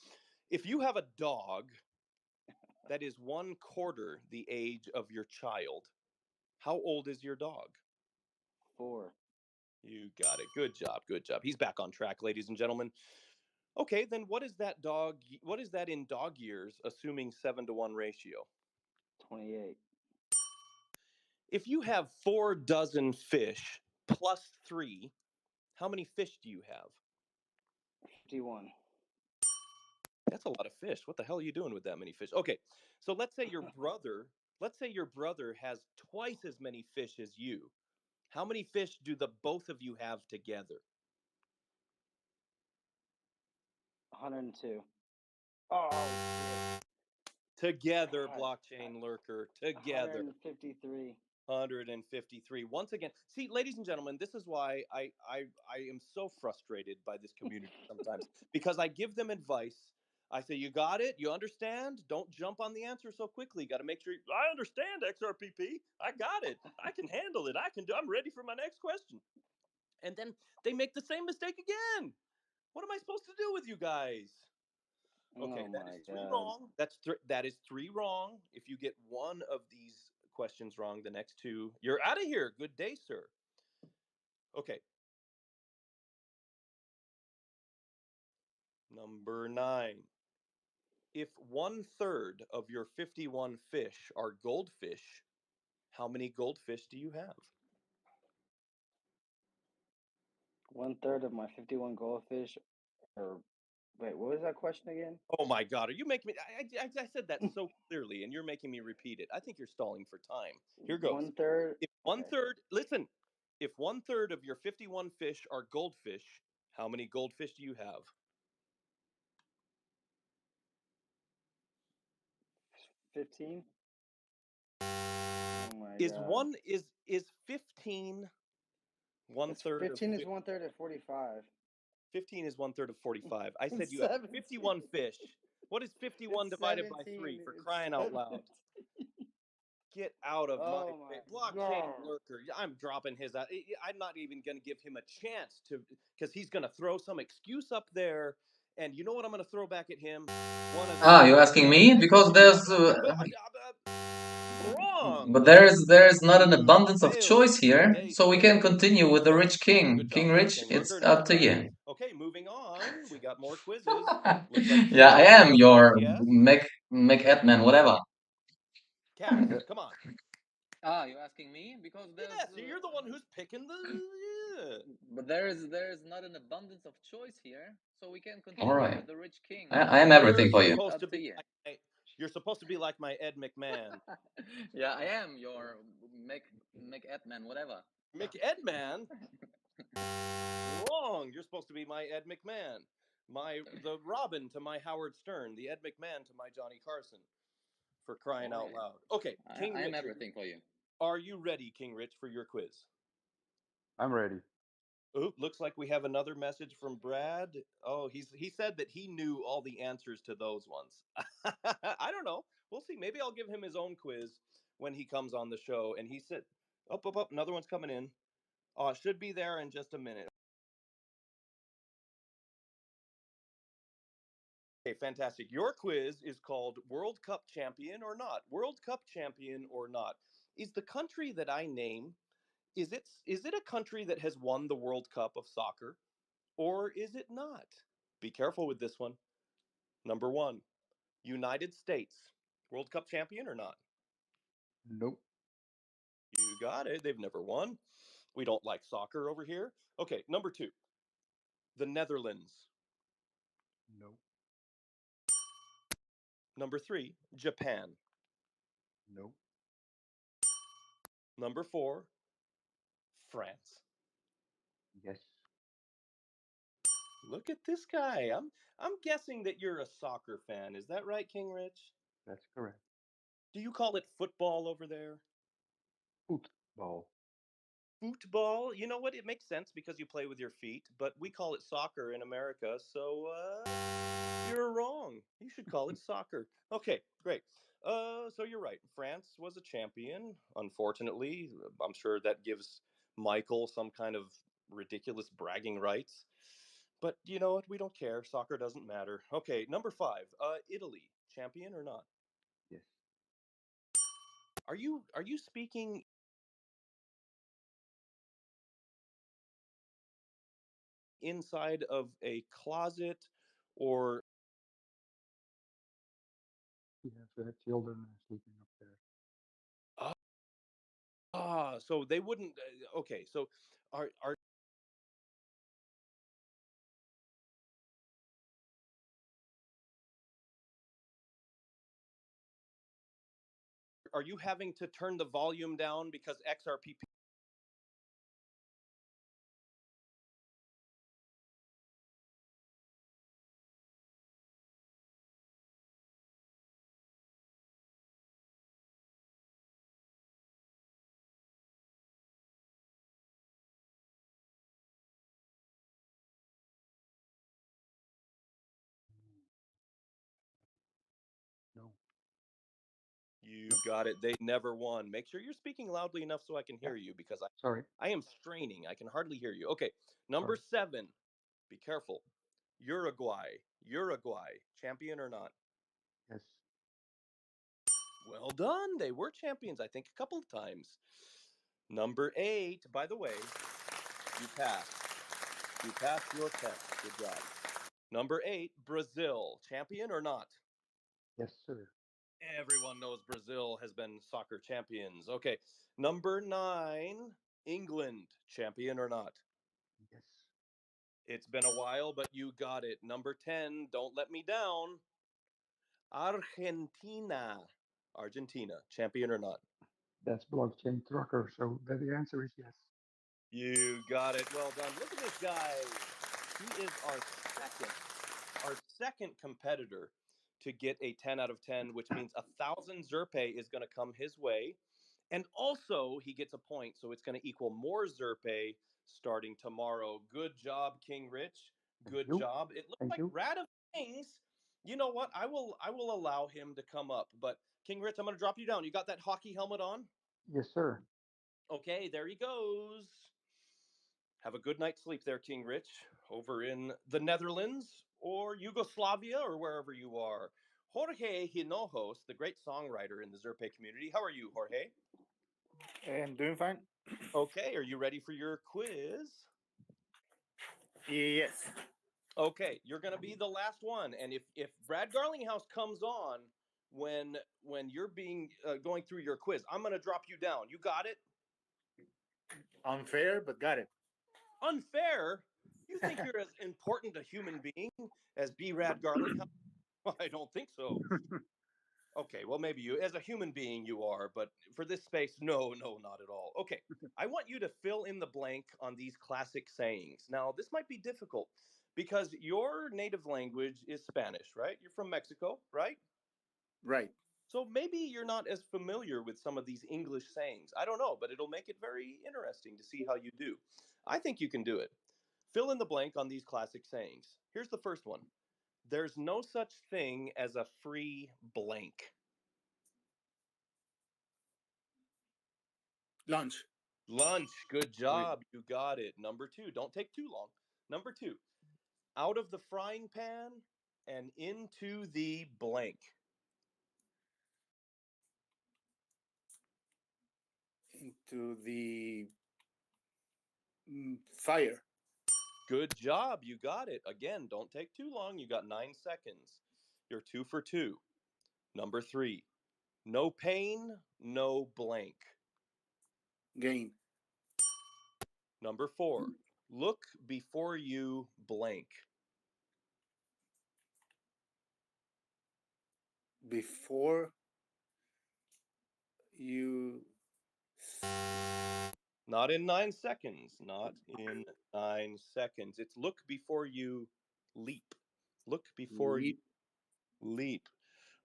If you have a dog that is 1/4 the age of your child, how old is your dog? 4. You got it. Good job. Good job. He's back on track, ladies and gentlemen. Okay, then what is that dog? What is that in dog years, assuming 7-to-1 ratio? 28. If you have 4 dozen fish plus 3, how many fish do you have? 51. That's a lot of fish. What the hell are you doing with that many fish? Okay, so let's say your brother has twice as many fish as you. How many fish do the both of you have together? 102. Oh, Together, God. blockchain lurker. Together. 153. 153. Once again, see, ladies and gentlemen, this is why I am so frustrated by this community sometimes because I give them advice. I say, you got it, you understand. Don't jump on the answer so quickly. Got to make sure I understand XRPP. I got it. I can handle it. I'm ready for my next question. And then they make the same mistake again. What am I supposed to do with you guys? Okay, Oh that is my 3 God. wrong. That is 3 wrong. If you get one of these questions wrong, the next 2, you're out of here. Good day, sir. Okay. Number 9. If 1/3 of your 51 fish are goldfish, how many goldfish do you have? 1/3 of my 51 goldfish. Or wait, what was that question again? Oh my God, are you making me? I said that so clearly, and you're making me repeat it. I think you're stalling for time. Here goes. 1/3. If Okay. 1/3, listen, If 1/3 of your 51 fish are goldfish, how many goldfish do you have? 15. Oh my Is god. one is 15 one It's third of 15 is 1/3 of 45. 15 is 1/3 of 45. I said you have 17. 51 fish. What is 51 It's divided by 17. 3 for It's crying out 17. loud? Get out of my Oh my blockchain god. lurker. I'm dropping his out. I'm not even going to give him a chance to, because he's going to throw some excuse up there. And you know what I'm going to throw back at him? One of Ah, those. you're asking me because Wrong. but there's not an You abundance of failed choice here, so we can miserably. continue with the Okay. rich king. Good job, King Rich, blockchain it's lurker. up Next to try. you. Okay, moving on. We got more quizzes. Looks like King Yeah, I Rich am has a quiz. your Yes. Mech whatever. Cast. Come on. Ah, you're asking me because there's. Yes, you're the one who's picking the. But there's not an abundance of choice here, so we can All continue right, with the Rich King. I am everything for you. Up to you. You're supposed to be like my Ed McMahon. Yeah, I am your Edman, whatever. McEdman? Wrong. You're supposed to be my Ed McMahon. The Robin to my Howard Stern, the Ed McMahon to my Johnny Carson. For crying out loud. Okay, King I am Rich. everything for you. Are you ready, King Rich, for your quiz? I'm ready. Oh, looks like we have another message from Brad. Oh, he said that he knew all the answers to those ones. I don't know. We'll see. Maybe I'll give him his own quiz when he comes on the show. And he said, up, another one's coming in. Should be there in just a minute. Okay, fantastic. Your quiz is called World Cup Champion or Not. World Cup Champion or Not. Is the country that I name, is it a country that has won the World Cup of soccer or is it not? Be careful with this one. Number 1, United States. World Cup champion or not? Nope. You got it. They've never won. We don't like soccer over here. Okay, number 2, the Netherlands. Nope. Number 3, Japan. Nope. Number 4, France. Yes. Look at this guy. I'm guessing that you're a soccer fan. Is that right, King Rich? That's correct. Do you call it football over there? Football. Football? You know what? It makes sense because you play with your feet, but we call it soccer in America, so you're wrong. You should call it soccer. Okay, great. So you're right. France was a champion. Unfortunately, I'm sure that gives Michael some kind of ridiculous bragging rights. But you know what? We don't care. Soccer doesn't matter. Okay, number 5. Italy, champion or not? Yes. Are you speaking inside of a closet or We have children sleeping up there. so they wouldn't okay, so are you having to turn the volume down because XRP No. You got it. They never won. Make sure you're speaking loudly enough so I can Yeah. hear you because Sorry. I am straining. I can hardly hear you. Okay, number Sorry. 7. Be careful. Uruguay. Uruguay, champion or not? Yes. Well done. They were champions, I think, a couple of times. Number 8. By the way, you passed. You passed your test. Good job. Number 8, Brazil, champion or not? Yes, sir. Everyone knows Brazil has been soccer champions. Okay. Number 9, England, champion or not? Yes. It's been a while, but you got it. Number 10, don't let me down. Argentina. Argentina, champion or not? That's blockchain trucker, so the answer is yes. You got it. Well done. Look at this guy. He is our second competitor to get a 10 out of 10, which means 1,000 Zerpaay is going to come his way. And also, he gets a point, so it's going to equal more Zerpaay starting tomorrow. Good job, King Rich. Thank Good you. job. It looks Thank like you. Rat of Kings. You know what? I will allow him to come up. But King Rich, I'm going to drop you down. You got that hockey helmet on? Yes, sir. Okay, there he goes. Have a good night's sleep there, King Rich, over in the Netherlands or Yugoslavia or wherever you are. Jorge Hinojos, the great songwriter in the Zerpe community. How are you, Jorge? I'm doing fine. Okay, are you ready for your quiz? Yes. Okay, you're going to be the last one, and if Brad Garlinghouse comes on when you're being going through your quiz, I'm going to drop you down. You got it? Unfair, but got it. Unfair? You think you're as important a human being as B. Rad Garlinghouse? I don't think so. Okay, well, maybe you, as a human being, you are, but for this space, no, no, not at all. Okay, I want you to fill in the blank on these classic sayings. Now, this might be difficult because your native language is Spanish, right? You're from Mexico, right? Right. So maybe you're not as familiar with some of these English sayings. I don't know, but it'll make it very interesting to see how you do. I think you can do it. Fill in the blank on these classic sayings. Here's the first one. There's no such thing as a free blank. Lunch. Lunch. Good Oh, yeah. job. You got it. Number two. Don't take too long. Number two. Out of the frying pan and into the blank. Into the fire. Good job. You got it. Again, don't take too long. You got 9 seconds. You're 2 for 2. Number three. No pain, no blank. Gain. Number four. Look before you blank. Before you. Not in 9 seconds. Not in 9 seconds. It's look before you leap. Look before you Leap. leap.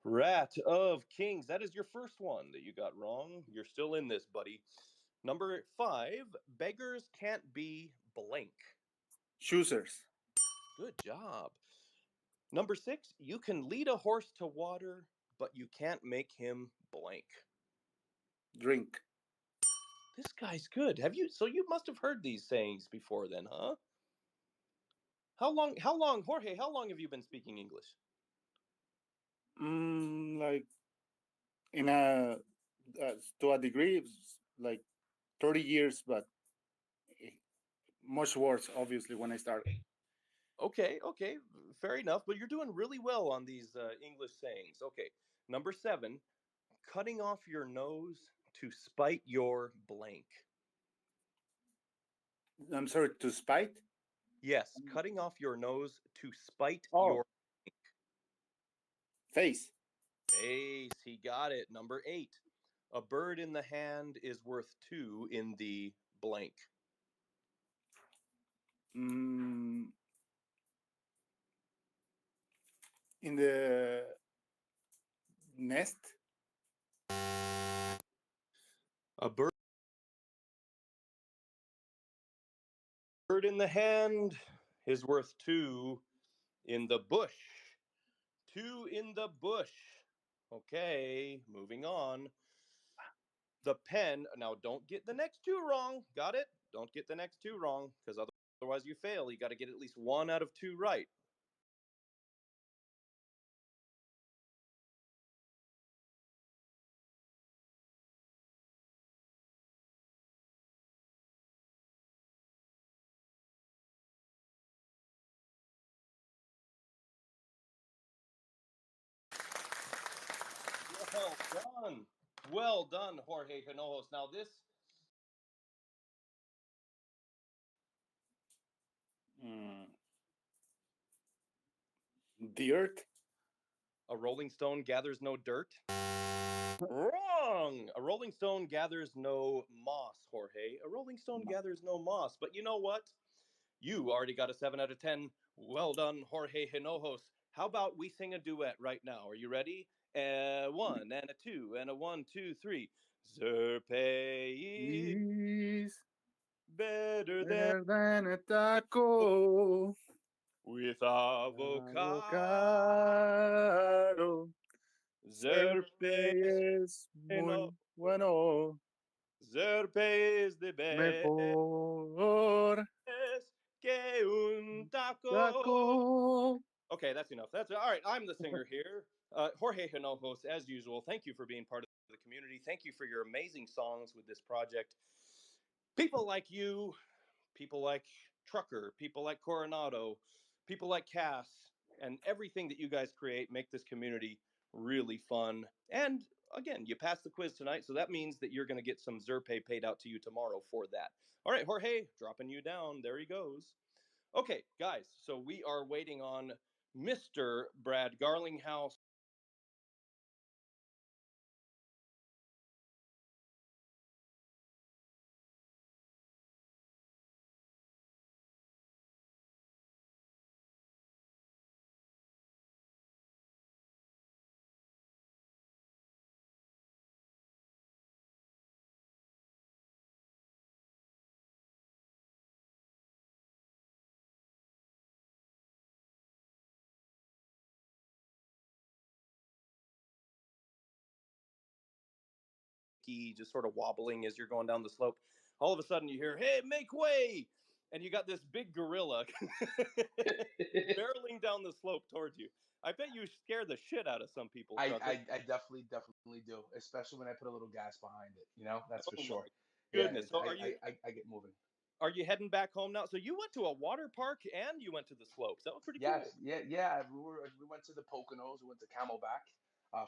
Rat of Kings. That is your first one that you got wrong. You're still in this, buddy. Number five. Beggars can't be blank. Choosers. Good job. Number six. You can lead a horse to water, but you can't make him blank. Drink. This guy's good. Have you? So you must have heard these sayings before, then, huh? How long, Jorge? How long have you been speaking English? Like in a to a degree, it's like 30 years, but much worse, obviously, when I started. Okay, okay, fair enough. But you're doing really well on these English sayings. Okay, number seven, cutting off your nose to spite your blank. I'm sorry, to spite. Yes, cutting off your nose to spite Oh, your face. face. He got it. Number eight, a bird in the hand is worth two in the blank. Mm, in the nest. A bird in the hand is worth two in the bush. Two in the bush. Okay, moving on. The pen. Now, don't get the next two wrong. Got it? Don't get the next two wrong, because otherwise you fail. You got to get at least one out of two right. Well done. Well done, Jorge Hinojos. Now, this. Mm, the earth. A rolling stone gathers no dirt. Wrong! A rolling stone gathers no moss, Jorge. A rolling stone gathers no moss. But you know what? You already got a 7 out of 10. Well done, Jorge Hinojos. How about we sing a duet right now? Are you ready? One and a two and a 1, 2, 3. Zerpaay Is better better than a taco. with avocado. Avocado. Zerpaay Zerpaay es muy no. bueno. Zerpaay is the best Mejor que un taco. taco. Okay, that's enough. That's all right. I'm the singer here. Jorge Hinojos, as usual, thank you for being part of the community. Thank you for your amazing songs with this project. People like you, people like Trucker, people like Coronado, people like Cass, and everything that you guys create make this community really fun. And again, you passed the quiz tonight, so that means that you're going to get some Zerpaay paid out to you tomorrow for that. All right, Jorge, dropping you down. There he goes. Okay, guys, so we are waiting on Mr. Brad Garlinghouse. Just sort of wobbling as you're going down the slope. All of a sudden, you hear, "Hey, make way!" And you got this big gorilla barreling down the slope towards you. I bet you scare the shit out of some people, Trucker. I definitely do, especially when I put a little gas behind it. You know, that's for Oh my sure. Yeah, goodness! So I get moving. are you heading back home now? So you went to a water park and you went to the slopes. That was pretty Yes, cool. yeah. We went to the Poconos. We went to Camelback.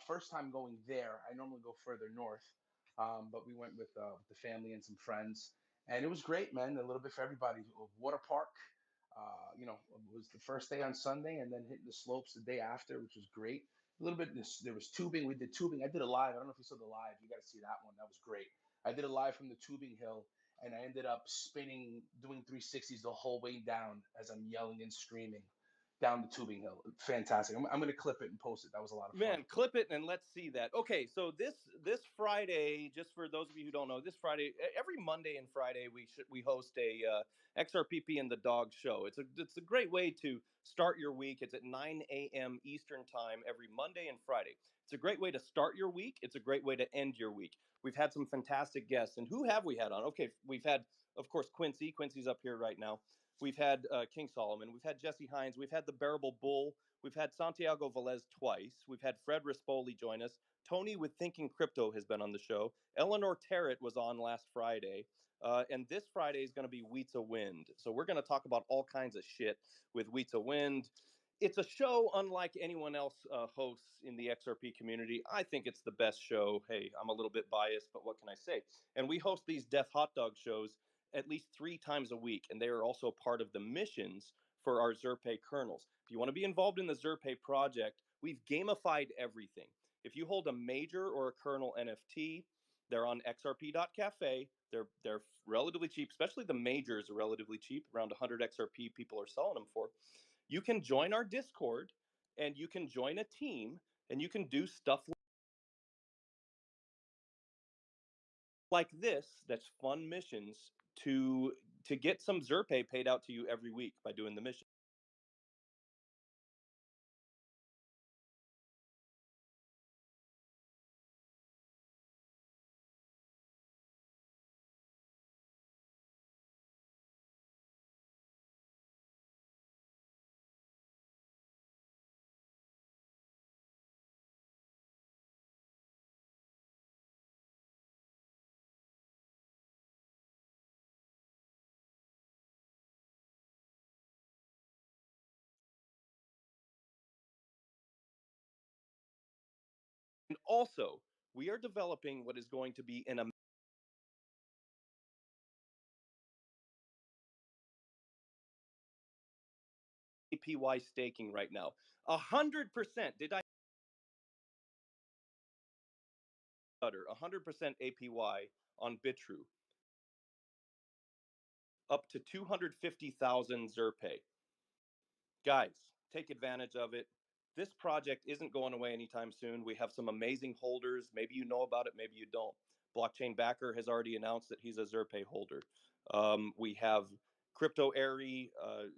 First time going there. I normally go further north, but we went with the family and some friends, and it was great, man. A little bit for everybody. Water park. It was the first day on Sunday, and then hitting the slopes the day after, which was great. A little bit. There was tubing. We did tubing. I did a live. I don't know if you saw the live. You got to see that one. That was great. I did a live from the tubing hill, and I ended up spinning, doing 360s the whole way down as I'm yelling and screaming down the tubing hill. Fantastic. I'm going to clip it and post it. That was a lot of fun. Man, clip it and let's see that. Okay, so this Friday, just for those of you who don't know, this Friday, every Monday and Friday, we host a XRPP and the Dog show. It's a great way to start your week. It's at 9 a.m. Eastern time every Monday and Friday. It's a great way to start your week. It's a great way to end your week. We've had some fantastic guests, and who have we had on? Okay, we've had, of course, Quincy. Quincy's up here right now. We've had King Solomon. We've had Jesse Hines. We've had the Bearable Bull. We've had Santiago Velez twice. We've had Fred Rispoli join us. Tony with Thinking Crypto has been on the show. Eleanor Terrett was on last Friday. And this Friday is going to be Wheats of Wind. So we're going to talk about all kinds of shit with Wheats of Wind. It's a show unlike anyone else hosts in the XRP community. I think it's the best show. Hey, I'm a little bit biased, but what can I say? And we host these Death Hot Dog shows at least 3 times a week, and they are also part of the missions for our Zerpaay kernels. If you want to be involved in the Zerpaay project, we've gamified everything. If you hold a major or a kernel NFT, they're on xrp.cafe. They're relatively cheap, especially the majors are relatively cheap. Around 100 XRP people are selling them for. You can join our Discord and you can join a team and you can do stuff like this that's fun missions to get some Zerpaay paid out to you every week by doing the mission. And also, we are developing what is going to be an APY staking right now. 100%. Did I 100% APY on Bitrue, up to 250,000 Zerpaay. Guys, take advantage of it. This project isn't going away anytime soon. We have some amazing holders. Maybe you know about it, maybe you don't. Blockchain Backer has already announced that he's a Zerpaay holder. We have Crypto Airy,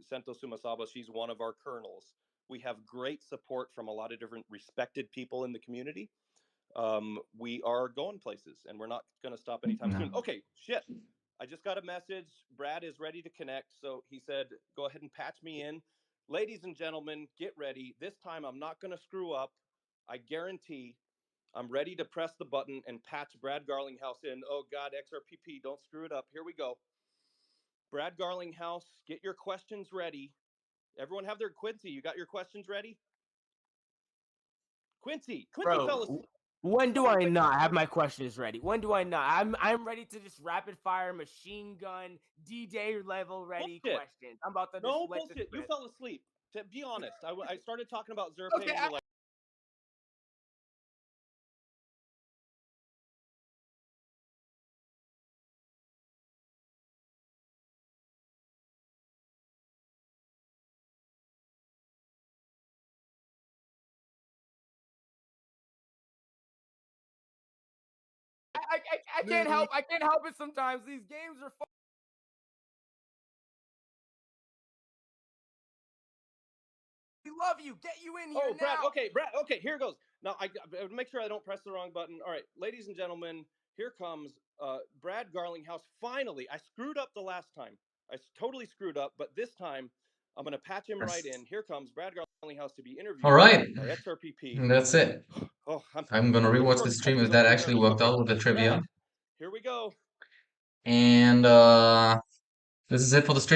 Sento Sumasaba, she's one of our kernels. We have great support from a lot of different respected people in the community. We are going places, and we're not going to stop anytime soon. Okay, shit. I just got a message. Brad is ready to connect. So he said, go ahead and patch me in. Ladies and gentlemen, get ready. This time I'm not going to screw up. I guarantee I'm ready to press the button and patch Brad Garlinghouse in. Oh, God, XRPP, don't screw it up. Here we go. Brad Garlinghouse, get your questions ready. Everyone have their Quincy. You got your questions ready? Quincy Bro, fell asleep. when do I not have my questions ready? When do I not? I'm ready to just rapid fire, machine gun, D-Day level ready Bullshit. questions. I'm about to No just let bullshit. You rip. fell asleep. To be honest, I started talking about Zerpaay, Okay, and you're like, I can't help. I can't help it sometimes. These games are fun. We love you. Get you in here oh, Brad. now. Okay, Brad. Okay, here goes. Now I make sure I don't press the wrong button. All right, ladies and gentlemen, here comes Brad Garlinghouse. Finally, I screwed up the last time. I totally screwed up, but this time I'm going to patch him right in. Here comes Brad Garlinghouse to be interviewed All right. by XRPP. And that's it. Oh, I'm gonna my rewatch the throat stream touches if that over the actually nerves. worked Okay, out with the trivia. Brad, here we go. And this is it for the stream.